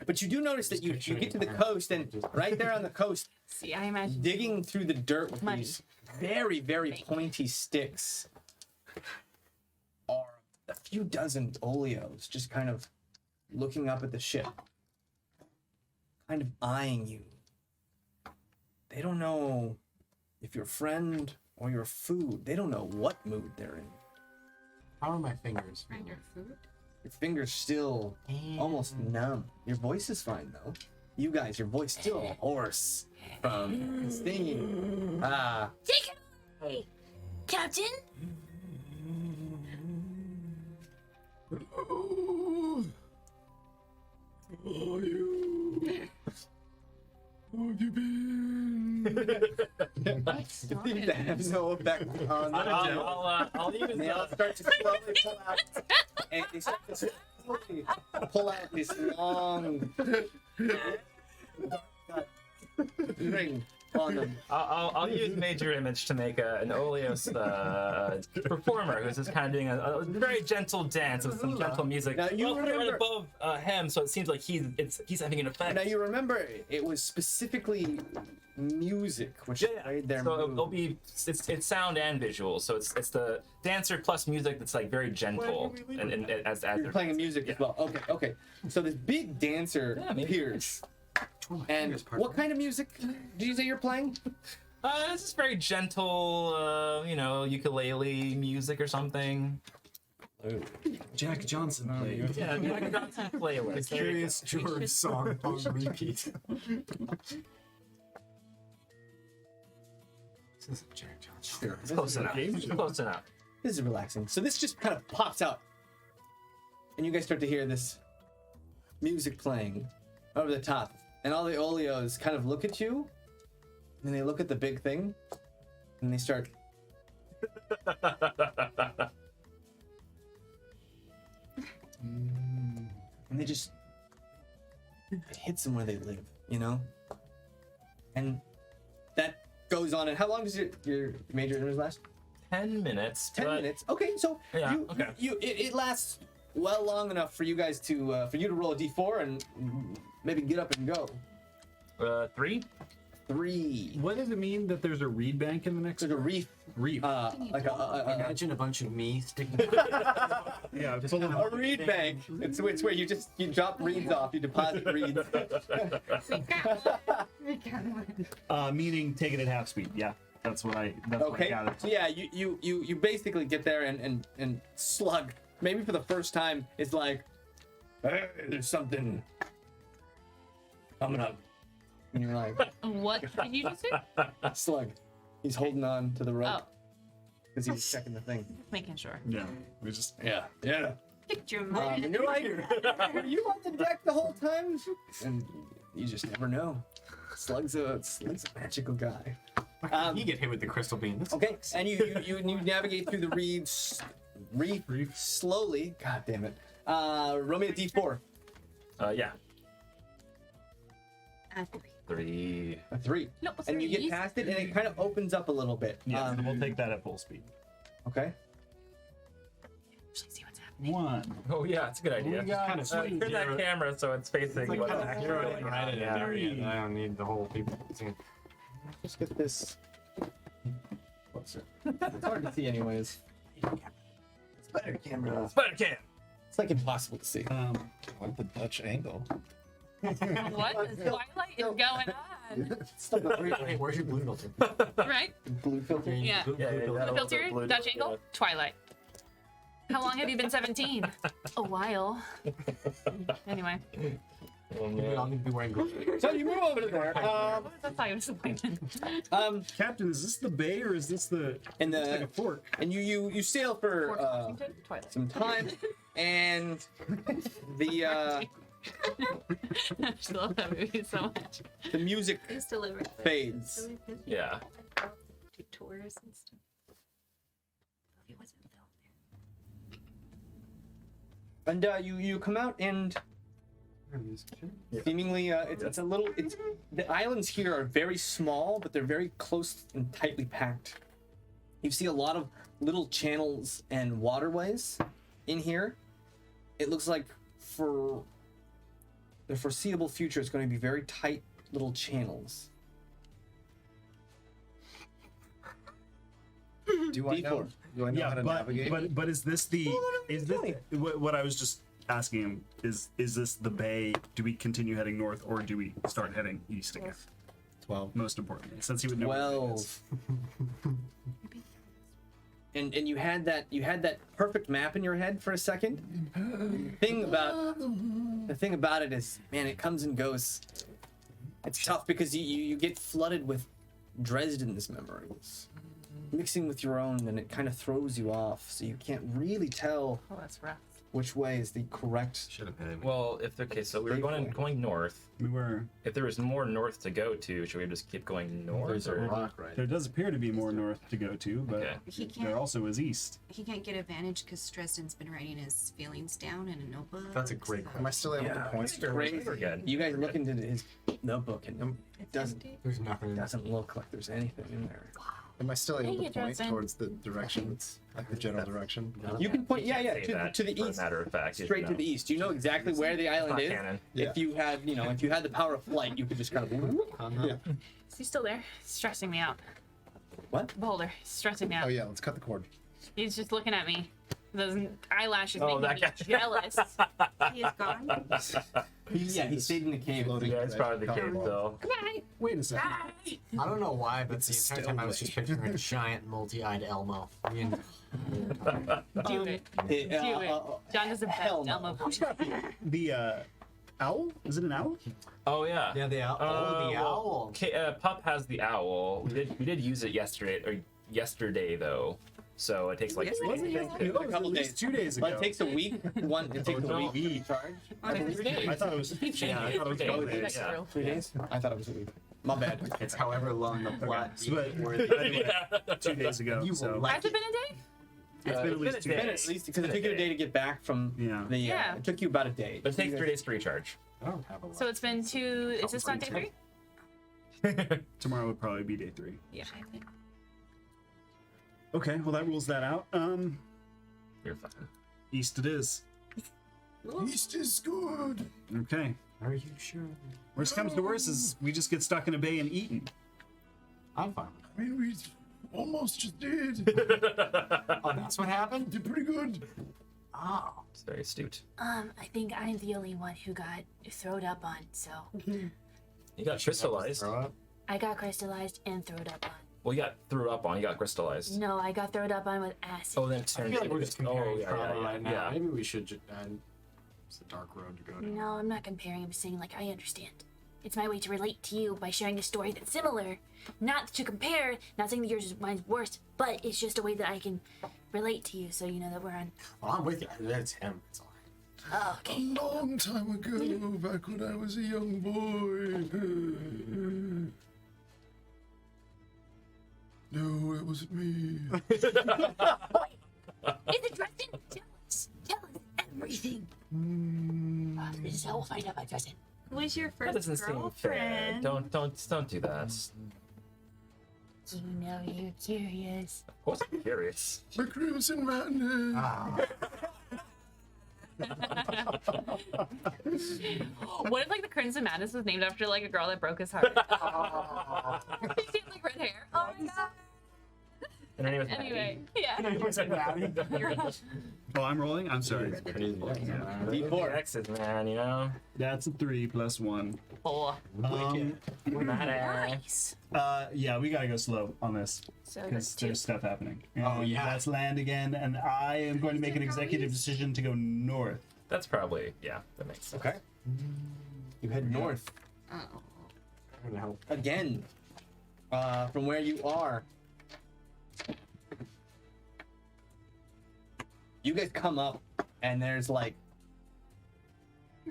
But you do notice that you get to the coast, and right there on the coast, See, I imagine. digging through the dirt with Money. these very, very pointy sticks are a few dozen oleos just kind of looking up at the ship, kind of eyeing you. They don't know if you're a friend or you're food. They don't know what mood they're in. How are my fingers? Find your food? Your fingers still almost numb. Your voice is fine though. You guys, your voice still hoarse from singing. Take it away, Captain. Oh, oh, you. How have you been? It seems to have no effect on them. I'll use And they all start to slowly pull out. And they start to slowly pull out this long ring on them. I'll use Major Image to make an Oleos performer who's just kind of doing a very gentle dance with some gentle music. Now, you I'll put it right remember- above him, so it seems like he's having an effect. Now you remember it was specifically music which made their so move. it'll be it's sound and visual. So it's the dancer plus music that's like very gentle and as You're they're playing music as well. Okay. So this big dancer appears. And what kind of music did you say you're playing? This is very gentle, ukulele music or something. Jack Johnson played. Yeah, Jack Johnson playlist. The Curious George song on repeat. This isn't Jack Johnson. Sure. Close enough. Close enough. This is relaxing. So this just kind of pops out. And you guys start to hear this music playing over the top. And all the Oleos kind of look at you. And they look at the big thing. And they start. And they just it hits them where they live, you know? And that goes on. And how long does your major illness last? 10 minutes. 10 but- minutes. Okay, so Yeah, okay. it lasts well long enough for you guys to for you to roll a d4 and maybe get up and go. 3. 3. What does it mean that there's a reed bank in the next? There's a reef. Reef. Like Imagine a bunch of me sticking. Yeah, just full of a reed bank. It's where you drop reeds off. You deposit reeds. meaning taking it half speed. Yeah, that's what I. That's what I Okay. gathered. So yeah, you basically get there and Slug, maybe for the first time, is like, hey, there's something coming up. And you're like, What did you just do? Slug. He's holding on to the rope Oh, because he was checking the thing. making sure. Yeah, we just. Yeah. Picked your And you're like, were you on the deck the whole time? And you just never know. Slug's a magical guy. You get hit with the crystal beam. That's Okay, and you navigate through the reef slowly. God damn it. Roll me a d4. Yeah. 3. 3. A 3. No, And you get past it, and it kind of opens up a little bit. Yeah, so we'll take that at full speed. Okay. Actually, see what's happening. 1. Oh yeah, it's a good idea. kind of Turn that camera so it's facing like what's kind of actually throw it going right on. in Yeah. there. Yeah, I don't need the whole people. Just get this closer. It's hard to see, anyways. Spider camera. Spider cam. It's like impossible to see. Like the Dutch angle. What the twilight is going on? Hey, where's your blue filter? Right? Blue filter. Yeah. That'll Filter, look blue. Dutch angle, twilight. How long have you been 17? A while. Anyway, Oh, We all man. need to be wearing blue. So you move over to there. that's why I was disappointed. Captain, is this the bay or is this the? And It's like a the fork. and you sail for Twilight. some time, and the I just love that movie so much. the music It's delivered. fades. Yeah. Do tours and stuff. It wasn't filmed there. And you come out, and seemingly it's a little. It's the islands here are very small, but they're very close and tightly packed. You see a lot of little channels and waterways in here. It looks like for the foreseeable future, it's going to be very tight little channels. Do I know? Do I know how to navigate? but is this the? Is this what I was just asking him? Is this the bay? Do we continue heading north or do we start heading east again? 12. Most importantly, since he would know. where it 12. is. And you had that perfect map in your head for a second. The thing about it is, man, it comes and goes. It's tough because you get flooded with Dresden's memories, mixing with your own, and it kind of throws you off. So you can't really tell Oh, that's rough. which way is the correct. Should have been. Well, so we were going north. We were. If there was more north to go to, should we just keep going north? There's a or- rock right. There does appear to be more north to go to, but Okay. He there can't. also is east. He can't get advantage because Dresden's been writing his feelings down in a notebook. That's a great Am I still able to point? Great. We're good. You guys look into his notebook, and it doesn't There's nothing. look like there's anything in there. Am I still able Hey, to point Dresden. towards the direction, like the general direction? You can point, Can't yeah, say to that, the for a east. matter of fact, Straight to the east. You know exactly where the island Not is. canon. If you had, if you had the power of flight, you could just kind of. Is he still there? He's stressing me out. What? Beholder, he's stressing me out. Oh yeah, let's cut the cord. He's just looking at me. Those eyelashes Oh, make me that guy. jealous. He is gone. He stayed in the cave. Floating Yeah, it's probably the cave though. Goodbye. Wait a second. I don't know why, but It's the a entire time I was just stowaway. picturing a giant multi-eyed Elmo. I mean, Do it. Do it. John does the best hell no. Elmo voice. The owl? Is it an owl? Oh yeah. yeah, the owl. Oh, the owl. Pup has the owl. We did use it yesterday though, so it takes like 3 days. A couple days. 2 days But ago. it takes a week. It takes a week to charge. I thought it was. Yeah, I thought it was 2 days. Yeah. 3 days? I thought it was a week. My bad. It's however long the plot. But anyway, 2 days ago. You will So like Has it been a day? it's been at least 2 At days. least because it took you a day to get back from Yeah. the. Yeah. It took you about a day. But it takes 3 days to recharge. I don't have a lot. So it's been 2. Is this on day 3? Tomorrow would probably be day 3. Yeah. Okay, well that rules that out. You're fine. East it is. East is good. Okay. Are you sure? Worst comes to worst is we just get stuck in a bay and eaten. I'm fine. I mean, we almost just did. Oh, that's what happened? Did pretty good. Oh. It's very astute. I think I'm the only one who got throwed up on, so You got crystallized. Throw up? I got crystallized and throwed up on. Well, you got threw up on. You got crystallized. No, I got throwed up on with acid. Oh, then it I turned feel like we're just comparing yeah, trauma yeah, right now. yeah. Maybe we should just. It's a dark road to go down. No, I'm not comparing. I'm saying, like, I understand. It's my way to relate to you by sharing a story that's similar. Not to compare, not saying that yours is mine's worse, but it's just a way that I can relate to you so you know that we're on. Well, I'm with you. That's him. It's all right. Oh, A okay. long time ago, back when I was a young boy. No, it wasn't me. Is it Dresden? Tell us everything. This is how we'll find out about Dresden. Who was your That first doesn't seem fair. girlfriend? Don't do that. You know you're curious. Of course I'm curious. The Crimson Madness. What if like the Crimson Madness was named after like a girl that broke his heart? She had like red hair. Oh my god. And her name was Anyway, yeah. Oh, I'm rolling? I'm sorry. D4 X's, man, you know? That's a 3 plus 1. 4. Nice. Yeah, we gotta go slow on this. So Because that's 2. there's stuff happening. Oh, And yeah. That's land again, and I am going to make an executive decision to go north. That's probably, yeah, that makes sense. Okay. You head north I don't know. again. From where you are. You guys come up, and there's like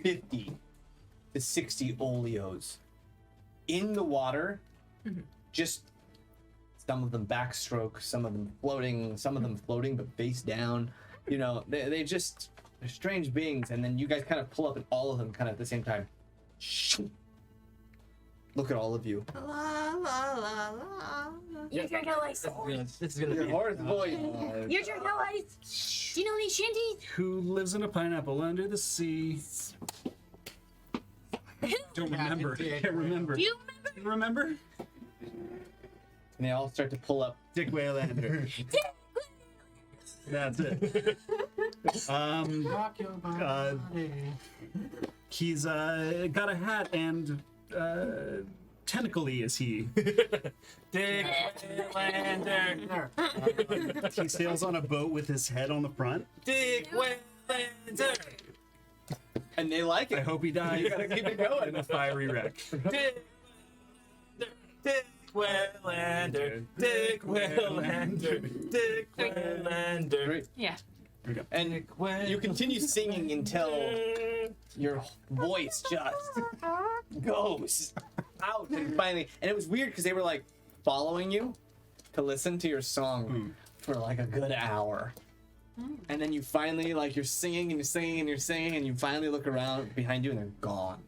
50 to 60 oleos in the water. Just some of them backstroke, some of them floating but face down. You know, they're strange beings. And then you guys kind of pull up at all of them kind of at the same time. Look at all of you. La la la la. Your turn, allies. This is gonna Your be horse voice. Your turn, allies. Do you know any shanties? Who lives in a pineapple under the sea? Don't remember. Can't remember. Do you remember? Remember? And they all start to pull up. Dick Waylander. That's it. Rock your body. He's got a hat and tentacly is he. Dick Waylander. He sails on a boat with his head on the front. Dick Waylander. And they like I it. hope he dies. You gotta keep it going. In a fiery wreck. Dick Waylander. Dick Waylander. Dick Waylander. Great. Yeah. And you continue singing until your voice just goes out. And finally, and it was weird because they were like following you to listen to your song for like a good hour. And then you finally, like, you're singing and you're singing and you're singing, and you finally look around behind you and they're gone.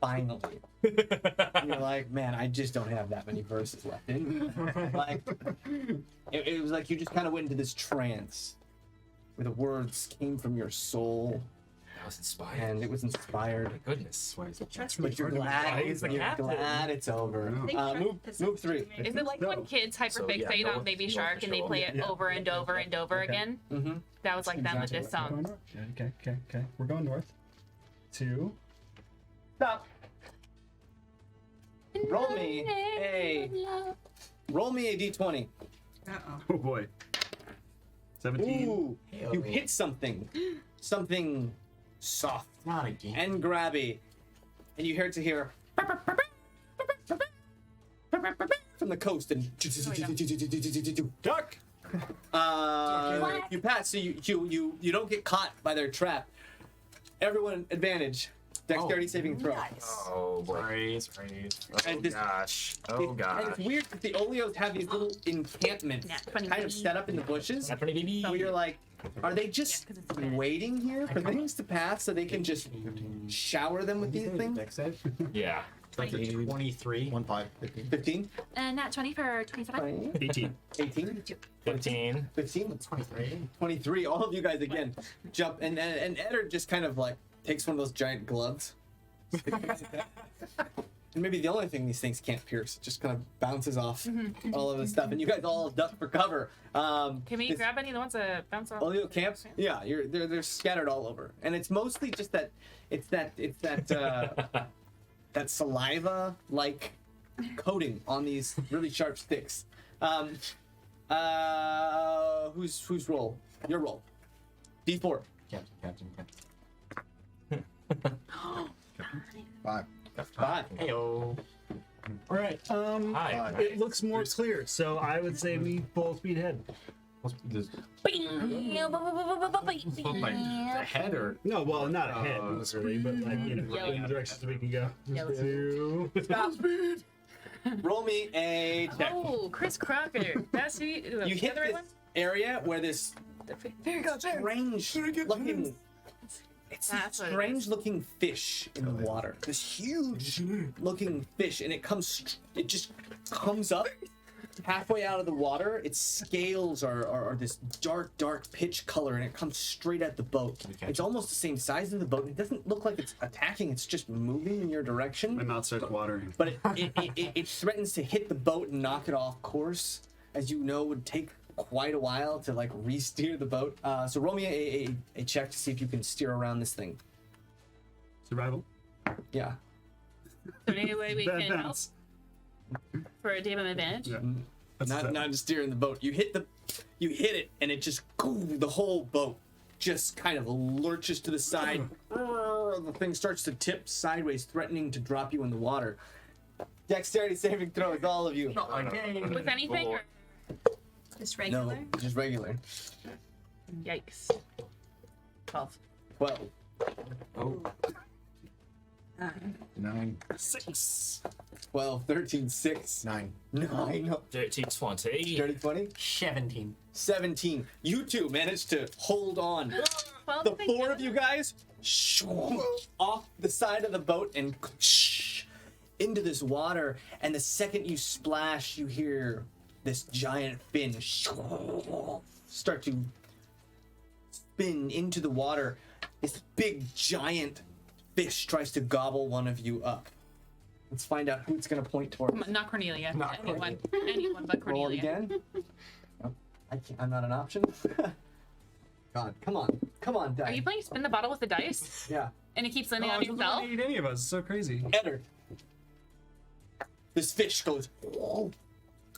Finally. And you're like, man, I just don't have that many verses left in me. Like, it was like you just kind of went into this trance where the words came from your soul That was inspired. and it was inspired. My goodness. But you're glad, He's the you're captain. glad it's over. Move 3. Is it like when kids hyperfixate no, on Baby no, Shark for and they sure. play it over and over and over again? Mm-hmm. That was like them with this song. Okay. We're going north. 2. Stop. Roll me a d20. Oh boy. 17. Ooh, you hit something soft Not again. and grabby, and you hear from the coast and Duck! you pass, so you don't get caught by their trap. Everyone advantage. Dexterity saving throw. Oh boy. Sorry. Oh And this- gosh. Oh And gosh. it's weird because the Oleos have these little encampments Nat 20. kind of set up in the bushes. That's funny, baby. So you're like, are they just 'cause it's bad. waiting here for things to pass so they can just shower them with these things? Dex save. Yeah. 23. 1, 5, 15. 15, Nat 20 for 27. 20, 18. 18, 15. 15, 23. 23. All of you guys again jump, and Eddard just kind of like takes one of those giant gloves. And maybe the only thing these things can't pierce, it just kind of bounces off all of this stuff. And you guys all duck for cover. Can we this grab any of the ones that bounce off? Oleo camps? Yeah, they're scattered all over, and it's mostly just that that saliva like coating on these really sharp sticks. Whose roll? Your roll. D4. Captain. 5. 5. Heyo. All right. Hi. It looks more clear, so I would say we full speed ahead. This The head or No, well, not ahead Oh. necessarily, but like in the directions that we can go. Stop. Roll me a check. Oh, Chris Crocker. That's who You the hit other right this one? area where this Very good. strange looking. It's a That's what it strange looking fish in the water. This huge looking fish, and it just comes up halfway out of the water. Its scales are this dark pitch color, and it comes straight at the boat. catch It's it? almost the same size as the boat. It doesn't look like it's attacking. It's just moving in your direction. My mouth starts watering. But it threatens to hit the boat and knock it off course, as you know would take quite a while to like re-steer the boat. So roll me a check to see if you can steer around this thing. Survival. Yeah. Is there any way we Bad can help bounce. for a game of advantage? Yeah. That's Not just steering the boat. You hit it and it just the whole boat just kind of lurches to the side. The thing starts to tip sideways, threatening to drop you in the water. Dexterity saving throws, all of you. With anything? Or... Just regular? No, just regular. Yikes. 12. 12. Oh. 9. 6. 12, 13, 6. 9. 9. Dirty 20. Dirty 20. 17. 17. You two managed to hold on. 12, The thank four of you guys off the side of the boat and into this water. And the second you splash, you hear this giant fin start to spin into the water. This big giant fish tries to gobble one of you up. Let's find out who it's going to point towards. Not Cornelia. Not Anyone. Anyone but Roll it Cornelia. again. Nope. I'm not an option. God, come on, Are Daye. you playing spin the bottle with the dice? Yeah, And it keeps landing Oh, on it doesn't yourself? need any of us. It's so crazy. Eddard. This fish goes,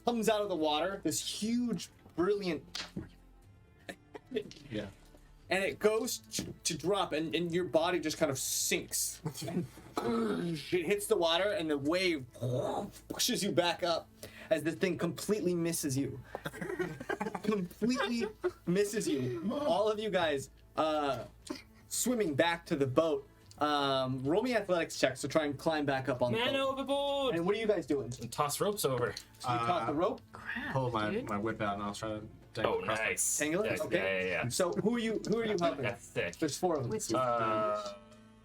comes out of the water. This huge, brilliant. Yeah. And it goes to drop, and your body just kind of sinks. It hits the water, and the wave pushes you back up as the thing completely misses you. Completely misses you. All of you guys swimming back to the boat. Roll me athletics checks to try and climb back up on the Man boat. overboard! And what are you guys doing? So And toss ropes over. you caught the rope? Crap, Pull dude. my whip out and I'll try to dangle Oh, across nice. Tangle it? Yeah, Okay. Yeah. So who are you helping? That's sick. There's 4 of them.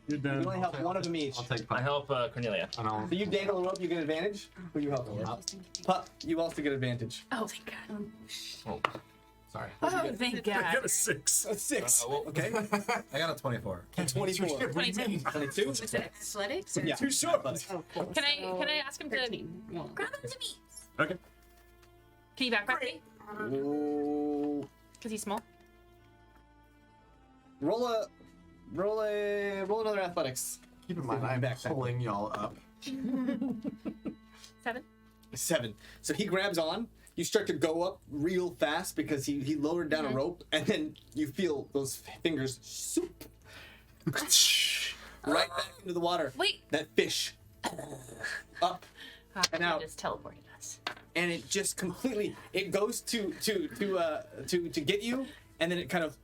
You're You done. only help one of them each. I'll take I help Cornelia. and I'll So you dangle the rope, you get advantage. Who you helping? Pup, you also get advantage. Oh, thank God. Oh. sorry. Oh, thank I God. got a 6. A 6. well- Okay. I got a 24. 24. 22. 22. Athletics? Yeah. Too short. Can I ask him to Grab him to me. Okay. can you backpack me? Ooh. Because he's small. Roll another athletics. Keep in mind, I'm Backpack. pulling y'all up. 7. 7. So he grabs on. You start to go up real fast because he lowered down a rope, and then you feel those fingers soup right back into the water. Wait. That fish up and out, Just teleported us. and it just completely it goes to get you, and then it kind of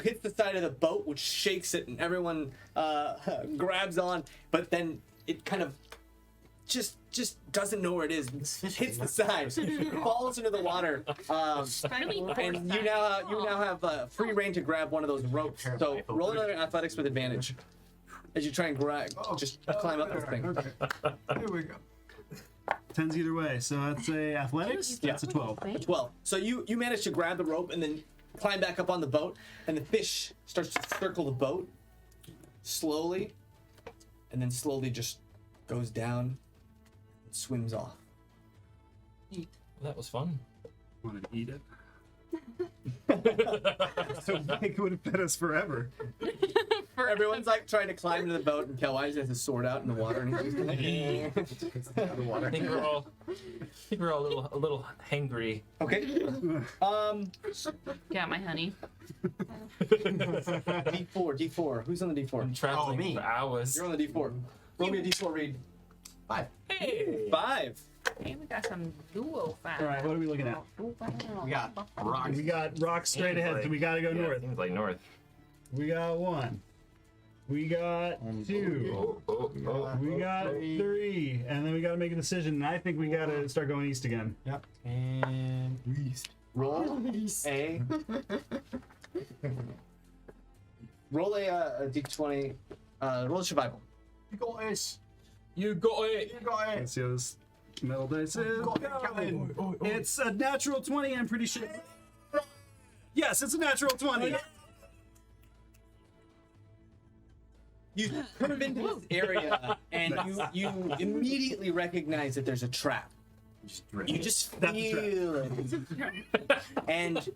hits the side of the boat, which shakes it, and everyone grabs on. But then it kind of just doesn't know where it is. Hits the side, falls into the water, and you now have free reign to grab one of those ropes. So roll another athletics with advantage as you try and climb up this thing. Here we go. 10's either way, so that's a athletics. Yeah. That's a 12. 12. So you manage to grab the rope and then climb back up on the boat, and the fish starts to circle the boat slowly, and then slowly just goes down and swims off. That was fun. Want to eat it? So Mike would have fed us forever. Everyone's like trying to climb into the boat, and Kelwise has his sword out in the water, and he's just like, I think we're all a little hangry. okay. Yeah, my honey. D4. Who's on the D4? I'm traveling me. for hours. You're on the D4. Roll me a D4 read. 5. Hey. 5. Hey, we got some duo fire. All right, what are we looking at? We got rocks. We got rocks straight ahead, so we got to go Yeah, north. seems like north. We got 1. We got 2. We got 3, and then we got to make a decision. And I think we got to start going east again. Yep. And east. Roll a. Roll a D20. Roll a survival. You got us. You got it. You got it. Let's see how this metal dice is. It's a natural 20, I'm pretty sure. Yes, it's a natural 20. You curve into this area, and you immediately recognize that there's a trap. You just feel it, and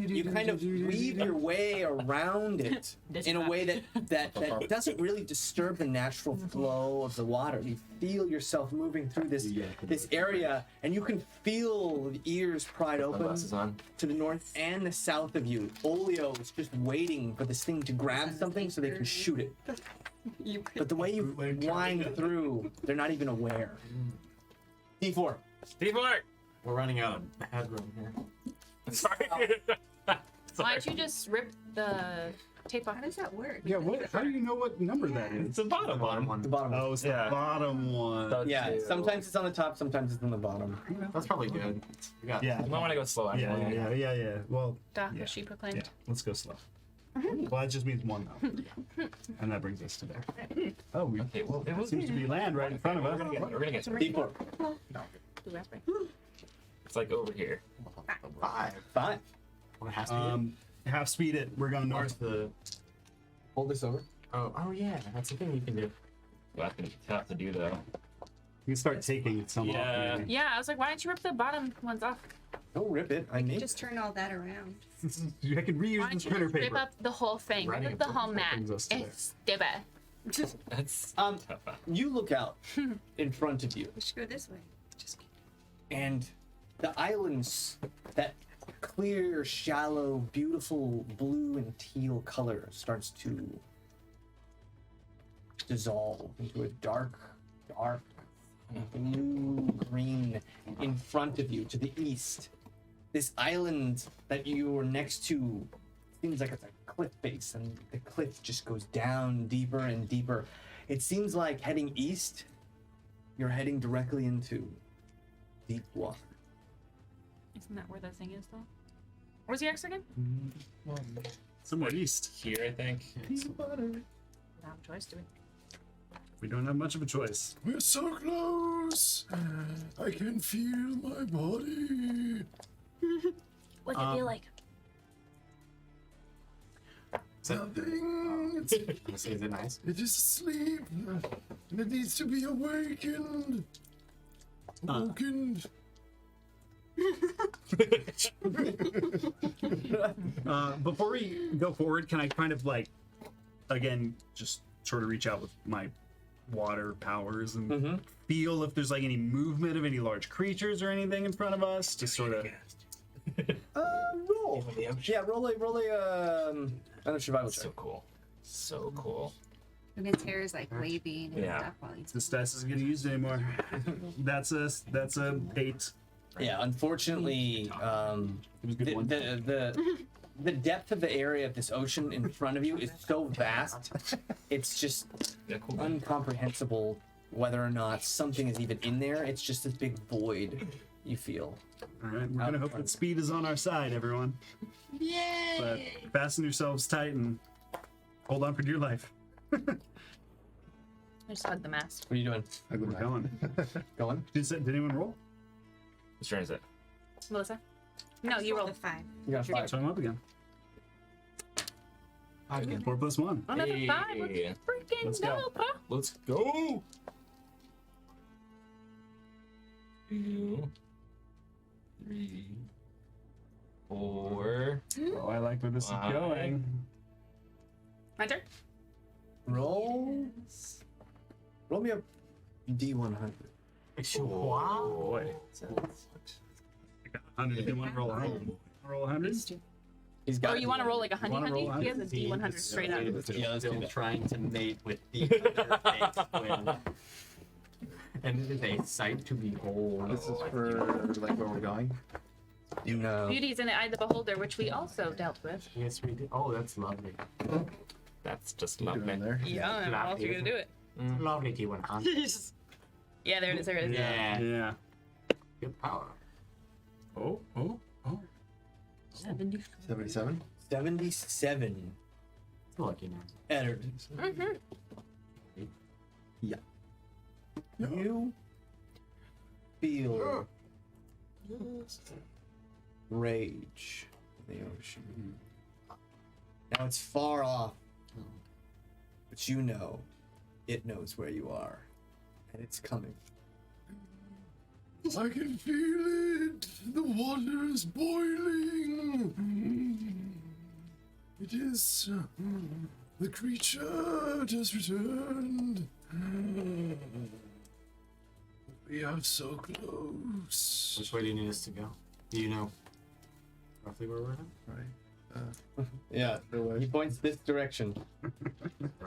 you kind of weave your way around it in a way that doesn't really disturb the natural flow of the water. You feel yourself moving through this area, and you can feel the ears pried open Sunglasses on. to the north and the south of you. Olio is just waiting for this thing to grab something so they can shoot it. But the way you wind through, they're not even aware. D4. D4. We're running out of headroom here. Sorry. Why don't you just rip the tape off? How does that work? Yeah, what? How do you know what number that is? It's the bottom one. The bottom one. Oh, it's Yeah. the bottom one. So Yeah, two. sometimes it's on the top, sometimes it's on the bottom. That's probably good. We got Yeah. You might want to go slow. Actually. Yeah. Well, Doc, yeah. as she proclaimed. yeah. Let's go slow. Well, that just means 1 though, and that brings us to there. Oh, we Okay. Well, it was. seems to be land right in front of us. We're gonna get. D4. The raspberry. It's like over here. 5. 5. What has to be? Half speed it. We're going north. The Hold this over. oh yeah, that's the thing you can do. Well, that's gonna be tough to do though. You can start taking some Yeah. off. Maybe. Yeah, I was like, why don't you rip the bottom ones off? Don't rip it. I need. Just turn all that around. I can Why reuse don't this you printer just rip paper. up the whole thing? Rip Writing up the a whole book mat. brings us to there. It's stupid. That's Um, tough. you look out in front of you, We should go this way. Just and the islands, that clear, shallow, beautiful blue and teal color starts to dissolve into a dark blue-green in front of you to the east. This island that you were next to seems like it's a cliff face, and the cliff just goes down deeper and deeper. It seems like heading east, you're heading directly into deep water. Isn't that where the thing is, though? Where's the X again? Somewhere east. Here, I think. We don't have a choice, do we? We don't have much of a choice. We're so close. I can feel my body. What's it feel like? Something. Is it nice? It is asleep. And it needs to be awakened. Awakened. Before we go forward, can I kind of like, again, just sort of reach out with my water powers and feel if there's like any movement of any large creatures or anything in front of us? Just sort of. Roll. Yeah, roll another survival check. So cool. So cool. And his hair is like waving and Yeah. stuff while he's. This dice isn't getting used anymore. That's a 8. Yeah, unfortunately, It was a good one. the the depth of the area of this ocean in front of you is so vast, it's just Yeah, cool. incomprehensible whether or not something is even in there. It's just this big void you feel. All right, we're gonna hope that speed is on our side, everyone. Yay! But fasten yourselves tight and hold on for dear life. I just hug the mast. What are you doing? I go We're back. going. Going? Did anyone roll? Whose turn is it? Melissa? No, you rolled. a 5. You got five. So I'm up again. Again. 4 plus 1. Another 5. Hey. Let's freaking Let's go, go. bro. Let's go. 2, 3, 4. Oh, I like where this is going. My turn? Roll me a D100. Wow. Boy. So, 100. You want to roll 100? Roll 100? He's got Oh, you want to roll like a honey wanna roll honey? He has a the- D100 straight up. Yeah, let's do Still that. trying to mate with the other face when... And it is a sight to behold. This is for like where we're going. You know. Beauty's in the Eye of the Beholder, which we also dealt with. Yes, we did. Oh, that's lovely. That's just What are you lovely. doing there? Yeah, how else are you gonna do it? Lovely T100. Yeah, there it is. There it is. Yeah. Yeah. Good power. Oh. 70. 77. 77. Lucky man. Eddard. Yeah. You feel rage in the ocean. Now it's far off, but you know it knows where you are, and it's coming. I can feel it. The water is boiling. It is. The creature has returned. We are so close. Which way do you need us to go? Do you know roughly where we're at? Right. Yeah, he points this direction.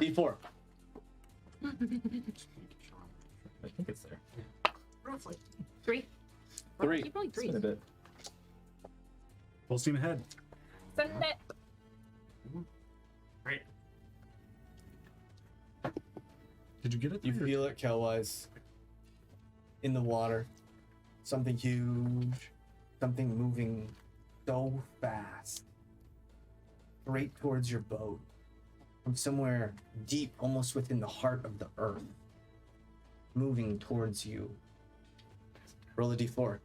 D4. I think it's there. Roughly. 3. 3. Keep rolling 3. It's been a bit. Full steam ahead. Send it. Great. Did you get it? You feel it, Kelwise. In the water. Something huge. Something moving so fast. Straight towards your boat. From somewhere deep, almost within the heart of the earth. Moving towards you. Roll a d4.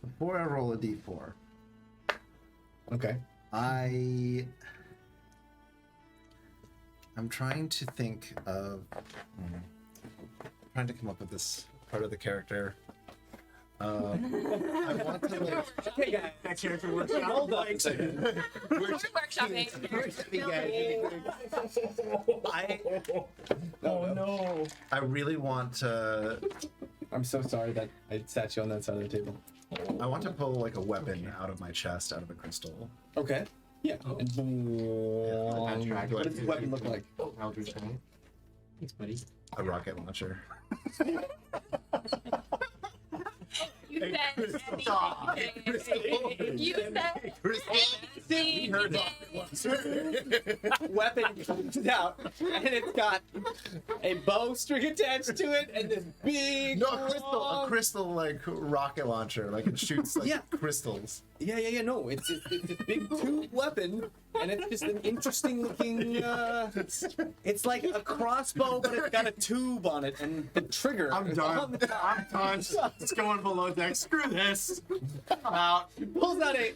Before I roll a d4, Okay. I'm trying to think of trying to come up with this part of the character. I want to like Hey guys. That character works out. Hold on a second. Workshopping. Oh no. I really want to. I'm so sorry that I sat you on that side of the table. I want to pull like a weapon out of my chest, out of a crystal. Okay. Yeah. And boom. That's What does the weapon look like? Eldritch Knight. Thanks, buddy. A rocket launcher. You said anything. You said anything. Weapon comes out, and it's got a bowstring attached to it, and this big. No, a long- crystal like rocket launcher. Like it shoots like Yeah. crystals. Yeah. No, it's this big tube weapon, and it's just an interesting looking. It's like a crossbow, but it's got a tube on it, and the trigger. I'm is done. on the top. I'm done. It's going below deck. Screw this. I'm out. Pulls out an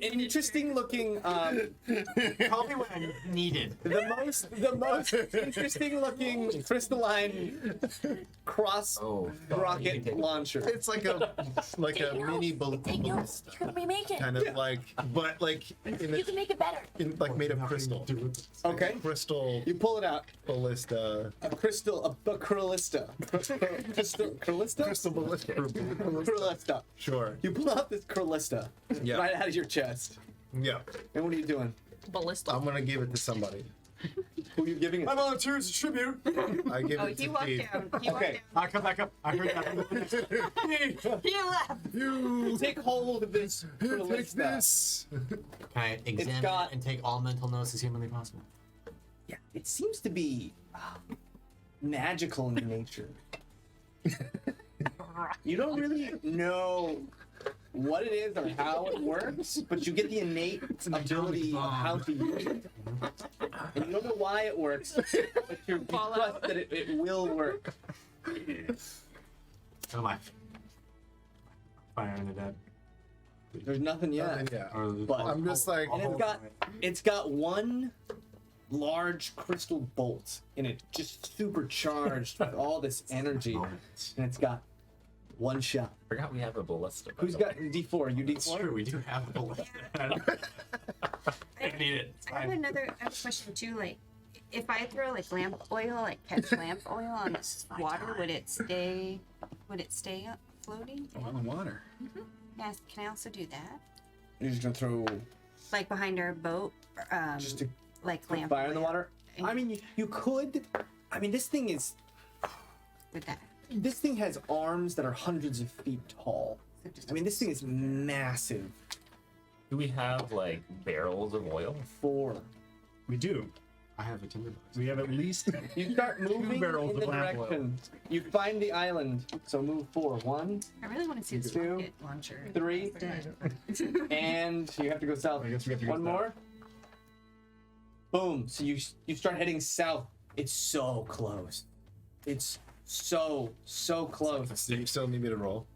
interesting looking. Call me when I'm needed. The most interesting looking crystalline cross Oh, rocket launcher. It's like a mini Daniel, ballista, you can remake it. kind of like, but like in You can make it better. like made of crystal. Okay. Crystal You pull it out. ballista. A crystal, a crystallista. Crystallista? Crystal ballista. Crystallista. Sure. You pull out this crystallista Yeah. right out of your chest. Yeah. And what are you doing? Ballista. I'm gonna give it to somebody. Who are you giving it I to? volunteer as a tribute. I give Oh, it he to walked Dave. down. He walked Okay. I come back up. I heard that. He left. You Take hold of this take Crystalista. this. Can I examine got- it and take all mental notes as humanly possible? Yeah, it seems to be magical in nature. You don't really know what it is or how it works, but you get the innate ability of how to use it. And you don't know why it works, but you trust that it will work. Oh my. Fire in the dead. There's nothing yet. Yeah. But I'm just like, and it's got one large crystal bolt in it, just supercharged with all this energy, and it's got one shot. Forgot we have a ballista. by Who's the got way. D4? You It's D4? true, we do have a bullet. I need it. It's I have fine. another question too. Like, if I throw like lamp oil, like catch lamp oil on this water, would it stay? Would it stay up floating? On the water. Yes. Can I also do that? You're just gonna throw Like behind our boat, just to like put lamp fire in the oil water? I mean, you could. I mean, this thing with that. has arms that are hundreds of feet tall. So just I mean, this thing is massive. Do we have like barrels of oil? 4. We do. I have a tinderbox. We have at least You start moving barrels in the of lamp oil. direction. You find the island, so move 4. 1, I really want to see this 2, rocket launcher. 3, and you have to go south. I guess we have to go One more. Boom. So you start heading south. It's so close. It's so close. do you still need me to roll?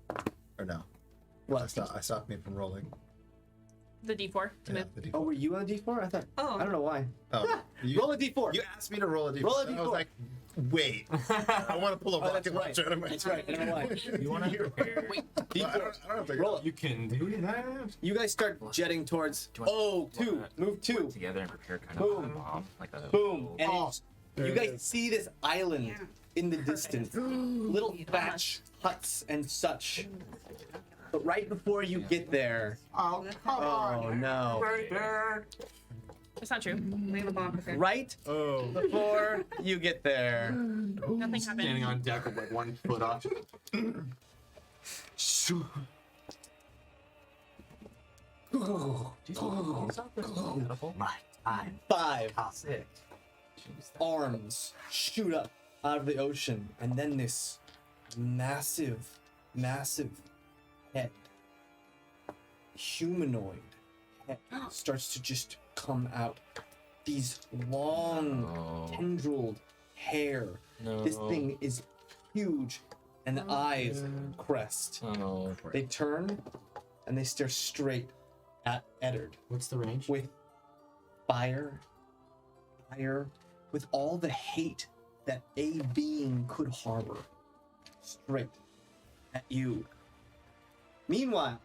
Or no? I What? stopped me from rolling. The D4 to Yeah, move. the D4. Oh, were you on a D4? I thought. Oh. I don't know why. Oh, Roll a D4. You asked me to roll a D4. Roll a and I was D4. like, wait. I want to pull a Oh, that's rocket right. launcher out of my That's right. I don't know why. You want to prepare? Well, I don't have to Roll it. You can do that. You guys start jetting towards. Do you want- Oh, 2. Move 2. together and prepare kind Boom. of a bomb, like a Boom. And Oh. you guys see this island in the distance. Little thatch huts and such. But right before you get there. Oh, come Oh no. Right there. It's not true. We have a bomb prepared. Right Oh. before you get there. Nothing Standing happened. on deck with like 1 foot off. My time. 5 Sick. arms shoot up out of the ocean, and then this massive head, humanoid head, starts to just come out. These long Oh. tendrilled hair. No. This thing is huge, and the eyes crest. Oh. They turn and they stare straight at Eddard What's the range? with fire, with all the hate that a being could harbor, straight at you. Meanwhile,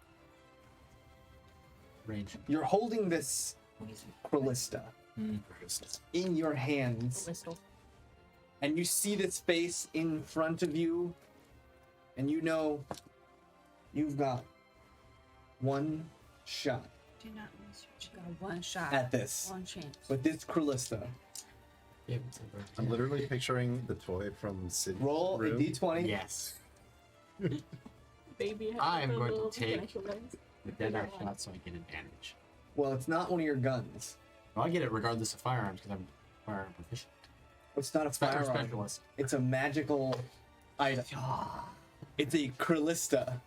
Range. you're holding this Crylista in your hands, Whistle. and you see this face in front of you, and you know you've got one shot Do not miss your shot. One shot. at this One chance. with this Crylista. Yeah, it's over. I'm literally picturing the toy from Sid's Roll a room. d20. Yes. Baby. I am going to take the dead eye shot so I get advantage. Well, it's not one of your guns. Well, I get it regardless of firearms because I'm firearm proficient. It's not a Firearm firearm. specialist. It's a magical item. It's a Crylista.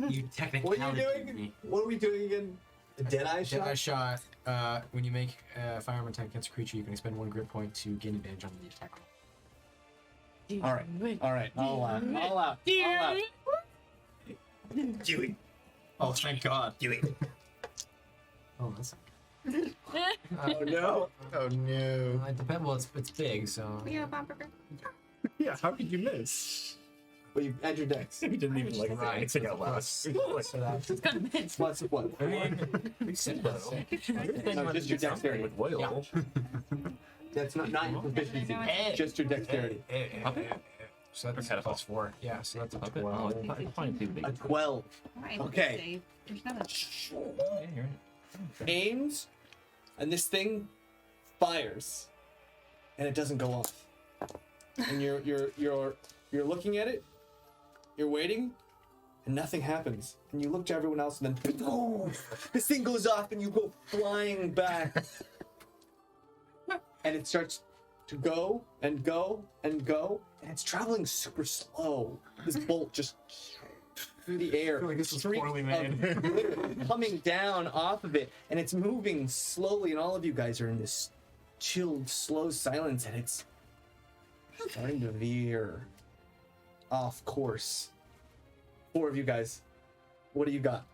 You technically What are you counted doing? me. What are we doing again? The Deadeye Dead eye shot? shot. When you make a firearm attack against a creature, you can expend 1 grit point to gain advantage on the attack roll. All right. All right. All out. All out. All out. Do it. Oh, thank God. Do it. Oh, that's. Oh no. Oh no. It depends. Well, it's big, so. We have a bomb prepared. Yeah, how could you miss? Well, you add your dex. We didn't even like Right, anything so out loud. plus- so that- It's kind of mid. Plus what? I mean, we said that. No, just your dexterity. with oil. That's not your proficiency. Eh. Just your dexterity. So that's Or plus 4. Yeah, so that's a Puppet? 12. Oh, it's probably too big. A 12. Right, Okay. There's another. Aims, and this thing fires. and it doesn't go off. And you're looking at it, you're waiting, and nothing happens. And you look to everyone else, and then boom, this thing goes off, and you go flying back. And it starts to go and go and go, and it's traveling super slow. This bolt just through the air, I feel like this was streak poorly of made. glitter coming down off of it, and it's moving slowly, and all of you guys are in this chilled, slow silence, and it's starting to veer off course. 4 of you guys, what do you got?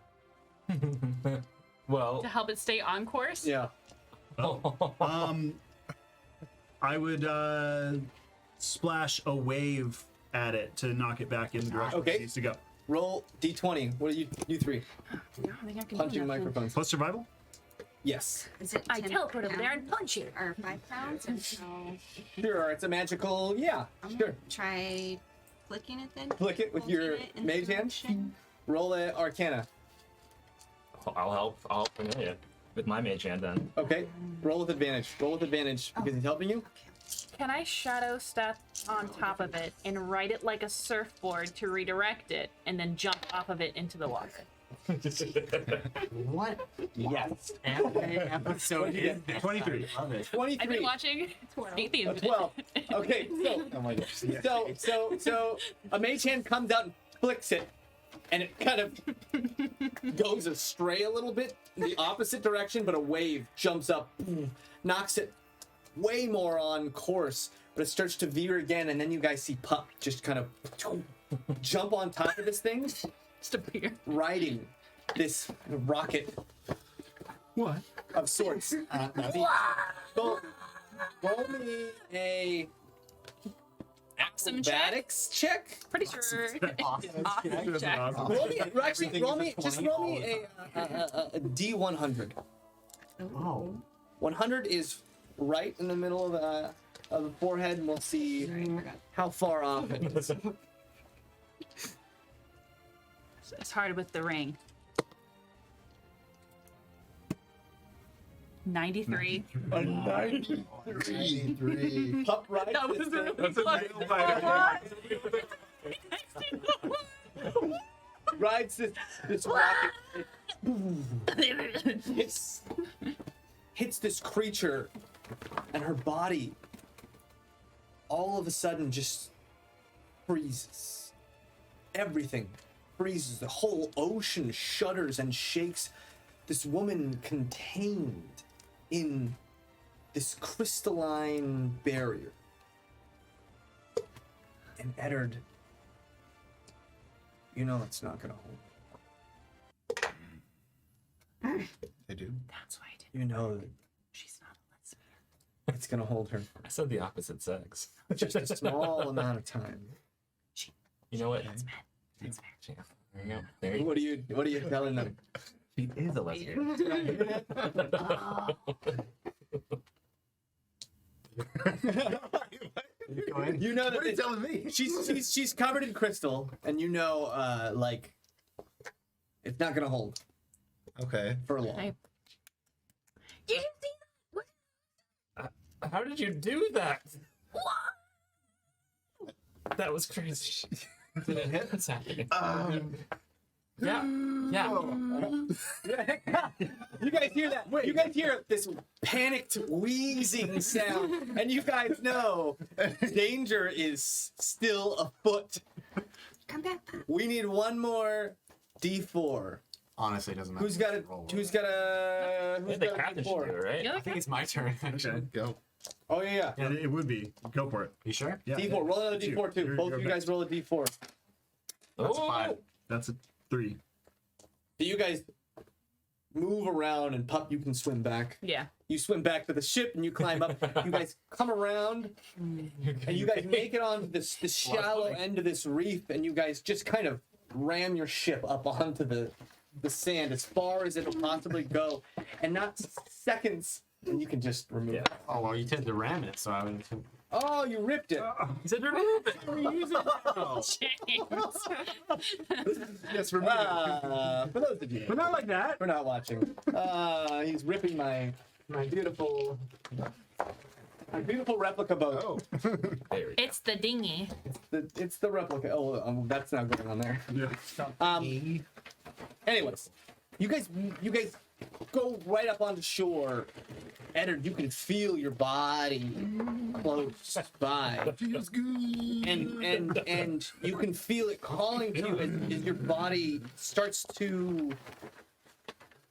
Well, To help it stay on course? Yeah. I would splash a wave at it to knock it back in the direction Okay. it needs to go. Roll d20. What are you 3? I don't think I can do Punching nothing. microphones. Plus survival? Yes. Is it I 10 teleport over there and pounds punch you. Or 5 pounds? And so Sure, it's a magical. Yeah, I'm sure. gonna try flicking it then. Flick it with your Pointing it in the mage hand. direction. Roll a Arcana. I'll help Cornelia with my mage hand then. Okay. Roll with advantage. Roll with advantage because he's helping you. Can I shadow step on top of it and ride it like a surfboard to redirect it and then jump off of it into the water? What Yes. episode is this? 23. I love it. 23. I've been watching Atheist. 12. Okay, so Oh my gosh. Yeah. so a mage hand comes out and flicks it, and it kind of goes astray a little bit in the opposite direction, but a wave jumps up, knocks it way more on course, but it starts to veer again, and then you guys see Pup just kind of jump on top of this thing, Just appear. riding this rocket What? of sorts. Roll me a Axum check. acrobatics check. Pretty sure. Awesome check. Roll me, actually, roll me a D100. Oh. 100 is right in the middle of the forehead, and we'll see how far off it is. It's hard with the ring. 93. A 93. Pup rides That was this thing. really close. Rides this rocket. It hits this creature, and her body all of a sudden just freezes. Everything freezes. The whole ocean shudders and shakes. This woman contained in this crystalline barrier. And Eddard, you know it's not gonna hold. They do. That's why I didn't. You know that She's not a lesbian. it's gonna hold her I said the opposite sex. just a small amount of time. You know what? That's mad. That's fair. Yeah, there you go. There you go. What are you telling them? She is a lesbian. You know that What are you telling me? she's covered in crystal, and you know, like, it's not gonna hold Okay. for long. Okay. Did you see that? How did you do that? That was crazy. Did it hit? What's happening? Yeah. You guys hear that? You guys hear this panicked wheezing sound, and you guys know danger is still afoot. Come back. We need one more D4. Honestly, it doesn't matter. Who's got a? Who's got a? Yeah, Who's the got a captain should do it, D4? right? Yeah, I think it's my turn, actually. Go. Oh yeah. Yeah, it would be. Go for it. You sure? Yeah. D4. Roll another D4 too. Both of you guys roll a D4. That's Oh! 5. That's a 3. So you guys move around, and Pup, you can swim back. Yeah. You swim back to the ship, and you climb up. You guys come around, and you guys make it onto this shallow end of this reef, and you guys just kind of ram your ship up onto the sand as far as it'll possibly go, and not seconds. And you can just remove it. Oh, well, you tend to ram it, so I would. Oh, you ripped it. He said remove it. James. Yes, remove it. For those of you But not like that. who are not watching, he's ripping my beautiful A beautiful replica boat. Oh. There we go. It's the dinghy. It's the replica. Oh, that's not going on there. Yeah. Anyways, you guys go right up onto shore. Eddard, you can feel your body close by. Feels good. And you can feel it calling to you as your body starts to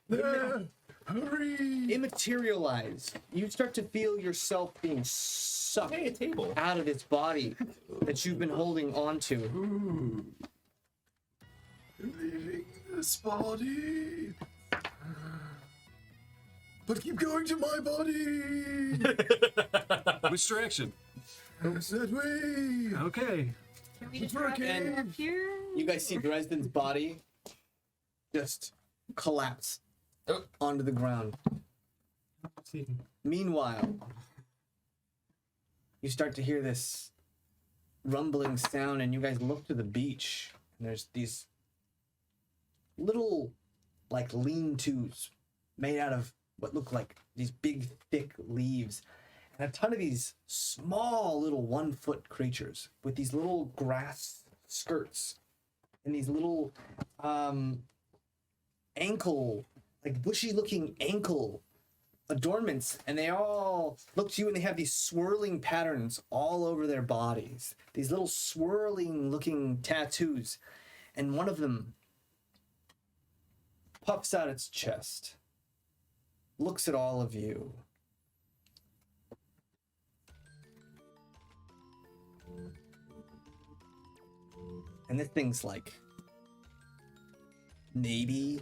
Hurry. immaterialize. You start to feel yourself being sucked Hey, a table. out of its body that you've been holding onto. Ooh. Leaving this body. But keep going to my body. Which direction? That way. Okay. Can we It's drop working. it up here? You guys see Dresden's body just collapse Oh. onto the ground. Meanwhile, you start to hear this rumbling sound, and you guys look to the beach, and there's these little, like, lean-tos made out of what look like these big, thick leaves, and a ton of these small, little 1-foot creatures with these little grass skirts and these little ankle, like bushy-looking ankle adornments, and they all look to you, and they have these swirling patterns all over their bodies, these little swirling looking tattoos, and one of them puffs out its chest, looks at all of you, and this thing's like maybe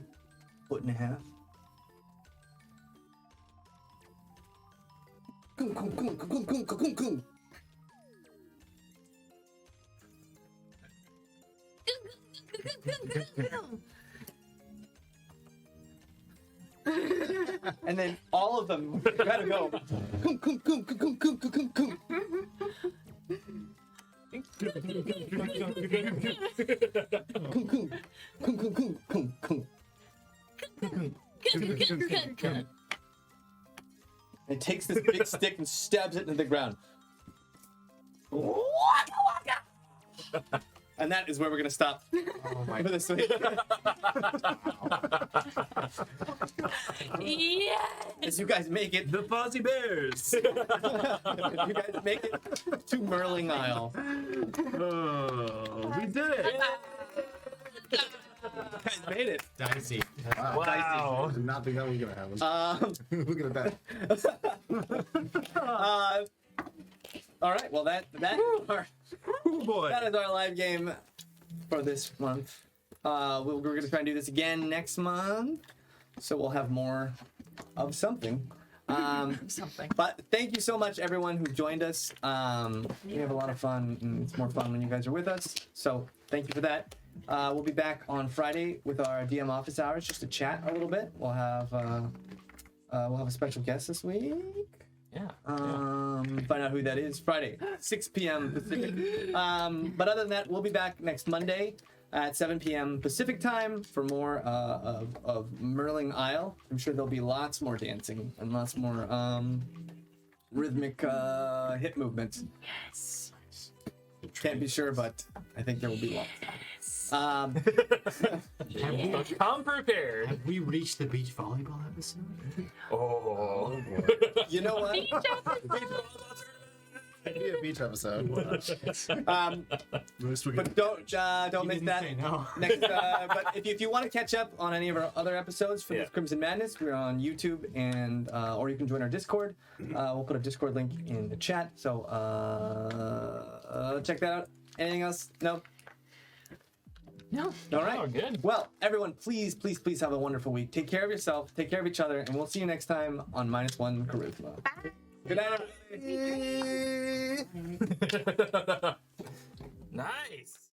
1.5 feet. Coom, coom, coom, coom, coom, coom, coom, coom. And then all of them gotta go. Coom, coom, coom, coom, coom, coom, coom, coom. Coom, coom, coom, coom, coom, coom, coom. And it takes this big stick and stabs it into the ground. And that is where we're gonna stop for this week. Yeah. As you guys make it, The Fozzie Bears. you guys make it to Merling Isle. Oh, we did it. You guys made it. Dicey. Wow. Did not think that was gonna happen. Look at that. All right. Well, that Oh boy. is our live game for this month. We're gonna try and do this again next month, so we'll have more of something. Something. But thank you so much, everyone who joined us. We have a lot of fun, and it's more fun when you guys are with us. So thank you for that. We'll be back on Friday with our DM office hours, just to chat a little bit. We'll have a special guest this week. Yeah. Find out who that is Friday, 6 p.m. Pacific. But other than that, we'll be back next Monday at 7 p.m. Pacific time for more of Merling Isle. I'm sure there'll be lots more dancing and lots more rhythmic hip movements. Yes. Can't be sure, but I think there will be lots. Have we, Come prepared. have we reached the beach volleyball episode? Oh. You know what? It'd be a beach episode. But don't miss didn't that. say no. Next, but if you want to catch up on any of our other episodes from Yeah. Crimson Madness, we're on YouTube, and or you can join our Discord. We'll put a Discord link in the chat. So check that out. Anything else? No. No. All right. Oh, good. Well, everyone, please have a wonderful week. Take care of yourself. Take care of each other, and we'll see you next time on MinusOneCharisma. Good night. Nice.